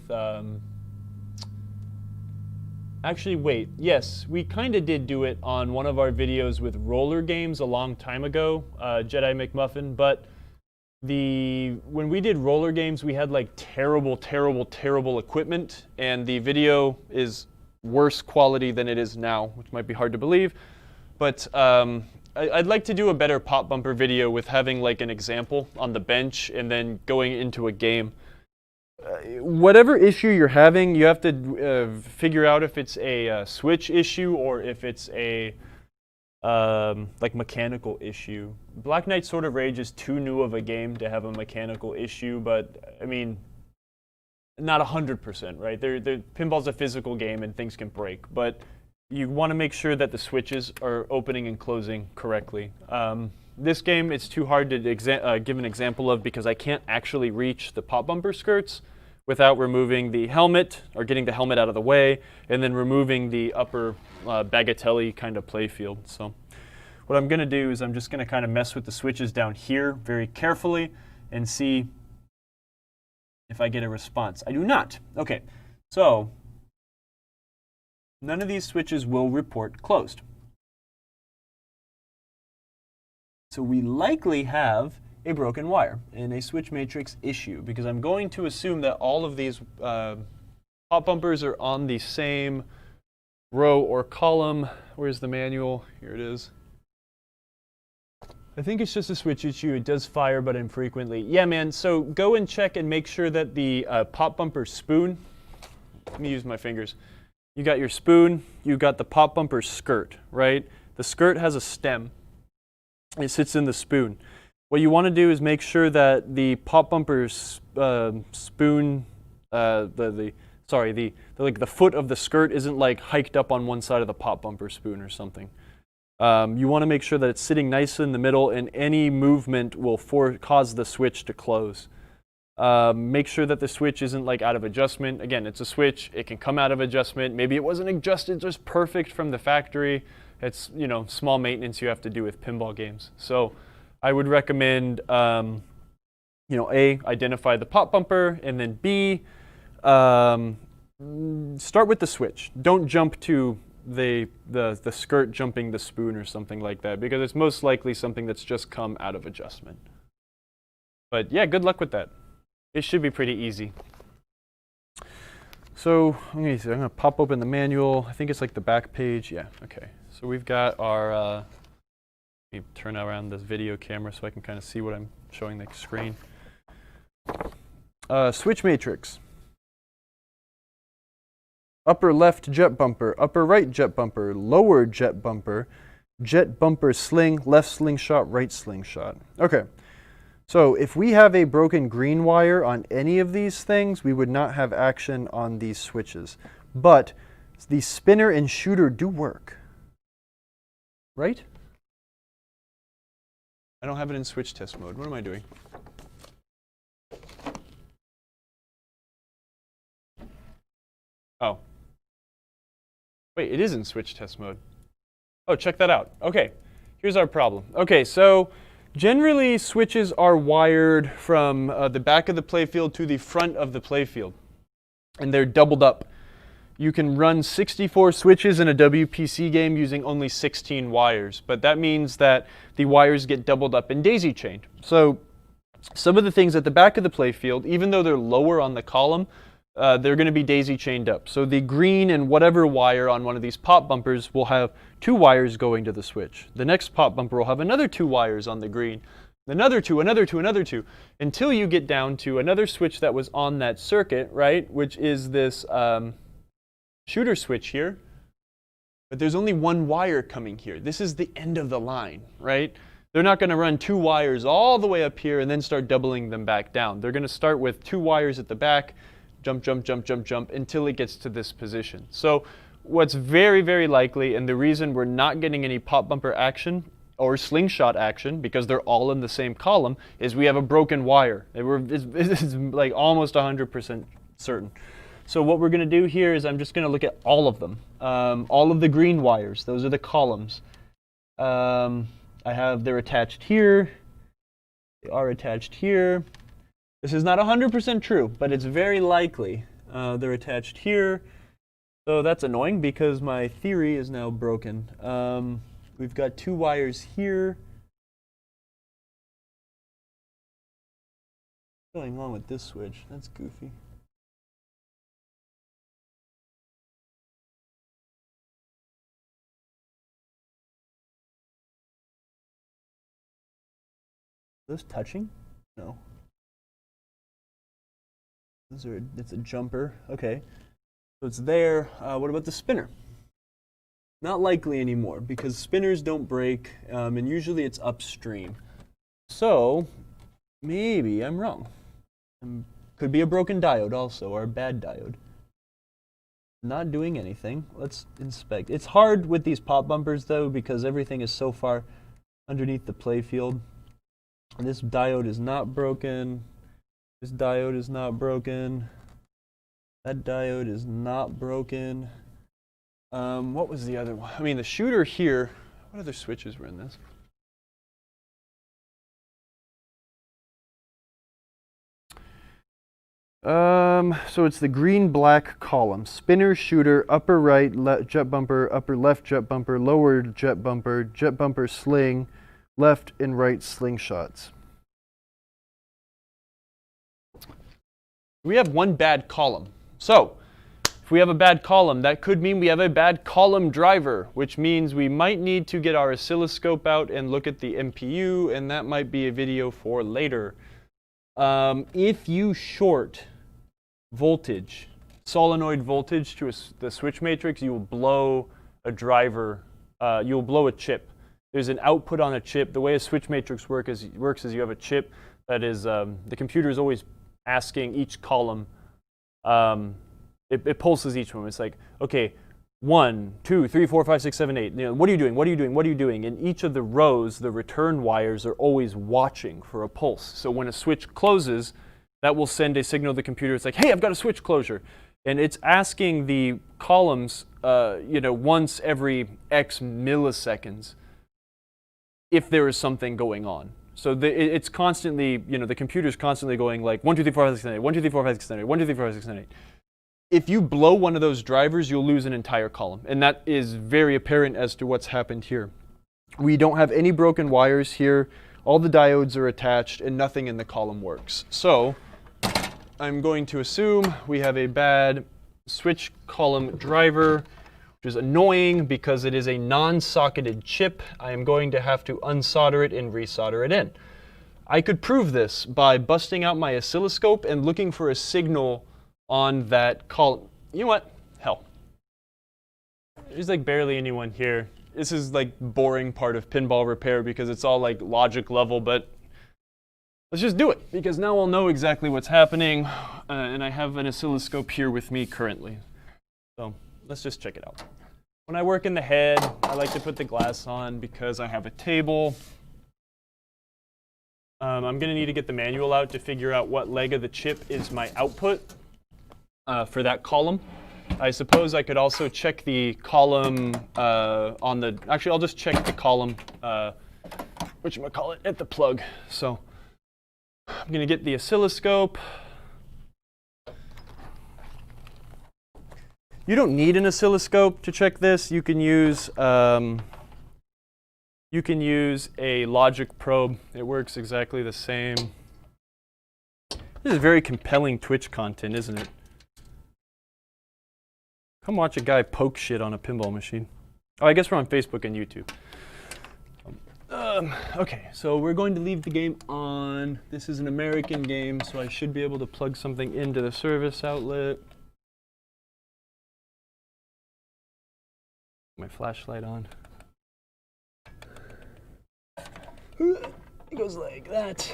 Speaker 2: actually wait, yes, we kind of did do it on one of our videos with roller games a long time ago, Jedi McMuffin, but when we did roller games, we had like terrible equipment, and the video is worse quality than it is now, which might be hard to believe. But I'd like to do a better pop bumper video with having like an example on the bench and then going into a game. Whatever issue you're having, you have to figure out if it's a switch issue or if it's a like mechanical issue. Black Knight Sword of Rage is too new of a game to have a mechanical issue, but I mean, not 100%, right? Pinball's a physical game and things can break, but you want to make sure that the switches are opening and closing correctly. This game, it's too hard to give an example of because I can't actually reach the pop bumper skirts without removing the helmet or getting the helmet out of the way and then removing the upper bagatelle kind of play field. So what I'm going to do is I'm just going to kind of mess with the switches down here very carefully and see if I get a response. I do not. Okay, so none of these switches will report closed. So we likely have a broken wire and a switch matrix issue because I'm going to assume that all of these pop bumpers are on the same row or column. Where's the manual? Here it is. I think it's just a switch issue. It does fire, but infrequently. Yeah, man, so go and check and make sure that the pop bumper spoon, let me use my fingers. You got your spoon, you got the pop bumper skirt, right? The skirt has a stem. It sits in the spoon. What you want to do is make sure that the pop bumper spoon, the foot of the skirt isn't like hiked up on one side of the pop bumper spoon or something. You want to make sure that it's sitting nice in the middle, and any movement will cause the switch to close. Make sure that the switch isn't like out of adjustment. Again, it's a switch. It can come out of adjustment. Maybe it wasn't adjusted just perfect from the factory. It's, you know, small maintenance you have to do with pinball games. So I would recommend, you know, A, identify the pop bumper, and then B, start with the switch. Don't jump to the skirt jumping the spoon or something like that, because it's most likely something that's just come out of adjustment. But yeah, good luck with that. It should be pretty easy. So I'm going to pop open the manual. I think it's like the back page. Yeah, okay. So we've got our, let me turn around this video camera so I can kind of see what I'm showing the screen. Switch matrix. Upper left jet bumper, upper right jet bumper, lower jet bumper sling, left slingshot, right slingshot. Okay, so if we have a broken green wire on any of these things, we would not have action on these switches. But the spinner and shooter do work, right? I don't have it in switch test mode. What am I doing? Oh. Wait, it is in switch test mode. Oh, check that out. Okay, here's our problem. Okay, so generally switches are wired from the back of the playfield to the front of the playfield, and they're doubled up. You can run 64 switches in a WPC game using only 16 wires, but that means that the wires get doubled up and daisy chained. So some of the things at the back of the playfield, even though they're lower on the column, they're going to be daisy chained up. So the green and whatever wire on one of these pop bumpers will have 2 wires going to the switch. The next pop bumper will have another 2 wires on the green, another 2, another 2, another 2, until you get down to another switch that was on that circuit, right, which is this shooter switch here. But there's only 1 wire coming here. This is the end of the line, right? They're not going to run 2 wires all the way up here and then start doubling them back down. They're going to start with 2 wires at the back, jump, jump, jump, jump, jump, until it gets to this position. So what's very, very likely, and the reason we're not getting any pop bumper action or slingshot action, because they're all in the same column, is we have a broken wire. It's like almost 100% certain. So what we're going to do here is I'm just going to look at all of them. All of the green wires, those are the columns. They're attached here. They are attached here. This is not 100% true, but it's very likely. They're attached here. So that's annoying because my theory is now broken. We've got 2 wires here. What's going on with this switch? That's goofy. Is this touching? No. It's a jumper. Okay. So it's there. What about the spinner? Not likely anymore because spinners don't break, and usually it's upstream. So maybe I'm wrong. Could be a broken diode also, or a bad diode. Not doing anything. Let's inspect. It's hard with these pop bumpers though because everything is so far underneath the playfield. This diode is not broken. This diode is not broken. That diode is not broken. What was the other one? I mean, the shooter here. What other switches were in this? So it's the green-black column. Spinner, shooter, upper right jet bumper, upper left jet bumper, lower jet bumper sling, left and right slingshots. We have 1 bad column. So If we have a bad column, that could mean we have a bad column driver, which means we might need to get our oscilloscope out and look at the MPU, and that might be a video for later. If you short voltage, solenoid voltage to the switch matrix, you will blow a driver, you'll blow a chip. There's an output on a chip. The way a switch matrix works is you have a chip that is, the computer is always asking each column, it pulses each one. It's like, okay, 1, 2, 3, 4, 5, 6, 7, 8. You know, what are you doing? What are you doing? What are you doing? And each of the rows, the return wires are always watching for a pulse. So when a switch closes, that will send a signal to the computer. It's like, hey, I've got a switch closure. And it's asking the columns, once every X milliseconds if there is something going on. So it's constantly, the computer's constantly going like 1, 2, 3, 4, 5, 6, 7, 8, 1, 2, 3, 4, 5, 6, 7, 8, 1, 2, 3, 4, 5, 6, 7, 8. If you blow one of those drivers, you'll lose an entire column. And that is very apparent as to what's happened here. We don't have any broken wires here. All the diodes are attached, and nothing in the column works. So I'm going to assume we have a bad switch column driver, which is annoying because it is a non-socketed chip. I am going to have to unsolder it and resolder it in. I could prove this by busting out my oscilloscope and looking for a signal on that column. You know what? Hell. There's like barely anyone here. This is like boring part of pinball repair because it's all like logic level, but let's just do it because now I'll know exactly what's happening, and I have an oscilloscope here with me currently. So let's just check it out. When I work in the head, I like to put the glass on because I have a table. I'm going to need to get the manual out to figure out what leg of the chip is my output for that column. I suppose I could also check the column on the, actually I'll just check the column, whatchamacallit, at the plug. So I'm going to get the oscilloscope. You don't need an oscilloscope to check this. You can use a logic probe. It works exactly the same. This is very compelling Twitch content, isn't it? Come watch a guy poke shit on a pinball machine. Oh, I guess we're on Facebook and YouTube. Okay, so we're going to leave the game on. This is an American game, so I should be able to plug something into the service outlet. My flashlight on. It goes like that.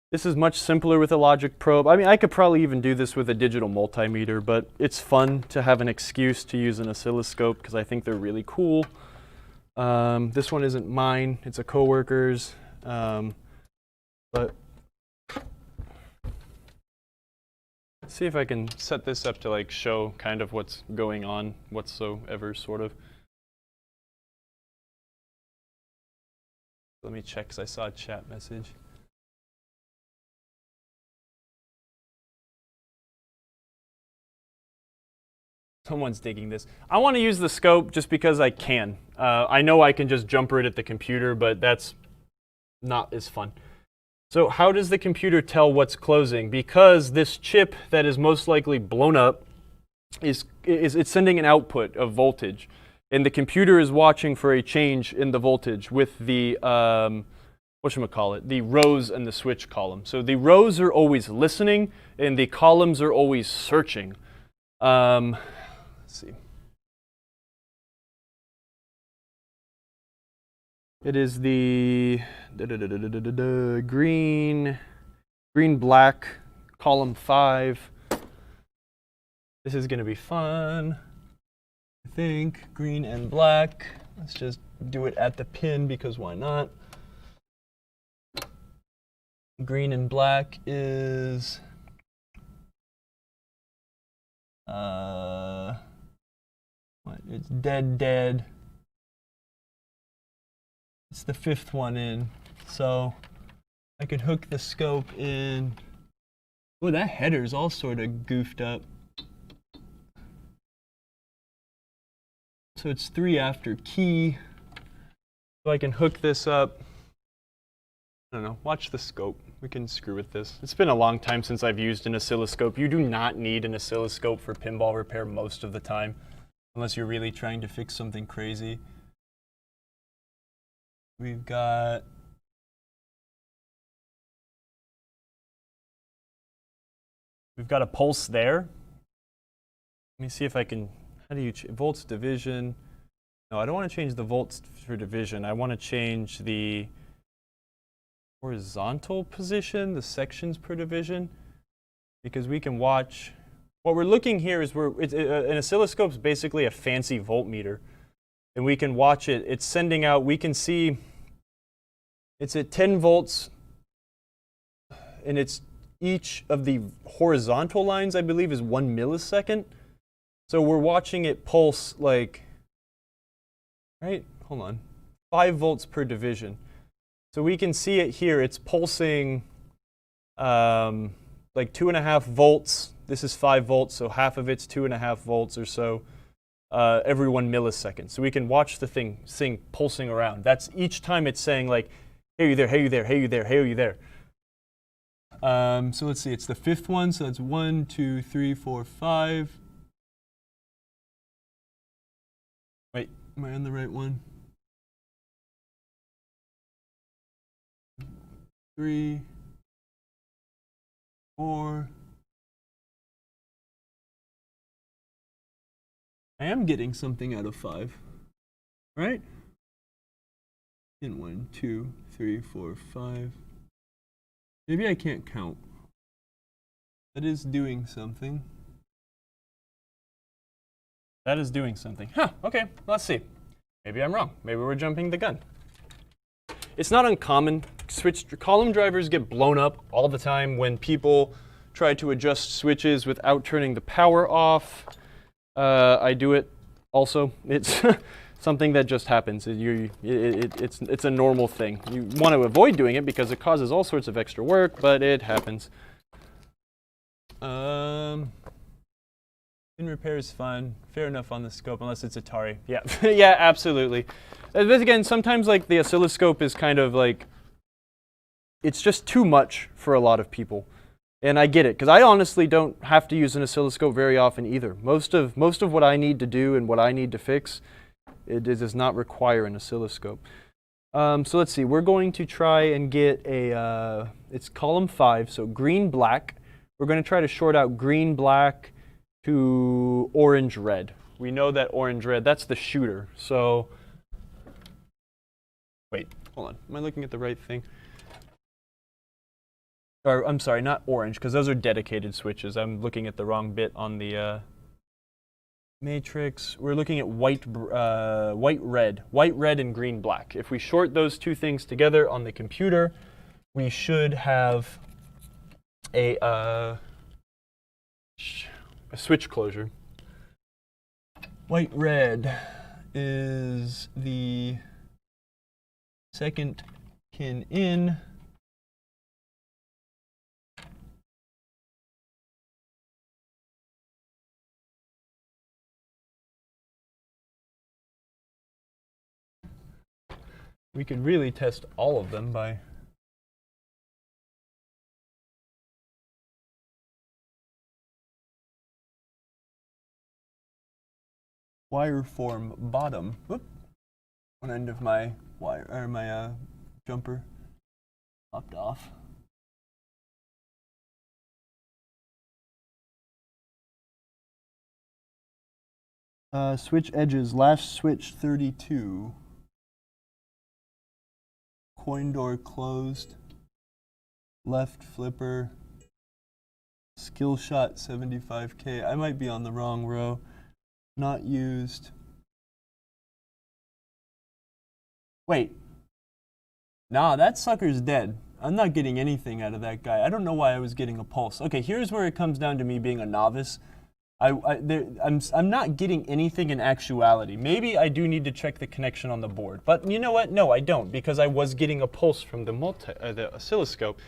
Speaker 2: This is much simpler with a logic probe. I mean, I could probably even do this with a digital multimeter, but it's fun to have an excuse to use an oscilloscope because I think they're really cool. This one isn't mine, it's a coworker's. But let's see if I can set this up to like show kind of what's going on whatsoever, sort of. Let me check because I saw a chat message. Someone's digging this. I want to use the scope just because I can. I know I can just jumper it at the computer, but that's not as fun. So how does the computer tell what's closing? Because this chip that is most likely blown up it's sending an output of voltage, and the computer is watching for a change in the voltage with the the rows and the switch column. So the rows are always listening, and the columns are always searching. Let's see. It is the green, black, column 5. This is going to be fun. I think green and black. Let's just do it at the pin because why not? Green and black is it's dead. It's the 5th one in. So I could hook the scope in. Oh, that header's all sort of goofed up. So it's 3 after key. So I can hook this up. I don't know, watch the scope. we can screw with this. It's been a long time since I've used an oscilloscope. You do not need an oscilloscope for pinball repair most of the time, unless you're really trying to fix something crazy. We've got a pulse there. Let me see if I can, how do you, volts division. No, I don't want to change the volts for division. I want to change the horizontal position, the sections per division, because we can watch. What we're looking here is an oscilloscope is basically a fancy voltmeter, and we can watch it. It's sending out. We can see it's at 10 volts, and it's each of the horizontal lines, I believe, is 1 millisecond. So we're watching it pulse like, right? Hold on, 5 volts per division. So we can see it here. It's pulsing like 2.5 volts. This is 5 volts, so half of it's 2.5 volts or so every 1 millisecond. So we can watch the thing pulsing around. That's each time it's saying like, hey, you there, hey, you there, hey, you there, hey, you there. So let's see, it's the 5th one. So that's 1, 2, 3, 4, 5. Wait, am I on the right one? 3, 4. I am getting something out of 5, right? In 1, 2, 3, 4, 5. Maybe I can't count. That is doing something. That is doing something. Huh, okay, let's see. Maybe I'm wrong. Maybe we're jumping the gun. It's not uncommon. Column drivers get blown up all the time when people try to adjust switches without turning the power off. I do it also. It's something that just happens. It's a normal thing. You want to avoid doing it because it causes all sorts of extra work, but it happens. Pin repair is fun. Fair enough on the scope, unless it's Atari. Yeah, yeah, absolutely. But again, sometimes like the oscilloscope is kind of like, it's just too much for a lot of people. And I get it, because I honestly don't have to use an oscilloscope very often either. Most of what I need to do and what I need to fix, it does not require an oscilloscope. So let's see, we're going to try and get a, it's column 5, so green, black. We're going to try to short out green, black to orange, red. We know that orange, red, that's the shooter. So, wait, hold on, am I looking at the right thing? Or, I'm sorry, not orange, because those are dedicated switches. I'm looking at the wrong bit on the matrix. We're looking at white, red, and green, black. If we short those two things together on the computer, we should have a switch closure. White, red is the second pin in. We could really test all of them by wire form bottom. Whoop. One end of my wire or my jumper popped off. Switch edges, last switch 32. Coin door closed. Left flipper. Skill shot 75K. I might be on the wrong row. Not used. Wait. Nah, that sucker's dead. I'm not getting anything out of that guy. I don't know why I was getting a pulse. Okay, here's where it comes down to me being a novice. I'm not getting anything in actuality. Maybe I do need to check the connection on the board. But you know what? No, I don't, because I was getting a pulse from the oscilloscope.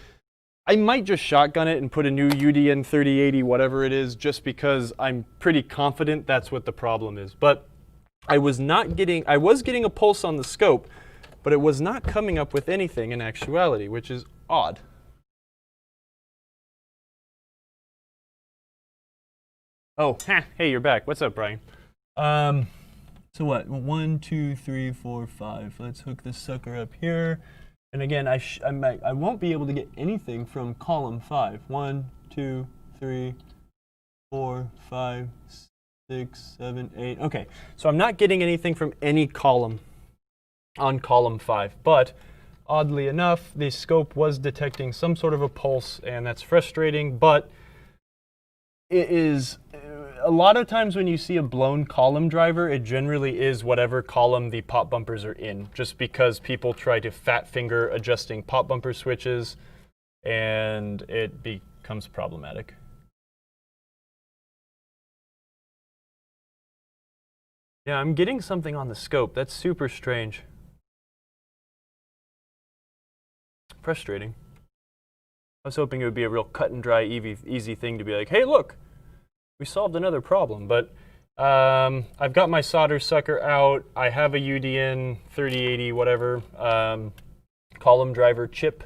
Speaker 2: I might just shotgun it and put a new UDN 3080, whatever it is, just because I'm pretty confident that's what the problem is. But I was getting a pulse on the scope, but it was not coming up with anything in actuality, which is odd. Oh, hey, you're back. What's up, Brian? So what? 1, 2, 3, 4, 5. Let's hook this sucker up here. And again, I won't be able to get anything from column 5. 1, 2, 3, 4, 5, 6, 7, 8. Okay, so I'm not getting anything from any column on column 5, but oddly enough, the scope was detecting some sort of a pulse, and that's frustrating, but it is a lot of times when you see a blown column driver, it generally is whatever column the pop bumpers are in, just because people try to fat finger adjusting pop bumper switches, and it becomes problematic. Yeah, I'm getting something on the scope. That's super strange. Frustrating. I was hoping it would be a real cut and dry, easy thing to be like, hey, look, we solved another problem. But I've got my solder sucker out. I have a UDN 3080, whatever, column driver chip.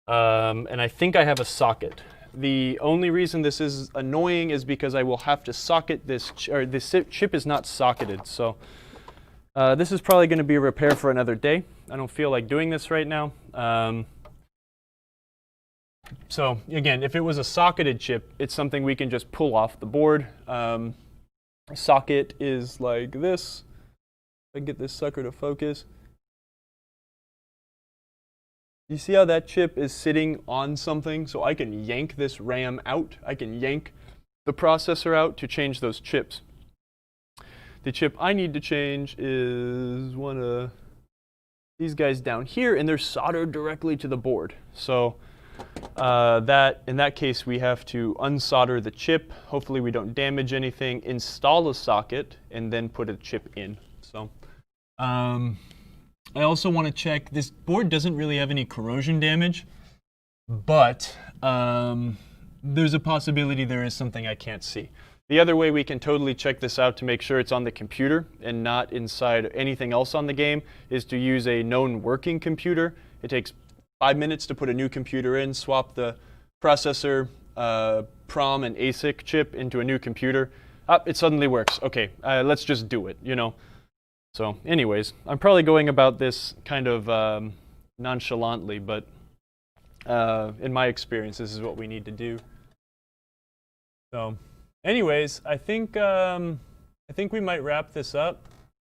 Speaker 2: And I think I have a socket. The only reason this is annoying is because I will have to socket this, or this chip is not socketed. So this is probably going to be a repair for another day. I don't feel like doing this right now. So again, if it was a socketed chip, it's something we can just pull off the board. Socket is like this. If I can get this sucker to focus. You see how that chip is sitting on something? So I can yank this RAM out. I can yank the processor out to change those chips. The chip I need to change is one of these guys down here, and they're soldered directly to the board. So in that case, we have to unsolder the chip. Hopefully we don't damage anything, install a socket, and then put a chip in. So I also want to check, this board doesn't really have any corrosion damage, but there's a possibility there is something I can't see. The other way we can totally check this out to make sure it's on the computer and not inside anything else on the game is to use a known working computer. It takes 5 minutes to put a new computer in, swap the processor, PROM, and ASIC chip into a new computer. It suddenly works. Okay, let's just do it, you know. So anyways, I'm probably going about this kind of nonchalantly, but in my experience, this is what we need to do. So anyways, I think we might wrap this up.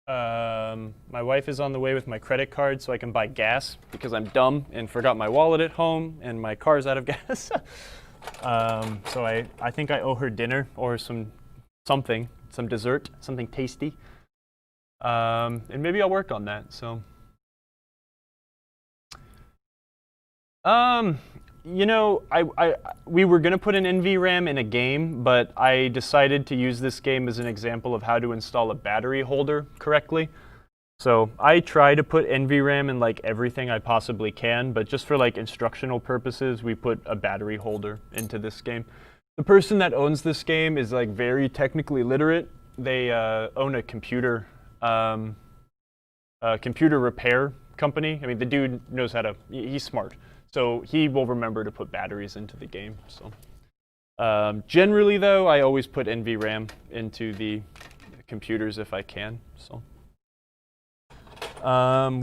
Speaker 2: My wife is on the way with my credit card so I can buy gas because I'm dumb and forgot my wallet at home and my car's out of gas. So I think I owe her dinner or some dessert, something tasty. And maybe I'll work on that. So, you know, we were gonna put an NVRAM in a game, but I decided to use this game as an example of how to install a battery holder correctly. So I try to put NVRAM in like everything I possibly can, but just for like instructional purposes, we put a battery holder into this game. The person that owns this game is like very technically literate. They own a computer repair company. I mean, the dude knows how to, he's smart. So he will remember to put batteries into the game. So generally though, I always put NVRAM into the computers if I can. So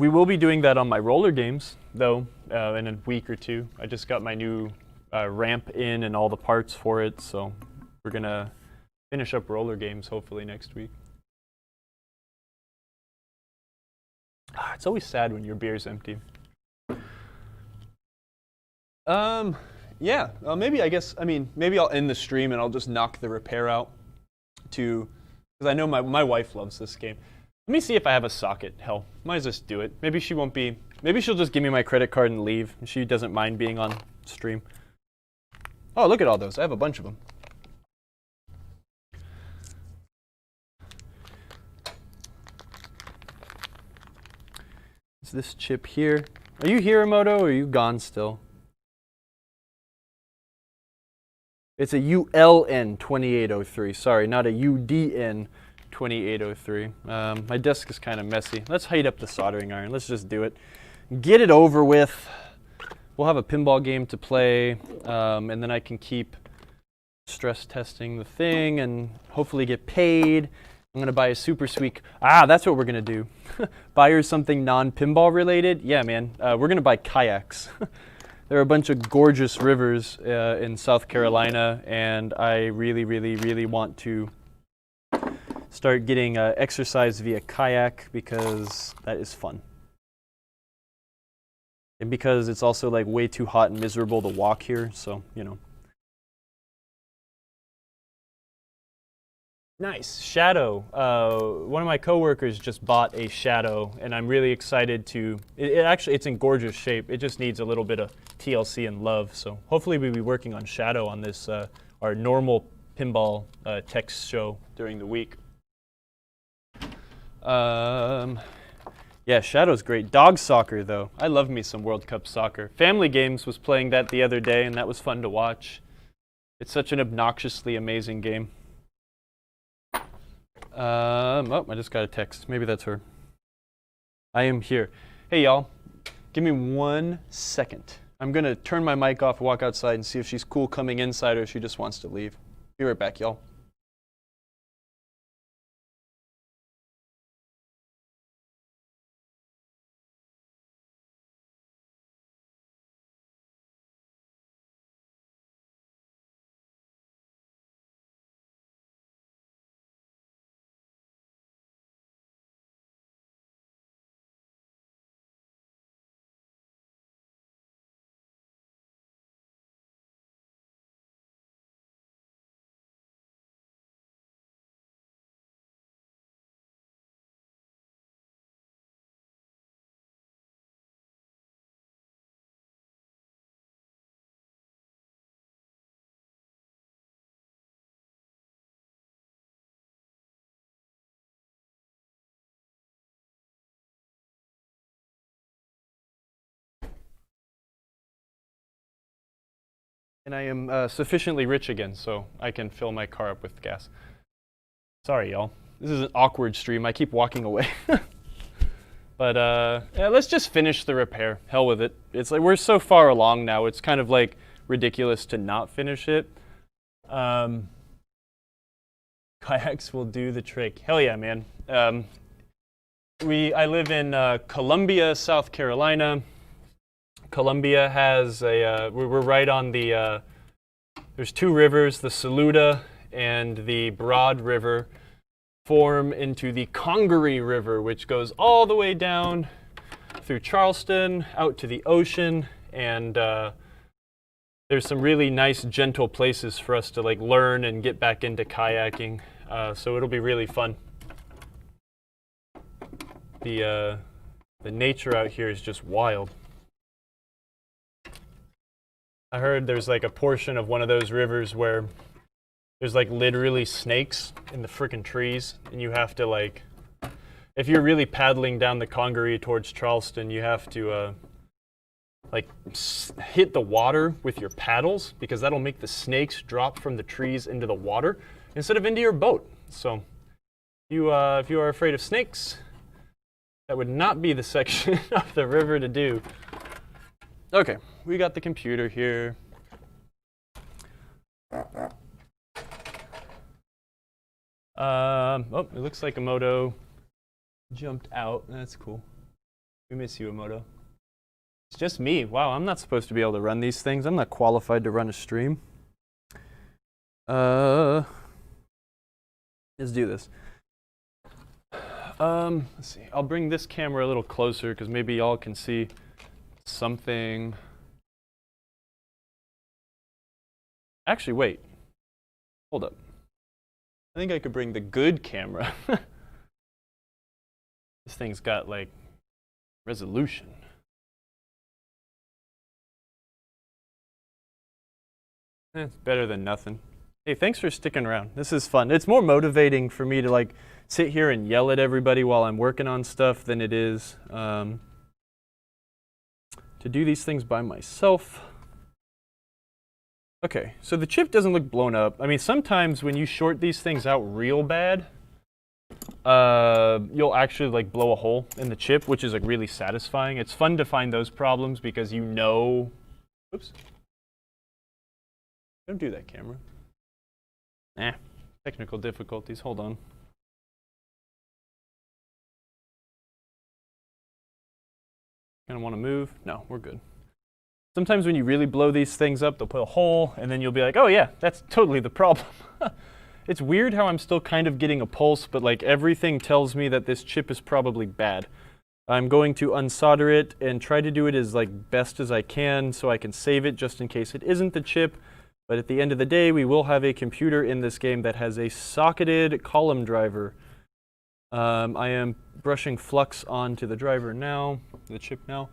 Speaker 2: we will be doing that on my roller games though in a week or two. I just got my new ramp in and all the parts for it. So we're gonna finish up roller games hopefully next week. It's always sad when your beer's empty. Yeah, maybe maybe I'll end the stream and I'll just knock the repair out because I know my wife loves this game. Let me see if I have a socket. Hell, might as well just do it. Maybe she'll just give me my credit card and leave. She doesn't mind being on stream. Oh, look at all those. I have a bunch of them. It's this chip here. Are you here, Emoto, or are you gone still? It's a ULN 2803. Sorry, not a UDN 2803. My desk is kind of messy. Let's height up the soldering iron. Let's just do it. Get it over with. We'll have a pinball game to play, and then I can keep stress testing the thing and hopefully get paid. I'm gonna buy a super sweet. That's what we're gonna do. Buy her something non-pinball related. Yeah, man. We're gonna buy kayaks. There are a bunch of gorgeous rivers in South Carolina, and I really, really, really want to start getting exercise via kayak because that is fun. And because it's also like way too hot and miserable to walk here, so, you know. Nice. Shadow. One of my coworkers just bought a Shadow, and I'm really excited to. It's in gorgeous shape. It just needs a little bit of TLC and love. So hopefully we'll be working on Shadow on this our normal pinball text show during the week. Yeah, Shadow's great. Dog soccer though. I love me some World Cup soccer. Family Games was playing that the other day, and that was fun to watch. It's such an obnoxiously amazing game. Oh, I just got a text. Maybe that's her. I am here. Hey, y'all. Give me 1 second. I'm going to turn my mic off, walk outside, and see if she's cool coming inside or if she just wants to leave. Be right back, y'all. And I am sufficiently rich again, so I can fill my car up with gas. Sorry, y'all. This is an awkward stream. I keep walking away. But yeah, let's just finish the repair. Hell with it. It's like we're so far along now. It's kind of like ridiculous to not finish it. Kayaks will do the trick. Hell yeah, man. I live in Columbia, South Carolina. Columbia has a, we're right on the, there's two rivers, the Saluda and the Broad River form into the Congaree River, which goes all the way down through Charleston, out to the ocean, and there's some really nice, gentle places for us to like learn and get back into kayaking, so it'll be really fun. The nature out here is just wild. I heard there's like a portion of one of those rivers where there's like literally snakes in the frickin' trees, and you have to like, if you're really paddling down the Congaree towards Charleston, you have to like hit the water with your paddles because that'll make the snakes drop from the trees into the water instead of into your boat. So if you are afraid of snakes, that would not be the section of the river to do. Okay, we got the computer here. Oh, it looks like Emoto jumped out. That's cool. We miss you, Emoto. It's just me. Wow, I'm not supposed to be able to run these things. I'm not qualified to run a stream. Let's do this. Let's see. I'll bring this camera a little closer because maybe y'all can see something. Actually, wait. Hold up. I think I could bring the good camera. This thing's got like resolution. It's better than nothing. Hey, thanks for sticking around. This is fun. It's more motivating for me to like sit here and yell at everybody while I'm working on stuff than it is to do these things by myself. Okay, so the chip doesn't look blown up. I mean, sometimes when you short these things out real bad, you'll actually like blow a hole in the chip, which is like really satisfying. It's fun to find those problems because you know, oops. Don't do that, camera. Technical difficulties, hold on. Gonna want to move? No, we're good. Sometimes when you really blow these things up, they'll put a hole, and then you'll be like, oh yeah, that's totally the problem. It's weird how I'm still kind of getting a pulse, but like everything tells me that this chip is probably bad. I'm going to unsolder it and try to do it as like best as I can so I can save it just in case it isn't the chip. But at the end of the day, we will have a computer in this game that has a socketed column driver. I am brushing flux onto the driver now, the chip now.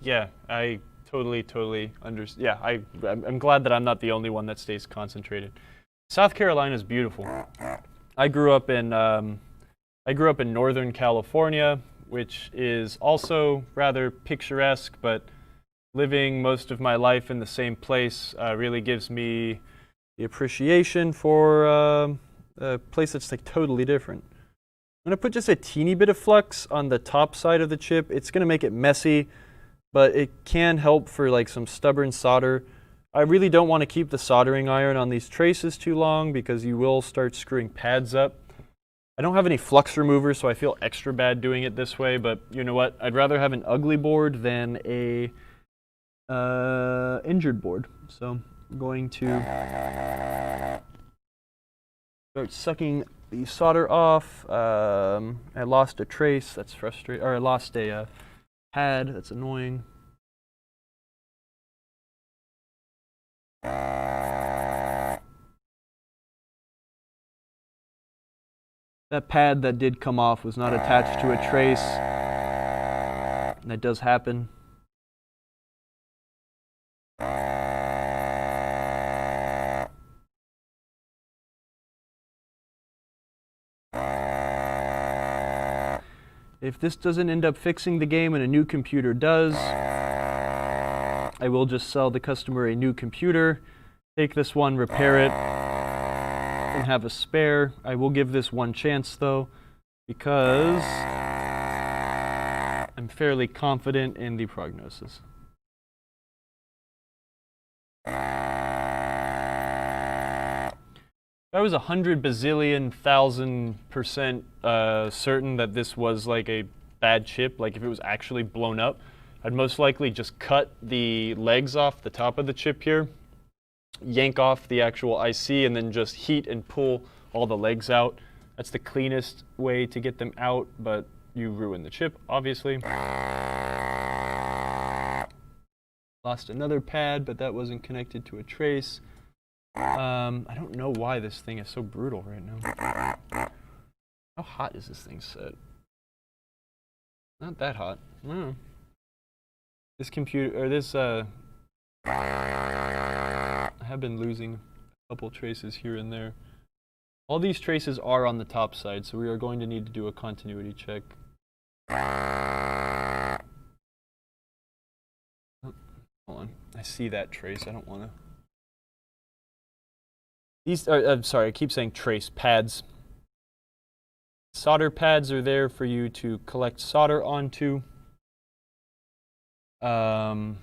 Speaker 2: Yeah, I totally understand. Yeah, I'm glad that I'm not the only one that stays concentrated. South Carolina is beautiful. I grew up in Northern California, which is also rather picturesque, but living most of my life in the same place really gives me the appreciation for a place that's like totally different. I'm going to put just a teeny bit of flux on the top side of the chip. It's going to make it messy, but it can help for like some stubborn solder. I really don't want to keep the soldering iron on these traces too long because you will start screwing pads up. I don't have any flux remover, so I feel extra bad doing it this way, but you know what? I'd rather have an ugly board than a injured board. So I'm going to start sucking the solder off. I lost a trace, that's frustrating, or I lost a pad, that's annoying. That pad that did come off was not attached to a trace. That does happen. If this doesn't end up fixing the game and a new computer does, I will just sell the customer a new computer, take this one, repair it, and have a spare. I will give this one chance though, because I'm fairly confident in the prognosis. I was 100 bazillion thousand% certain that this was like a bad chip, like if it was actually blown up, I'd most likely just cut the legs off the top of the chip here, yank off the actual IC, and then just heat and pull all the legs out. That's the cleanest way to get them out, but you ruin the chip, obviously. Lost another pad, but that wasn't connected to a trace. I don't know why this thing is so brutal right now. How hot is this thing set? Not that hot. I don't know. This computer, or this, I have been losing a couple traces here and there. All these traces are on the top side, so we are going to need to do a continuity check. Oh, hold on. I see that trace. I don't want to. These are, I'm sorry, I keep saying trace, pads. Solder pads are there for you to collect solder onto. And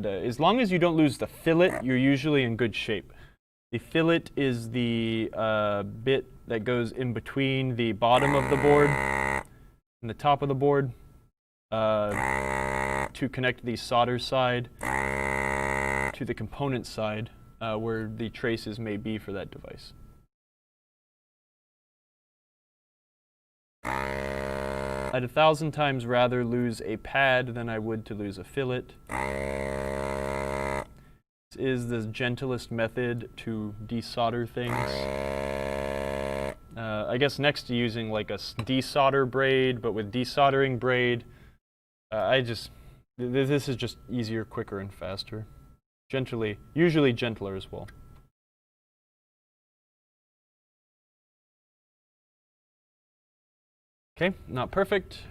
Speaker 2: as long as you don't lose the fillet, you're usually in good shape. The fillet is the bit that goes in between the bottom of the board and the top of the board to connect the solder side to the component side where the traces may be for that device. I'd 1,000 times rather lose a pad than I would to lose a fillet. This is the gentlest method to desolder things. I guess next to using like a desolder braid, but with desoldering braid, this is just easier, quicker, and faster. Usually gentler as well. Okay, not perfect.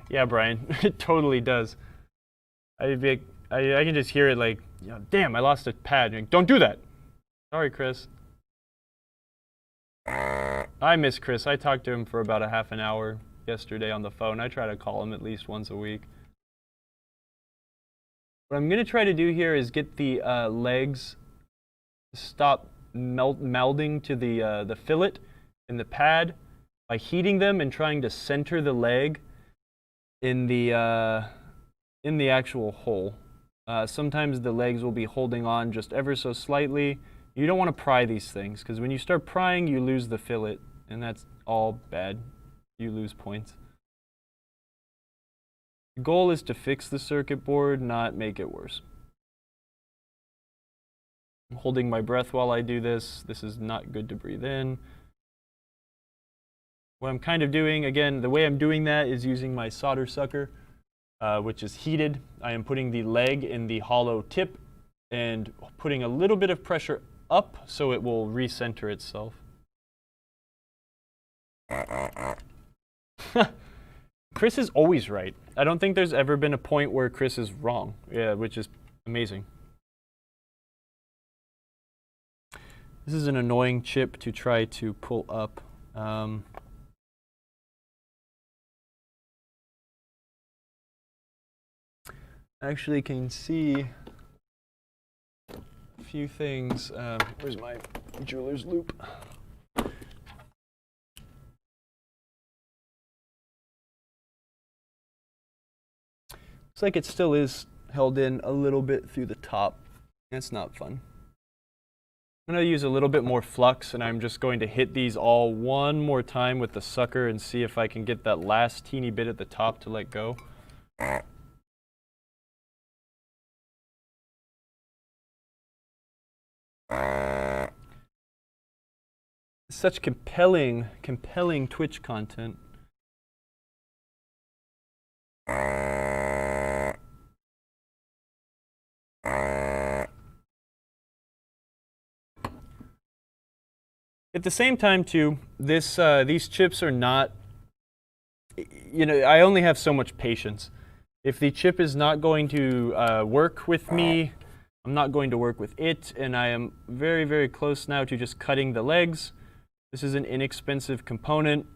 Speaker 2: Yeah, Brian, it totally does. I can just hear it like, damn, I lost a pad. Like, don't do that. Sorry, Chris. I miss Chris. I talked to him for about a half an hour yesterday on the phone. I try to call him at least once a week. What I'm going to try to do here is get the legs to stop melding to the fillet in the pad by heating them and trying to center the leg in the actual hole. Sometimes the legs will be holding on just ever so slightly. You don't want to pry these things, because when you start prying, you lose the fillet, and that's all bad. You lose points. The goal is to fix the circuit board, not make it worse. I'm holding my breath while I do this. This is not good to breathe in. What I'm kind of doing, again, the way I'm doing that is using my solder sucker, which is heated. I am putting the leg in the hollow tip and putting a little bit of pressure up so it will recenter itself. Chris is always right. I don't think there's ever been a point where Chris is wrong, which is amazing. This is an annoying chip to try to pull up. Actually can see a few things. Where's my jeweler's loop? Looks like it still is held in a little bit through the top. That's not fun. I'm going to use a little bit more flux, and I'm just going to hit these all one more time with the sucker and see if I can get that last teeny bit at the top to let go. Such compelling Twitch content. At the same time, too, these chips are not, I only have so much patience. If the chip is not going to work with me, I'm not going to work with it, and I am very, very close now to just cutting the legs. This is an inexpensive component.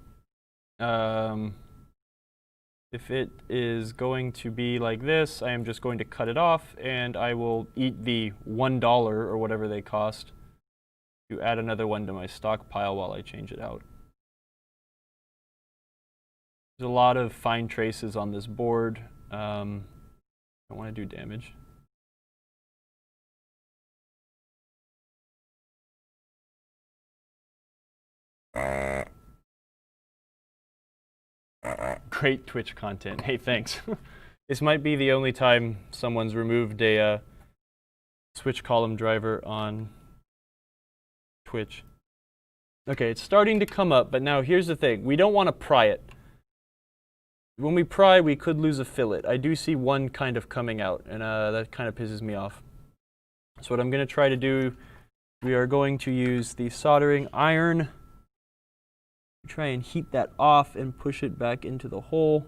Speaker 2: If it is going to be like this, I am just going to cut it off, and I will eat the $1 or whatever they cost to add another one to my stockpile while I change it out. There's a lot of fine traces on this board. I don't want to do damage. Great Twitch content. Hey, thanks. This might be the only time someone's removed a switch column driver on Twitch. Okay, it's starting to come up, but now here's the thing. We don't want to pry it. When we pry, we could lose a fillet. I do see one kind of coming out, and that kind of pisses me off. So what I'm going to try to do, we are going to use the soldering iron. Try and heat that off and push it back into the hole.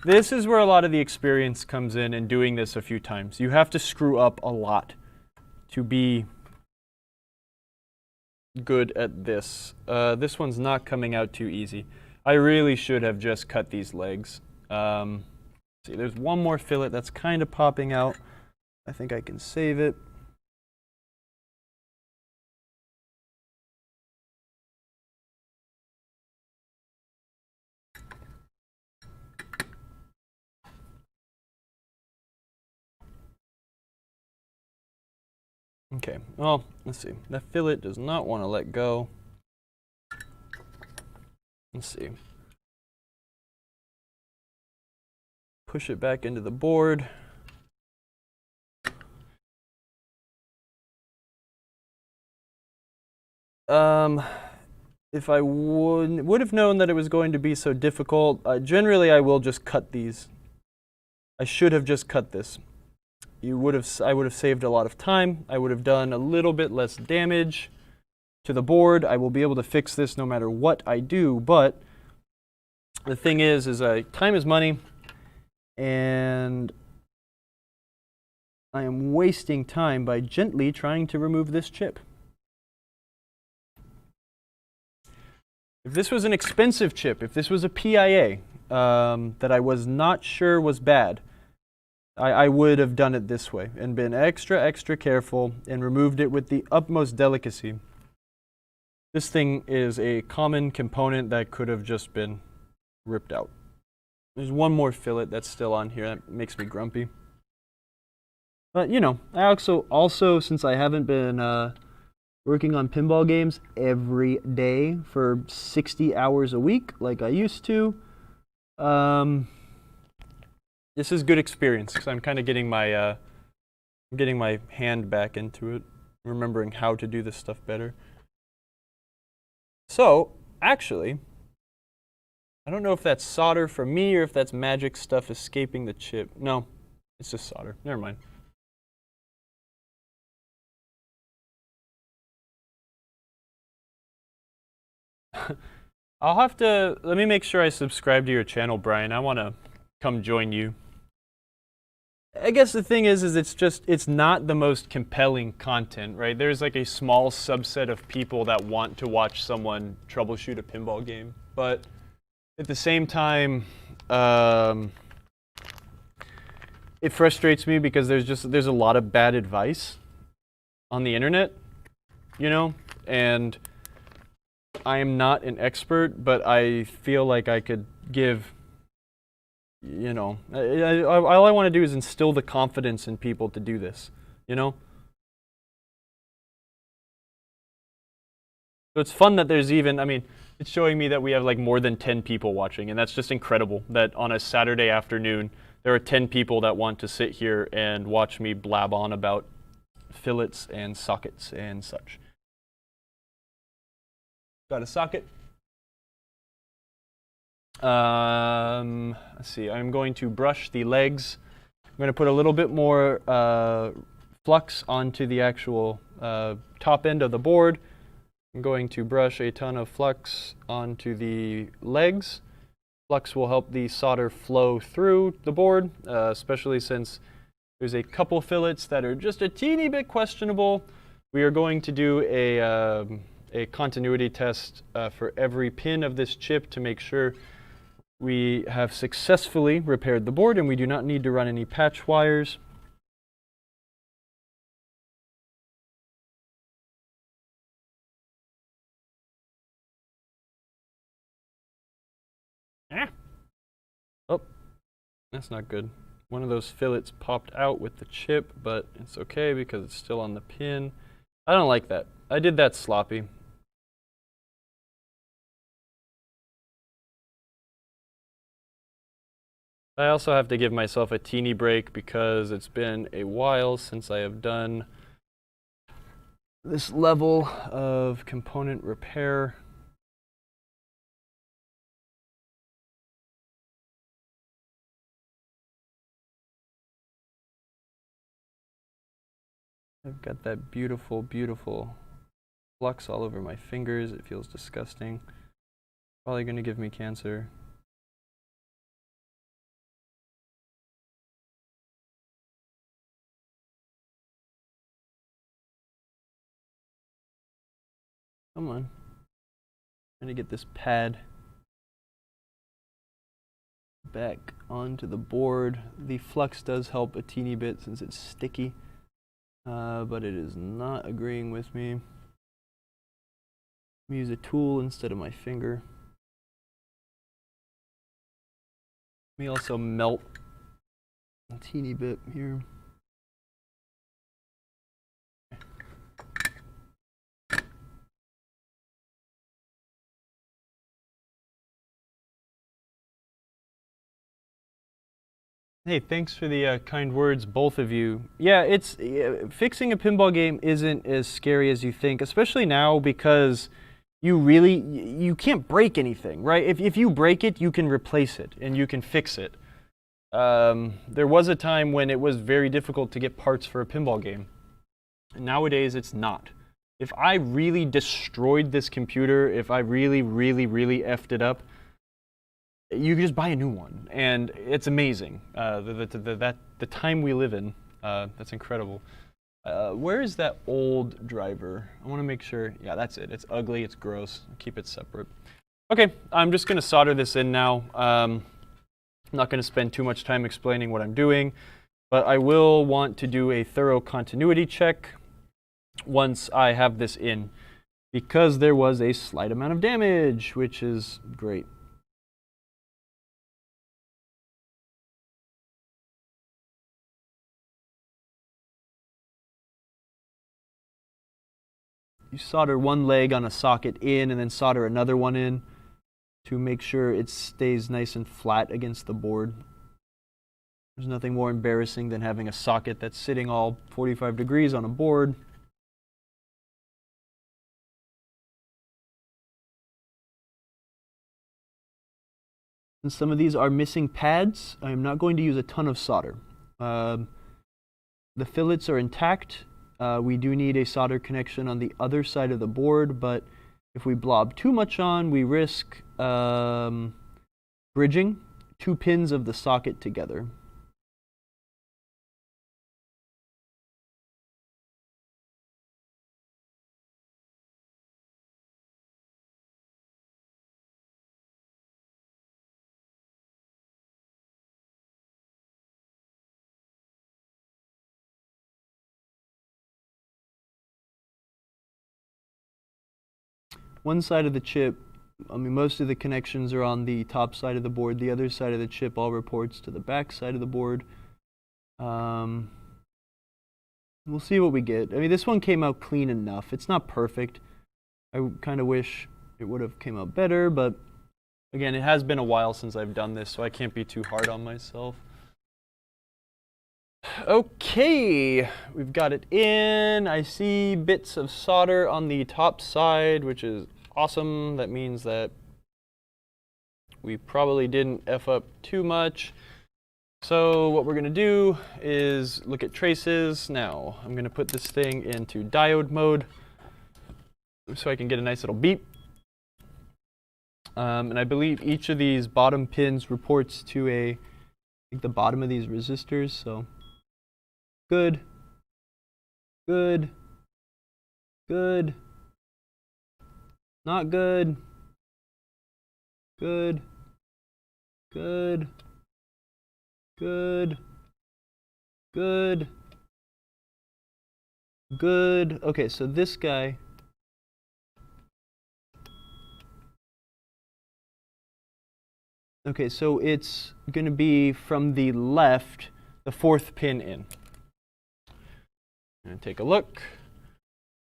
Speaker 2: This is where a lot of the experience comes in doing this a few times. You have to screw up a lot to be good at this. This one's not coming out too easy. I really should have just cut these legs. See, there's one more fillet that's kind of popping out. I think I can save it. Okay, well, let's see. That fillet does not want to let go. Let's see. Push it back into the board. If I would have known that it was going to be so difficult, generally I will just cut these. I should have just cut this. I would have saved a lot of time. I would have done a little bit less damage to the board. I will be able to fix this no matter what I do, but the thing is time is money, and I am wasting time by gently trying to remove this chip. If this was an expensive chip, if this was a PIA that I was not sure was bad, I would have done it this way and been extra careful and removed it with the utmost delicacy. This thing is a common component that could have just been ripped out. There's one more fillet that's still on here. That makes me grumpy. But, you know, I also since I haven't been working on pinball games every day for 60 hours a week like I used to, this is good experience because I'm kind of getting my hand back into it, remembering how to do this stuff better. So, actually, I don't know if that's solder from me or if that's magic stuff escaping the chip. No, it's just solder. Never mind. I'll have to, let me make sure I subscribe to your channel, Brian. I want to come join you. I guess the thing is it's not the most compelling content, right? There's like a small subset of people that want to watch someone troubleshoot a pinball game. But at the same time, it frustrates me because there's a lot of bad advice on the internet, you know? And I am not an expert, but I feel like I could give, you know, all I want to do is instill the confidence in people to do this, you know? So it's fun that there's even, I mean, it's showing me that we have like more than 10 people watching, and that's just incredible that on a Saturday afternoon, there are 10 people that want to sit here and watch me blab on about fillets and sockets and such. Got a socket. Let's see, I'm going to brush the legs. I'm going to put a little bit more flux onto the actual top end of the board. I'm going to brush a ton of flux onto the legs. Flux will help the solder flow through the board, especially since there's a couple fillets that are just a teeny bit questionable. We are going to do a continuity test for every pin of this chip to make sure we have successfully repaired the board and we do not need to run any patch wires. Oh, that's not good. One of those fillets popped out with the chip, but it's okay because it's still on the pin. I don't like that. I did that sloppy. I also have to give myself a teeny break because it's been a while since I have done this level of component repair. I've got that beautiful, beautiful flux all over my fingers. It feels disgusting. Probably going to give me cancer. Come on. Trying to get this pad back onto the board. The flux does help a teeny bit since it's sticky, but it is not agreeing with me. Let me use a tool instead of my finger. Let me also melt a teeny bit here. Hey, thanks for the kind words, both of you. Yeah, fixing a pinball game isn't as scary as you think, especially now because you can't break anything, right? If you break it, you can replace it and you can fix it. There was a time when it was very difficult to get parts for a pinball game. Nowadays, it's not. If I really destroyed this computer, if I really effed it up, you can just buy a new one, and it's amazing. The time we live in That's incredible. Where is that old driver? I want to make sure. Yeah, that's it. It's ugly. It's gross. Keep it separate. Okay, I'm just going to solder this in now. I'm not going to spend too much time explaining what I'm doing, but I will want to do a thorough continuity check once I have this in, because there was a slight amount of damage, which is great. You solder one leg on a socket in and then solder another one in to make sure it stays nice and flat against the board. There's nothing more embarrassing than having a socket that's sitting all 45 degrees on a board. And some of these are missing pads. I'm not going to use a ton of solder. The fillets are intact. We do need a solder connection on the other side of the board, but if we blob too much on, we risk bridging 2 pins of the socket together. One side of the chip, most of the connections are on the top side of the board. The other side of the chip all reports to the back side of the board. We'll see what we get. This one came out clean enough. It's not perfect. I kind of wish it would have came out better, but again, it has been a while since I've done this, so I can't be too hard on myself. Okay, we've got it in. I see bits of solder on the top side, which is awesome. That means that we probably didn't F up too much. So what we're going to do is look at traces. Now, I'm going to put this thing into diode mode so I can get a nice little beep. And I believe each of these bottom pins reports to I think the bottom of these resistors, so good, good, good, not good, good, good, good, good, good. Okay, so this guy, okay, so it's going to be from the left, the 4th pin in. And take a look.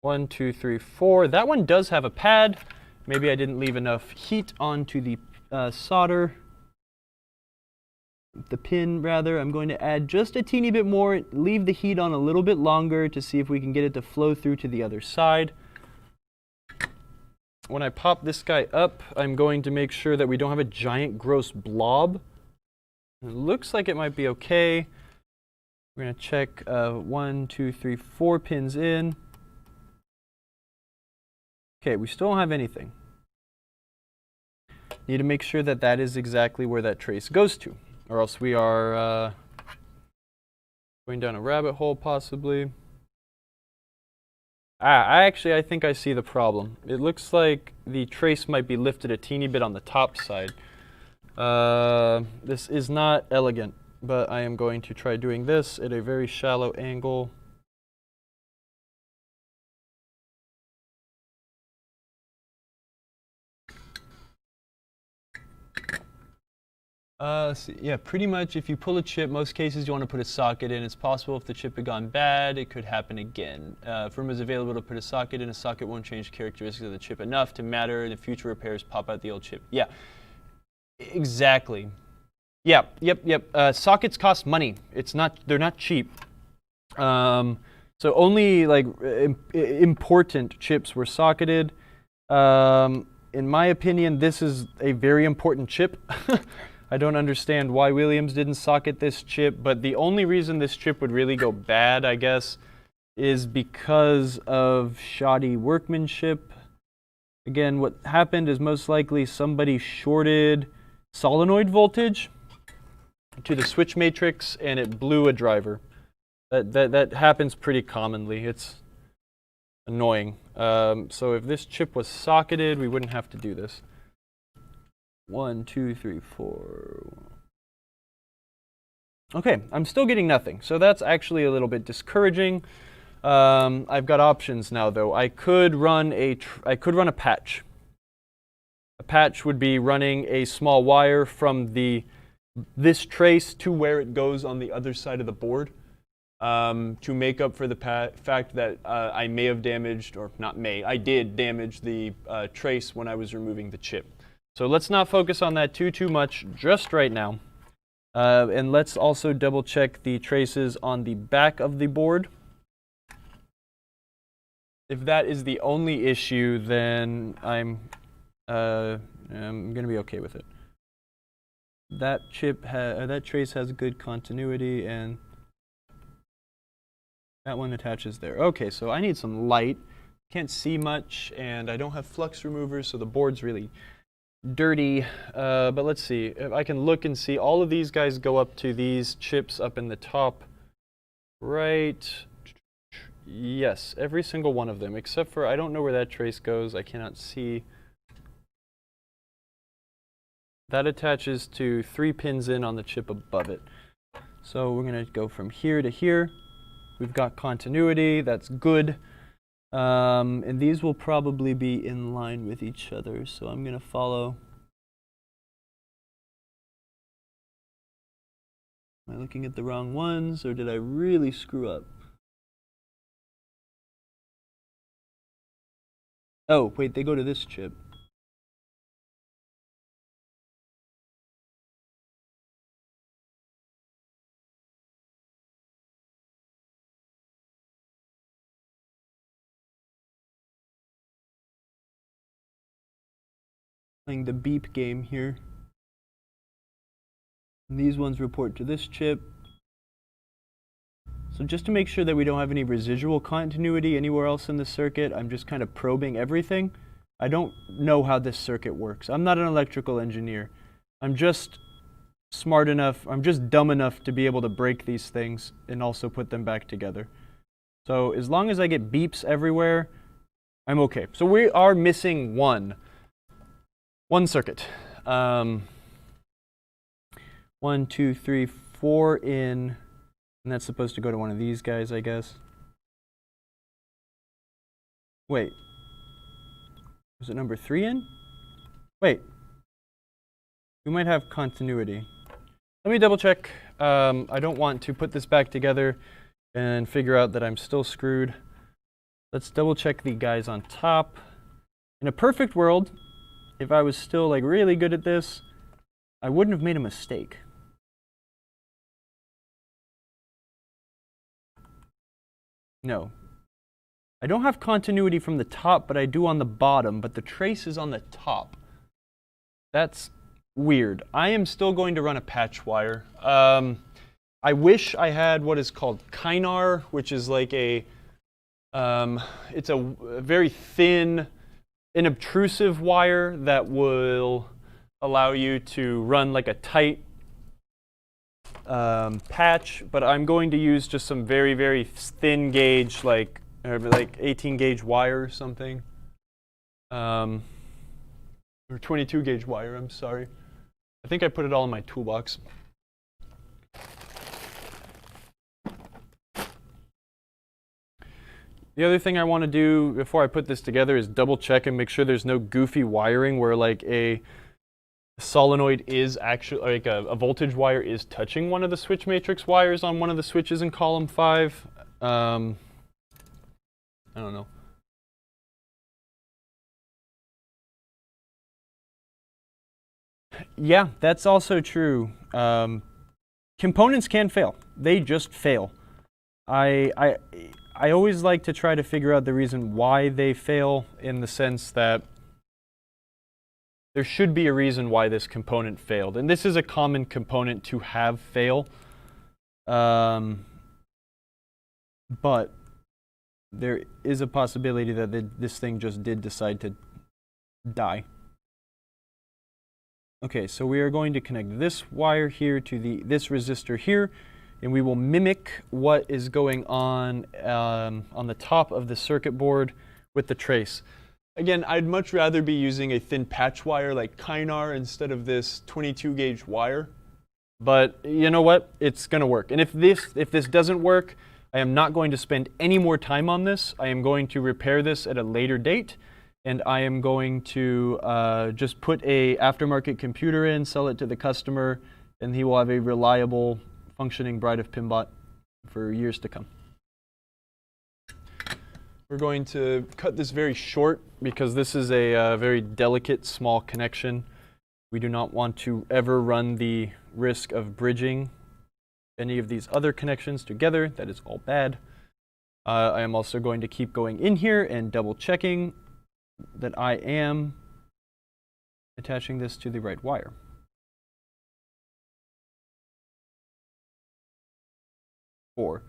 Speaker 2: 1, 2, 3, 4. That one does have a pad. Maybe I didn't leave enough heat onto the solder. The pin, rather. I'm going to add just a teeny bit more. Leave the heat on a little bit longer to see if we can get it to flow through to the other side. When I pop this guy up, I'm going to make sure that we don't have a giant gross blob. It looks like it might be okay. We're going to check 1, 2, 3, 4 pins in. Okay, we still don't have anything. Need to make sure that that is exactly where that trace goes to, or else we are going down a rabbit hole possibly. I think I see the problem. It looks like the trace might be lifted a teeny bit on the top side. This is not elegant, but I am going to try doing this at a very shallow angle. Yeah, pretty much if you pull a chip, most cases you want to put a socket in. It's possible if the chip had gone bad, it could happen again. Firm is available to put a socket in. A socket won't change characteristics of the chip enough to matter. In the future repairs, pop out the old chip. Yeah, exactly. Yeah, yep. Sockets cost money. They're not cheap. So only like important chips were socketed. In my opinion, this is a very important chip. I don't understand why Williams didn't socket this chip, but the only reason this chip would really go bad, I guess, is because of shoddy workmanship. Again, what happened is most likely somebody shorted solenoid voltage to the switch matrix and it blew a driver. That happens pretty commonly. It's annoying. So if this chip was socketed, we wouldn't have to do this. 1, 2, 3, 4. Okay, I'm still getting nothing. So that's actually a little bit discouraging. I've got options now, though. I could run a patch. A patch would be running a small wire from this trace to where it goes on the other side of the board, to make up for the fact that I may have damaged, or not may, I did damage the trace when I was removing the chip. So let's not focus on that too much just right now. And let's also double check the traces on the back of the board. If that is the only issue, then I'm going to be okay with it. That that trace has good continuity, and that one attaches there. Okay, so I need some light. Can't see much, and I don't have flux removers, so the board's really dirty. But let's see if I can look and see. All of these guys go up to these chips up in the top right. Yes, every single one of them, except for I don't know where that trace goes. I cannot see. That attaches to 3 pins in on the chip above it. So we're going to go from here to here. We've got continuity. That's good. And these will probably be in line with each other. So I'm going to follow. Am I looking at the wrong ones, or did I really screw up? Oh, wait, they go to this chip. Playing the beep game here. And these ones report to this chip. So just to make sure that we don't have any residual continuity anywhere else in the circuit, I'm just kind of probing everything. I don't know how this circuit works. I'm not an electrical engineer. I'm just smart enough, I'm just dumb enough to be able to break these things and also put them back together. So as long as I get beeps everywhere, I'm okay. So we are missing one circuit. 1, 2, 3, 4 in. And that's supposed to go to one of these guys, I guess. Wait. Was it number 3 in? Wait. We might have continuity. Let me double check. I don't want to put this back together and figure out that I'm still screwed. Let's double check the guys on top. In a perfect world, if I was still like really good at this, I wouldn't have made a mistake. No. I don't have continuity from the top, but I do on the bottom, but the trace is on the top. That's weird. I am still going to run a patch wire. I wish I had what is called Kynar, which is like a, it's a very thin, inobtrusive wire that will allow you to run like a tight patch, but I'm going to use just some very, very thin gauge, like 18 gauge wire or something. Or 22 gauge wire, I'm sorry. I think I put it all in my toolbox. The other thing I want to do before I put this together is double check and make sure there's no goofy wiring where like a solenoid is actually, like a voltage wire is touching one of the switch matrix wires on one of the switches in column 5. I don't know. Yeah, that's also true. Components can fail. They just fail. I always like to try to figure out the reason why they fail, in the sense that there should be a reason why this component failed. And this is a common component to have fail. But there is a possibility that this thing just did decide to die. Okay, so we are going to connect this wire here to this resistor here, and we will mimic what is going on the top of the circuit board with the trace. Again, I'd much rather be using a thin patch wire like Kynar instead of this 22 gauge wire. But you know what? It's going to work. And if this doesn't work, I am not going to spend any more time on this. I am going to repair this at a later date. And I am going to just put a aftermarket computer in, sell it to the customer, and he will have a reliable, functioning Bride of Pinbot for years to come. We're going to cut this very short because this is a very delicate, small connection. We do not want to ever run the risk of bridging any of these other connections together. That is all bad. I am also going to keep going in here and double checking that I am attaching this to the right wire. What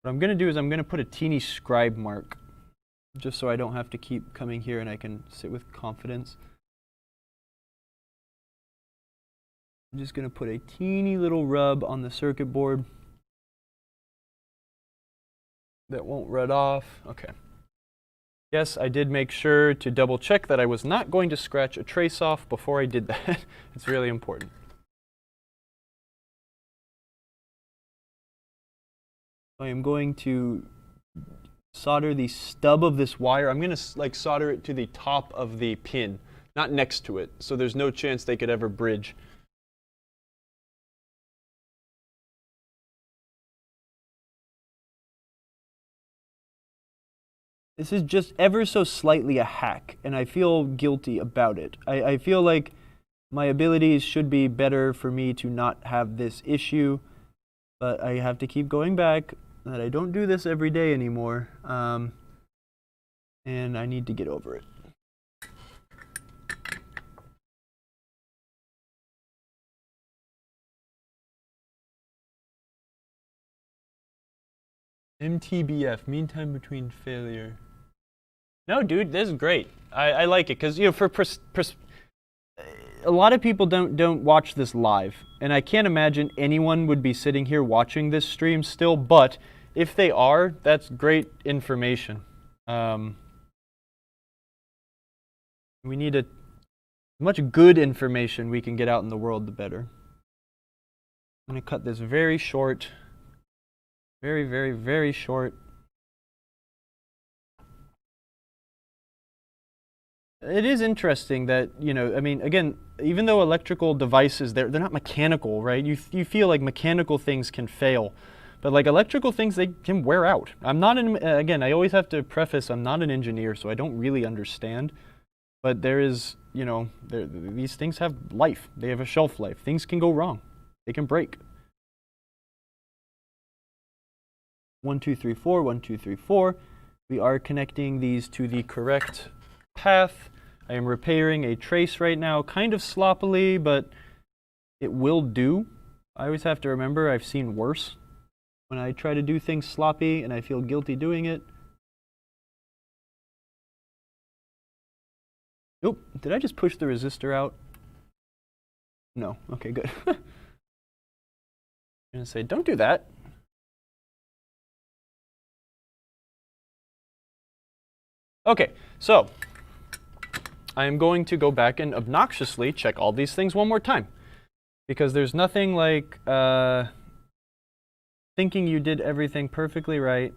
Speaker 2: I'm going to do is I'm going to put a teeny scribe mark just so I don't have to keep coming here and I can sit with confidence. I'm just going to put a teeny little rub on the circuit board that won't rub off. Okay. Yes, I did make sure to double check that I was not going to scratch a trace off before I did that. It's really important. I am going to solder the stub of this wire. I'm going to solder it to the top of the pin, not next to it, so there's no chance they could ever bridge. This is just ever so slightly a hack, and I feel guilty about it. I feel like my abilities should be better for me to not have this issue, but I have to keep going back that I don't do this every day anymore, and I need to get over it. MTBF, mean time between failure. No, dude, this is great. I like it because, you know, for a lot of people don't watch this live, and I can't imagine anyone would be sitting here watching this stream still. But if they are, that's great information. We need as much good information we can get out in the world, the better. I'm going to cut this very short, very, very, very short. It is interesting that, you know, I mean, again, even though electrical devices, they're not mechanical, right? You feel like mechanical things can fail, but like electrical things, they can wear out. I'm not again, I always have to preface, I'm not an engineer, so I don't really understand. But there is, you know, these things have life. They have a shelf life. Things can go wrong. They can break. 1, 2, 3, 4, 1, 2, 3, 4. We are connecting these to the correct path. I am repairing a trace right now, kind of sloppily, but it will do. I always have to remember I've seen worse when I try to do things sloppy and I feel guilty doing it. Nope, did I just push the resistor out? No, okay, good. I'm gonna say, don't do that. Okay, so I am going to go back and obnoxiously check all these things one more time, because there's nothing like thinking you did everything perfectly right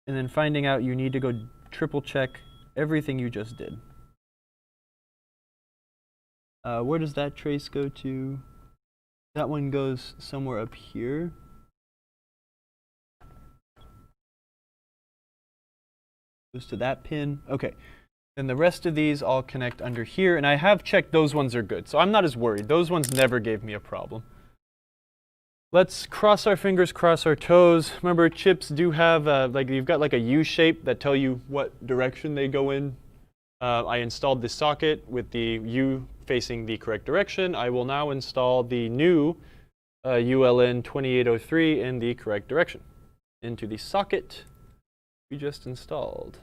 Speaker 2: and then finding out you need to go triple check everything you just did. Where does that trace go to? That one goes somewhere up here. Goes to that pin. Okay. And the rest of these all connect under here, and I have checked those ones are good, so I'm not as worried. Those ones never gave me a problem. Let's cross our fingers, cross our toes. Remember, chips do have, like, you've got like a U shape that tell you what direction they go in. I installed this socket with the U facing the correct direction. I will now install the new ULN 2803 in the correct direction into the socket we just installed.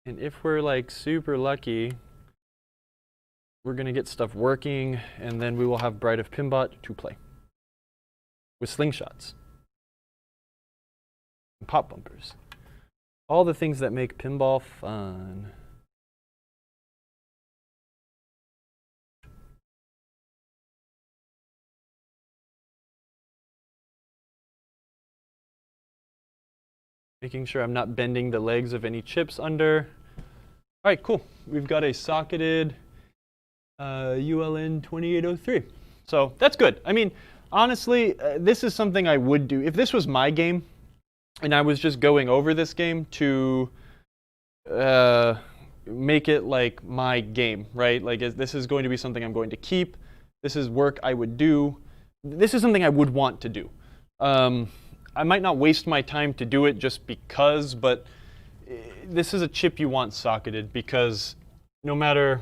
Speaker 2: And if we're like super lucky, we're gonna get stuff working, and then we will have Bride of Pinbot to play with slingshots and pop bumpers. All the things that make pinball fun. Making sure I'm not bending the legs of any chips under. All right, cool. We've got a socketed ULN 2803. So that's good. I mean, honestly, this is something I would do. If this was my game, and I was just going over this game to make it like my game, right? Like this is going to be something I'm going to keep. This is work I would do. This is something I would want to do. I might not waste my time to do it just because, but this is a chip you want socketed because no matter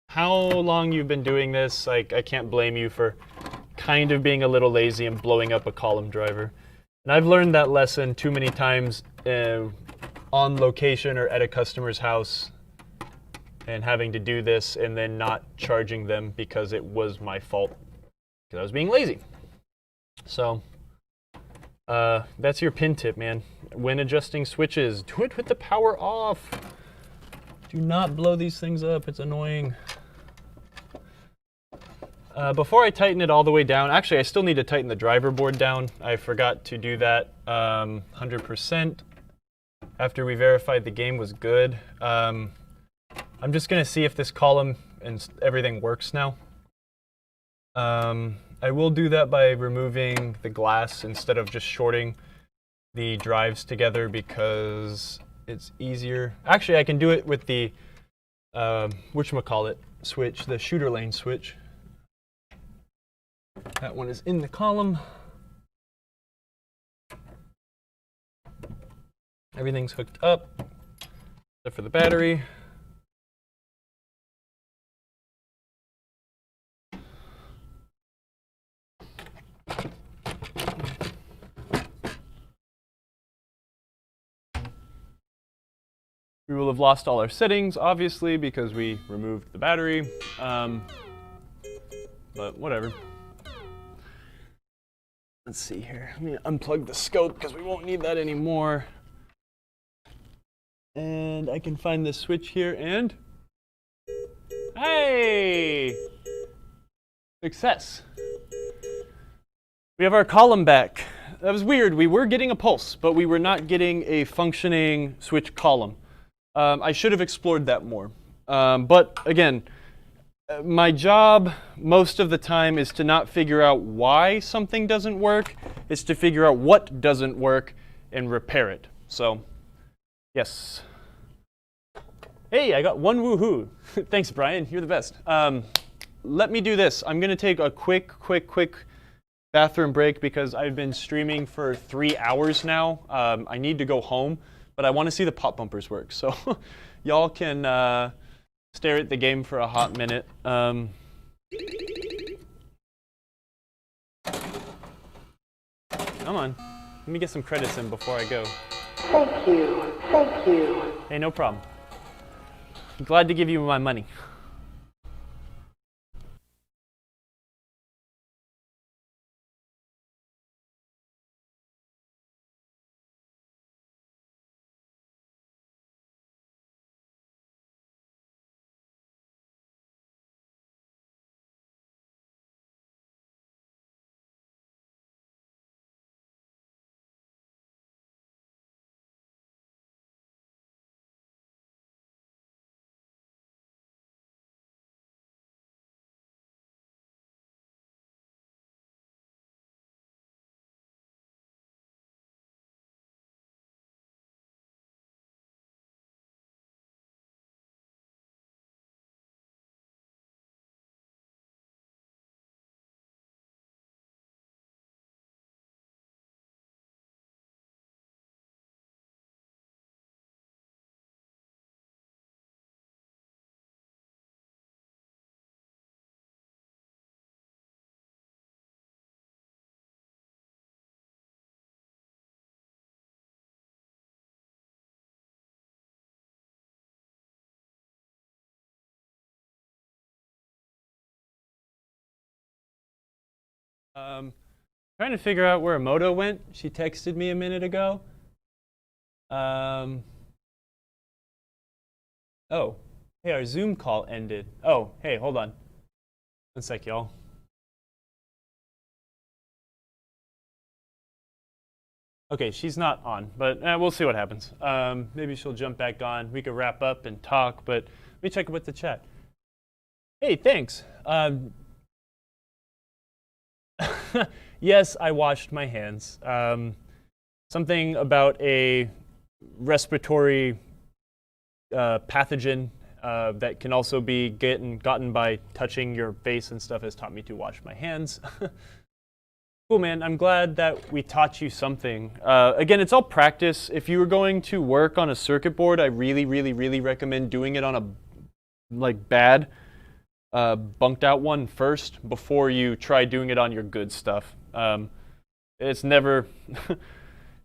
Speaker 2: how long you've been doing this, like I can't blame you for kind of being a little lazy and blowing up a column driver. And I've learned that lesson too many times on location or at a customer's house and having to do this and then not charging them because it was my fault because I was being lazy. So that's your pin tip, man. When adjusting switches, do it with the power off. Do not blow these things up, it's annoying. Before I tighten it all the way down, actually I still need to tighten the driver board down. I forgot to do that 100% after we verified the game was good. I'm just gonna see if this column and everything works now. I will do that by removing the glass instead of just shorting the drives together because it's easier. Actually, I can do it with the whatchamacallit switch, the shooter lane switch. That one is in the column. Everything's hooked up except for the battery. We will have lost all our settings, obviously, because we removed the battery, but whatever. Let's see here. Let me unplug the scope because we won't need that anymore. And I can find this switch here and... Hey! Success. We have our column back. That was weird. We were getting a pulse, but we were not getting a functioning switch column. I should have explored that more. But again, my job most of the time is to not figure out why something doesn't work. It's to figure out what doesn't work and repair it. So, yes. Hey, I got one woohoo. Thanks, Brian. You're the best. Let me do this. I'm going to take a quick bathroom break because I've been streaming for 3 hours now. I need to go home, but I want to see the pop bumpers work. So y'all can stare at the game for a hot minute. Come on. Let me get some credits in before I go.
Speaker 4: Thank you. Thank you.
Speaker 2: Hey, no problem. I'm glad to give you my money. Trying to figure out where Emoto went. She texted me a minute ago. Oh, hey, our Zoom call ended. Oh, hey, hold on. One sec, y'all. Okay, she's not on, but we'll see what happens. Maybe she'll jump back on. We could wrap up and talk, but let me check with the chat. Hey, thanks. Yes, I washed my hands. Something about a respiratory pathogen that can also be gotten by touching your face and stuff has taught me to wash my hands. Cool, man. I'm glad that we taught you something. Again, it's all practice. If you were going to work on a circuit board, I really, really, really recommend doing it on a bad bunked out one first before you try doing it on your good stuff. It's never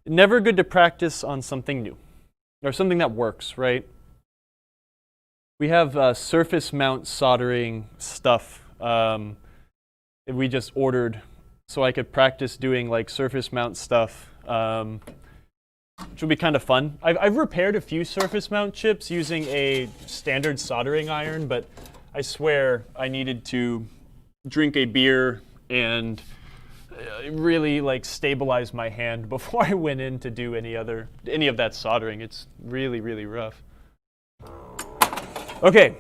Speaker 2: never good to practice on something new or something that works, right? We have surface mount soldering stuff that we just ordered so I could practice doing like surface mount stuff, which will be kind of fun. I've repaired a few surface mount chips using a standard soldering iron, but I swear I needed to drink a beer and really like stabilize my hand before I went in to do any of that soldering. It's really, really rough. Okay.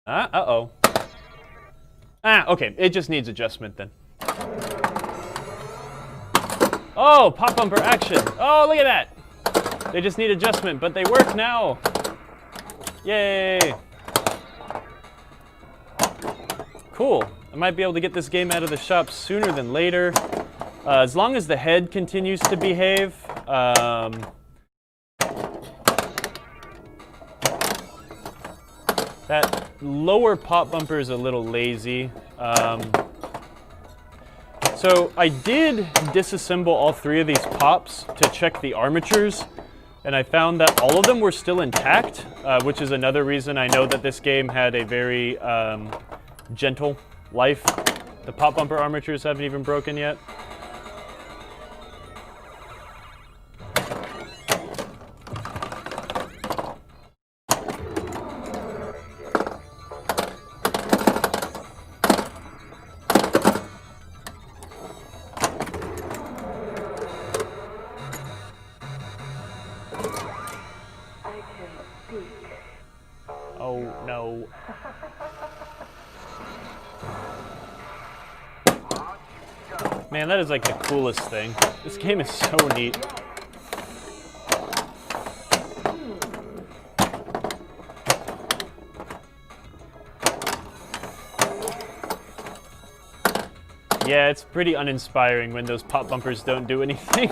Speaker 2: Uh-oh. Okay, it just needs adjustment then. Oh, pop bumper action. Oh, look at that. They just need adjustment, but they work now. Yay! Cool. I might be able to get this game out of the shop sooner than later. As long as the head continues to behave. That lower pop bumper is a little lazy. So I did disassemble all three of these pops to check the armatures. And I found that all of them were still intact, which is another reason I know that this game had a very gentle life. The pop bumper armatures haven't even broken yet. Oh no. Man, that is like the coolest thing. This game is so neat. Yeah, it's pretty uninspiring when those pop bumpers don't do anything.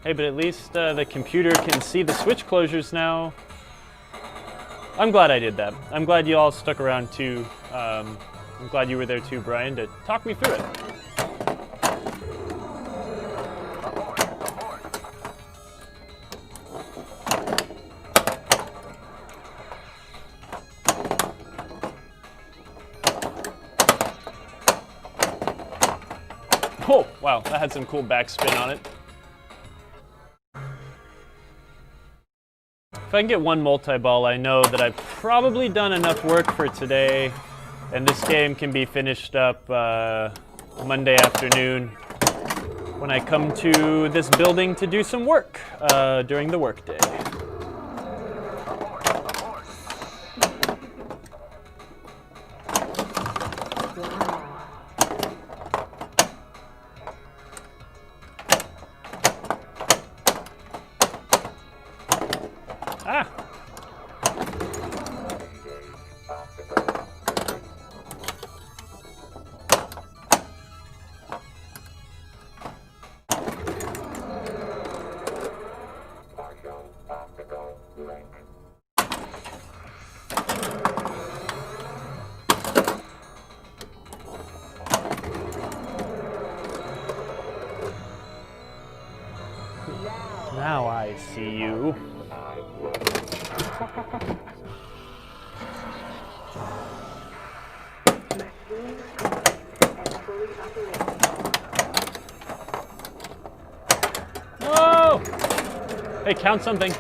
Speaker 2: Hey, but at least the computer can see the switch closures now. I'm glad I did that. I'm glad you all stuck around too. I'm glad you were there too, Brian, to talk me through it. Oh, wow, that had some cool backspin on it. If I can get one multi-ball, I know that I've probably done enough work for today, and this game can be finished up Monday afternoon when I come to this building to do some work during the workday. Ah! Now I see you. No! Hey, count something.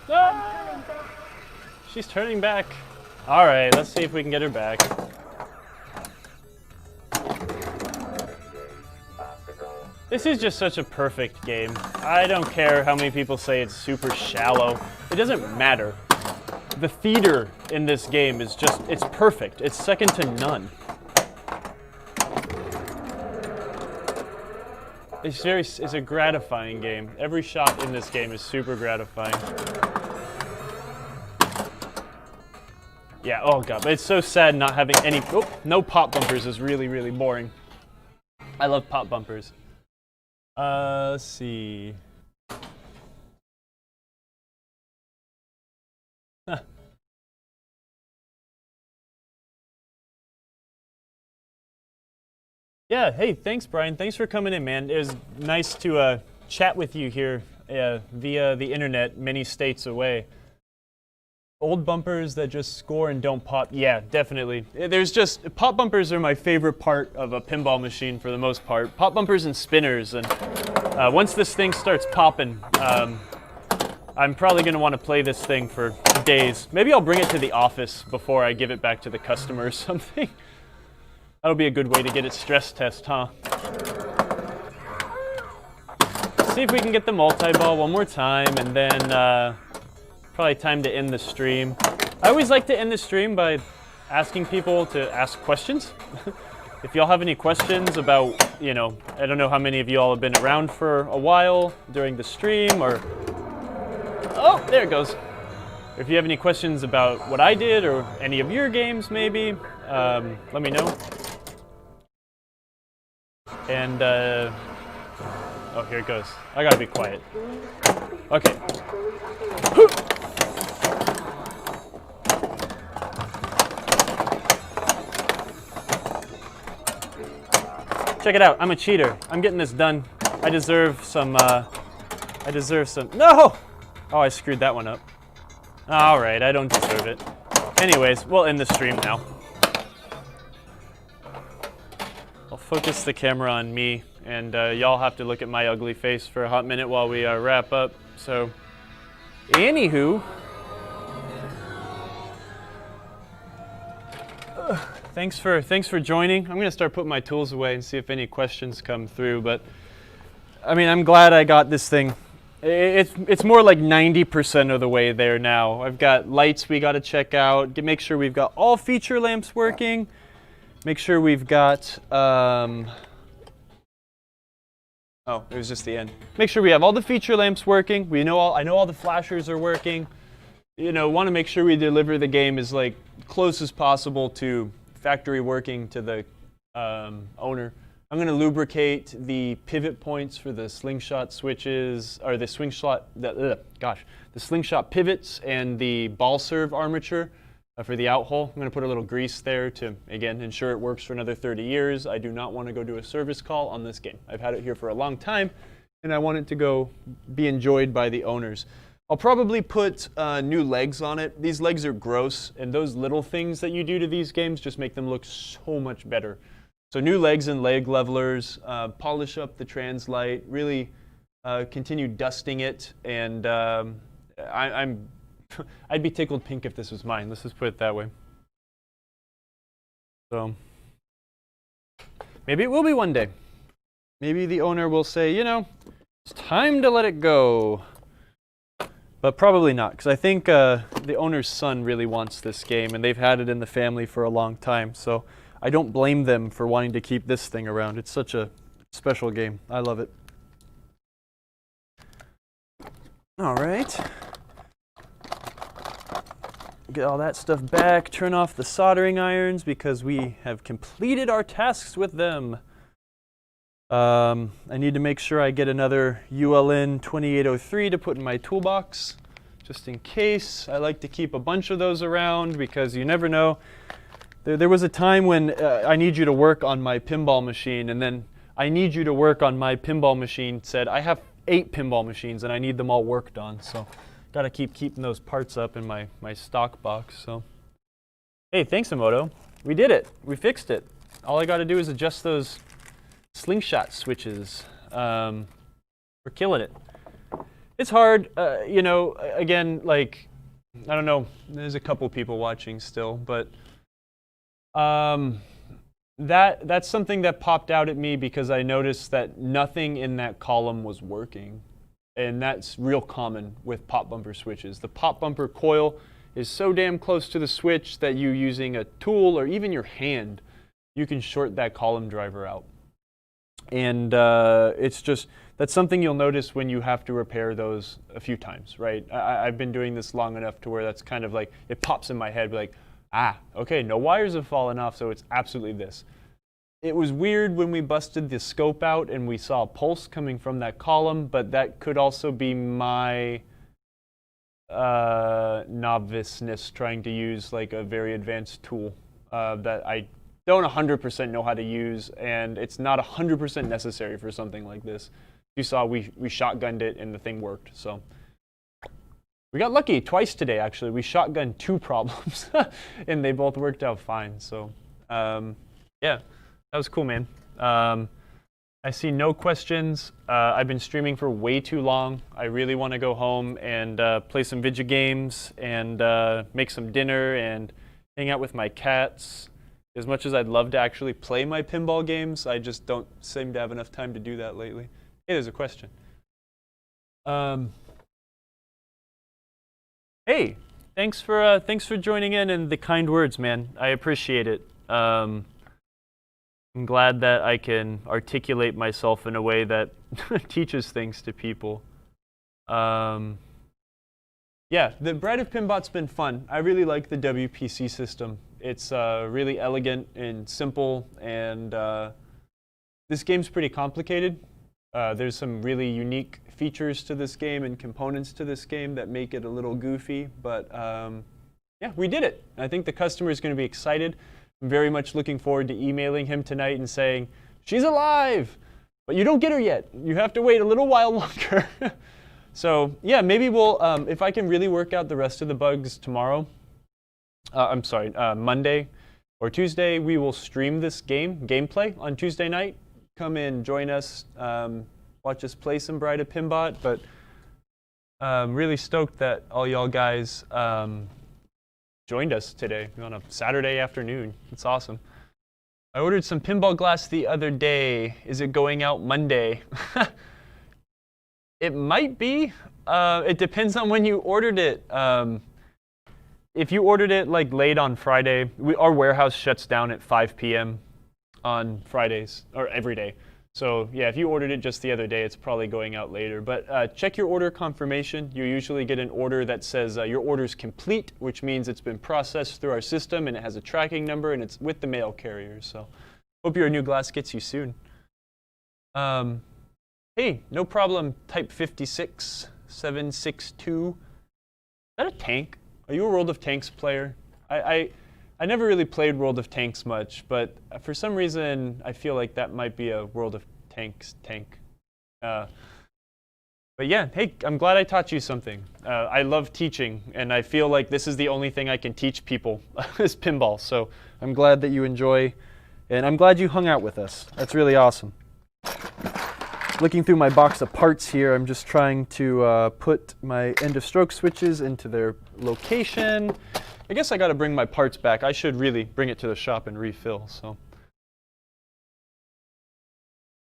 Speaker 2: No! She's turning back. All right, let's see if we can get her back. This is just such a perfect game. I don't care how many people say it's super shallow. It doesn't matter. The theater in this game is just, it's perfect. It's second to none. It's a gratifying game. Every shot in this game is super gratifying. Yeah, oh god, but it's so sad not having any, no pop bumpers is really, really boring. I love pop bumpers. Let's see. Huh. Yeah, hey, thanks, Brian. Thanks for coming in, man. It was nice to chat with you here via the internet many states away. Old bumpers that just score and don't pop. Yeah, definitely. There's just, pop bumpers are my favorite part of a pinball machine for the most part. Pop bumpers and spinners. And once this thing starts popping, I'm probably going to want to play this thing for days. Maybe I'll bring it to the office before I give it back to the customer or something. That'll be a good way to get its stress test, huh? See if we can get the multi-ball one more time, and then probably time to end the stream. I always like to end the stream by asking people to ask questions. If y'all have any questions about, you know, I don't know how many of y'all have been around for a while during the stream, or... Oh, there it goes. If you have any questions about what I did, or any of your games, maybe, let me know. And, oh, here it goes. I gotta be quiet. Okay. Check it out, I'm a cheater. I'm getting this done. I deserve some, no! Oh, I screwed that one up. All right, I don't deserve it. Anyways, we'll end the stream now. I'll focus the camera on me, and y'all have to look at my ugly face for a hot minute while we wrap up. So, anywho, thanks for joining. I'm gonna start putting my tools away and see if any questions come through. But I mean, I'm glad I got this thing. It's more like 90% of the way there now. I've got lights we got to check out. Make sure we've got all feature lamps working. Make sure we've got. Oh, it was just the end. Make sure we have all the feature lamps working. I know all the flashers are working. You know, want to make sure we deliver the game as like close as possible to factory working to the owner. I'm going to lubricate the pivot points for the slingshot switches, or the slingshot pivots and the ball serve armature for the out hole. I'm going to put a little grease there to, again, ensure it works for another 30 years. I do not want to go do a service call on this game. I've had it here for a long time, and I want it to go be enjoyed by the owners. I'll probably put new legs on it. These legs are gross, and those little things that you do to these games just make them look so much better. So new legs and leg levelers, polish up the translight, really continue dusting it, and I'd be tickled pink if this was mine. Let's just put it that way. So maybe it will be one day. Maybe the owner will say, you know, it's time to let it go. But probably not, because I think the owner's son really wants this game, and they've had it in the family for a long time. So I don't blame them for wanting to keep this thing around. It's such a special game. I love it. All right. Get all that stuff back. Turn off the soldering irons because we have completed our tasks with them. I need to make sure I get another ULN 2803 to put in my toolbox, just in case. I like to keep a bunch of those around because you never know. There was a time when I need you to work on my pinball machine, and then I need you to work on my pinball machine said, I have 8 pinball machines and I need them all worked on. So got to keep keeping those parts up in my stock box. So hey, thanks, Emoto. We did it. We fixed it. all I got to do is adjust those slingshot switches. We're killing it. It's hard, you know, again, like, I don't know, there's a couple people watching still, but that's something that popped out at me because I noticed that nothing in that column was working. And that's real common with pop bumper switches. The pop bumper coil is so damn close to the switch that you using a tool or even your hand, you can short that column driver out. And it's just, that's something you'll notice when you have to repair those a few times, right? I've been doing this long enough to where that's kind of like, it pops in my head like, okay, no wires have fallen off, so it's absolutely this. It was weird when we busted the scope out and we saw a pulse coming from that column, but that could also be my noviceness trying to use like a very advanced tool that I don't 100% know how to use, and it's not 100% necessary for something like this. You saw we shotgunned it and the thing worked, so. We got lucky twice today, actually. We shotgunned 2 problems, and they both worked out fine, so yeah. That was cool, man. I see no questions. I've been streaming for way too long. I really want to go home and play some video games and make some dinner and hang out with my cats. As much as I'd love to actually play my pinball games, I just don't seem to have enough time to do that lately. Hey, there's a question. Hey, thanks for joining in and the kind words, man. I appreciate it. I'm glad that I can articulate myself in a way that teaches things to people. Yeah, the Bride of Pinbot's been fun. I really like the WPC system. It's really elegant and simple, and this game's pretty complicated. There's some really unique features to this game and components to this game that make it a little goofy, but yeah, we did it. I think the customer is going to be excited. I'm very much looking forward to emailing him tonight and saying, she's alive, but you don't get her yet. You have to wait a little while longer. So yeah, maybe we'll, if I can really work out the rest of the bugs tomorrow, Monday or Tuesday, we will stream this gameplay on Tuesday night. Come in, join us, watch us play some Bride of Pinbot, but I'm really stoked that all y'all guys joined us today on a Saturday afternoon. It's awesome. I ordered some pinball glass the other day. Is it going out Monday? It might be. It depends on when you ordered it. If you ordered it like late on Friday, our warehouse shuts down at 5 p.m. on Fridays, or every day. So yeah, if you ordered it just the other day, it's probably going out later. But check your order confirmation. You usually get an order that says your order's complete, which means it's been processed through our system and it has a tracking number and it's with the mail carrier. So hope your new glass gets you soon. Hey, no problem, Type 56762. Is that a tank? Are you a World of Tanks player? I never really played World of Tanks much, but for some reason, I feel like that might be a World of Tanks tank. But yeah, hey, I'm glad I taught you something. I love teaching, and I feel like this is the only thing I can teach people is pinball. So I'm glad that you enjoy, and I'm glad you hung out with us. That's really awesome. Looking through my box of parts here, I'm just trying to put my end of stroke switches into their location. I guess I got to bring my parts back. I should really bring it to the shop and refill. So,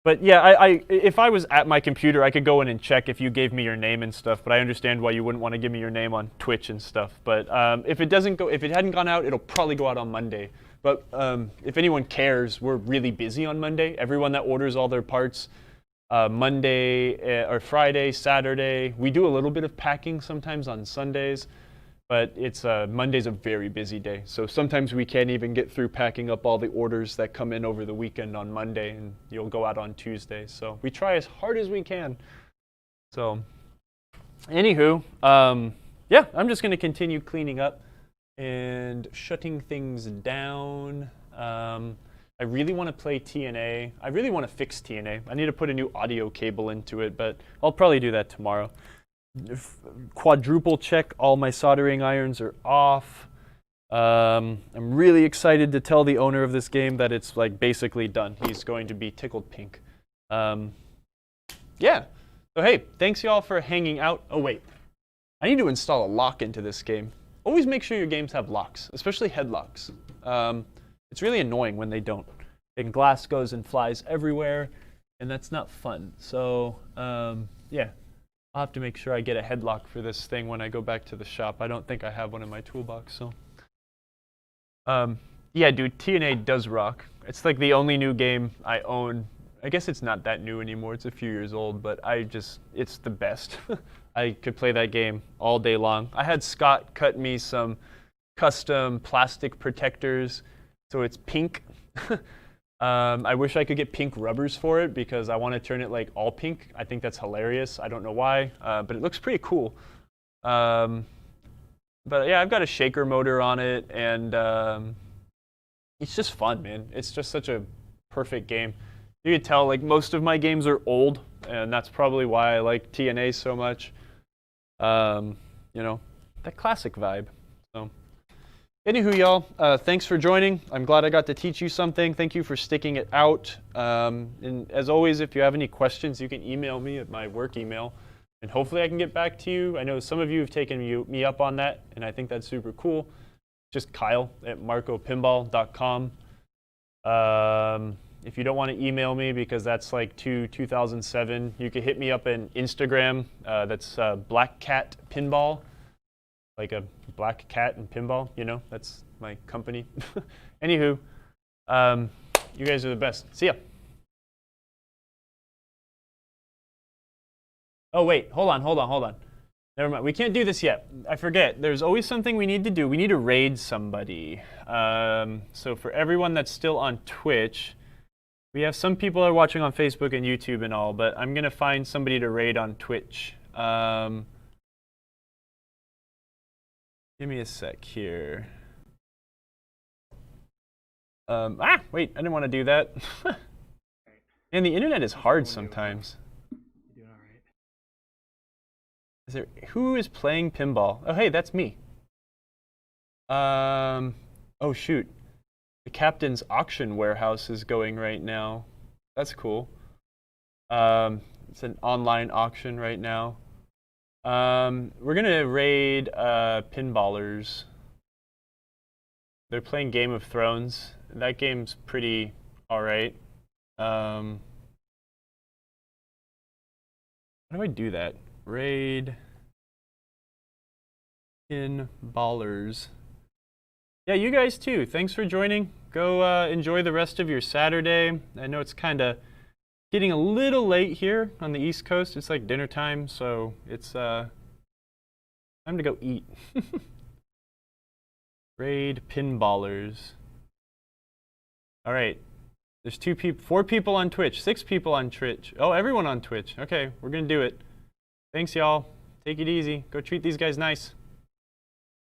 Speaker 2: but yeah, if I was at my computer, I could go in and check if you gave me your name and stuff. But I understand why you wouldn't want to give me your name on Twitch and stuff. But if it hadn't gone out, it'll probably go out on Monday. But if anyone cares, we're really busy on Monday. Everyone that orders all their parts Monday or Friday, Saturday. We do a little bit of packing sometimes on Sundays. But it's Monday's a very busy day, so sometimes we can't even get through packing up all the orders that come in over the weekend on Monday, and you'll go out on Tuesday. So we try as hard as we can. So, anywho, yeah, I'm just going to continue cleaning up and shutting things down. I really want to play TNA. I really want to fix TNA. I need to put a new audio cable into it, but I'll probably do that tomorrow. Quadruple check all my soldering irons are off. I'm really excited to tell the owner of this game that it's like basically done. He's going to be tickled pink. Yeah. So hey, thanks y'all for hanging out. Oh wait, I need to install a lock into this game. Always make sure your games have locks, especially headlocks. It's really annoying when they don't. And glass goes and flies everywhere, and that's not fun. So yeah, I'll have to make sure I get a headlock for this thing when I go back to the shop. I don't think I have one in my toolbox, so. Yeah, dude, TNA does rock. It's like the only new game I own. I guess it's not that new anymore. It's a few years old, but it's the best. I could play that game all day long. I had Scott cut me some custom plastic protectors, so it's pink. I wish I could get pink rubbers for it because I want to turn it like all pink. I think that's hilarious. I don't know why, but it looks pretty cool. But yeah, I've got a shaker motor on it, and it's just fun, man. It's just such a perfect game. You can tell, like, most of my games are old, and that's probably why I like TNA so much. You know, that classic vibe. So, anywho, y'all, thanks for joining. I'm glad I got to teach you something. Thank you for sticking it out. And as always, if you have any questions, you can email me at my work email, and hopefully I can get back to you. I know some of you have taken me up on that, and I think that's super cool. Just Kyle@marcopinball.com. If you don't want to email me because that's like 2007, you can hit me up on Instagram. That's Black Cat Pinball, like a black cat and pinball. You know, that's my company. Anywho, you guys are the best. See ya. Oh wait, hold on. Never mind. We can't do this yet. I forget. There's always something we need to do. We need to raid somebody. So for everyone that's still on Twitch. We have some people are watching on Facebook and YouTube and all, but I'm going to find somebody to raid on Twitch. Give me a sec here. Wait, I didn't want to do that. And the internet is hard sometimes.
Speaker 5: You're doing all right.
Speaker 2: Is there, who is playing pinball? Oh, hey, that's me. Oh, shoot. The Captain's Auction Warehouse is going right now. That's cool. It's an online auction right now. We're going to raid Pinballers. They're playing Game of Thrones. That game's pretty alright. How do I do that? Raid Pinballers. Yeah, you guys too. Thanks for joining. Go enjoy the rest of your Saturday. I know it's kind of getting a little late here on the East Coast. It's like dinner time, so it's time to go eat. Raid Pinballers. All right. There's 4 people on Twitch, 6 people on Twitch. Oh, everyone on Twitch. Okay, we're gonna do it. Thanks, y'all. Take it easy. Go treat these guys nice.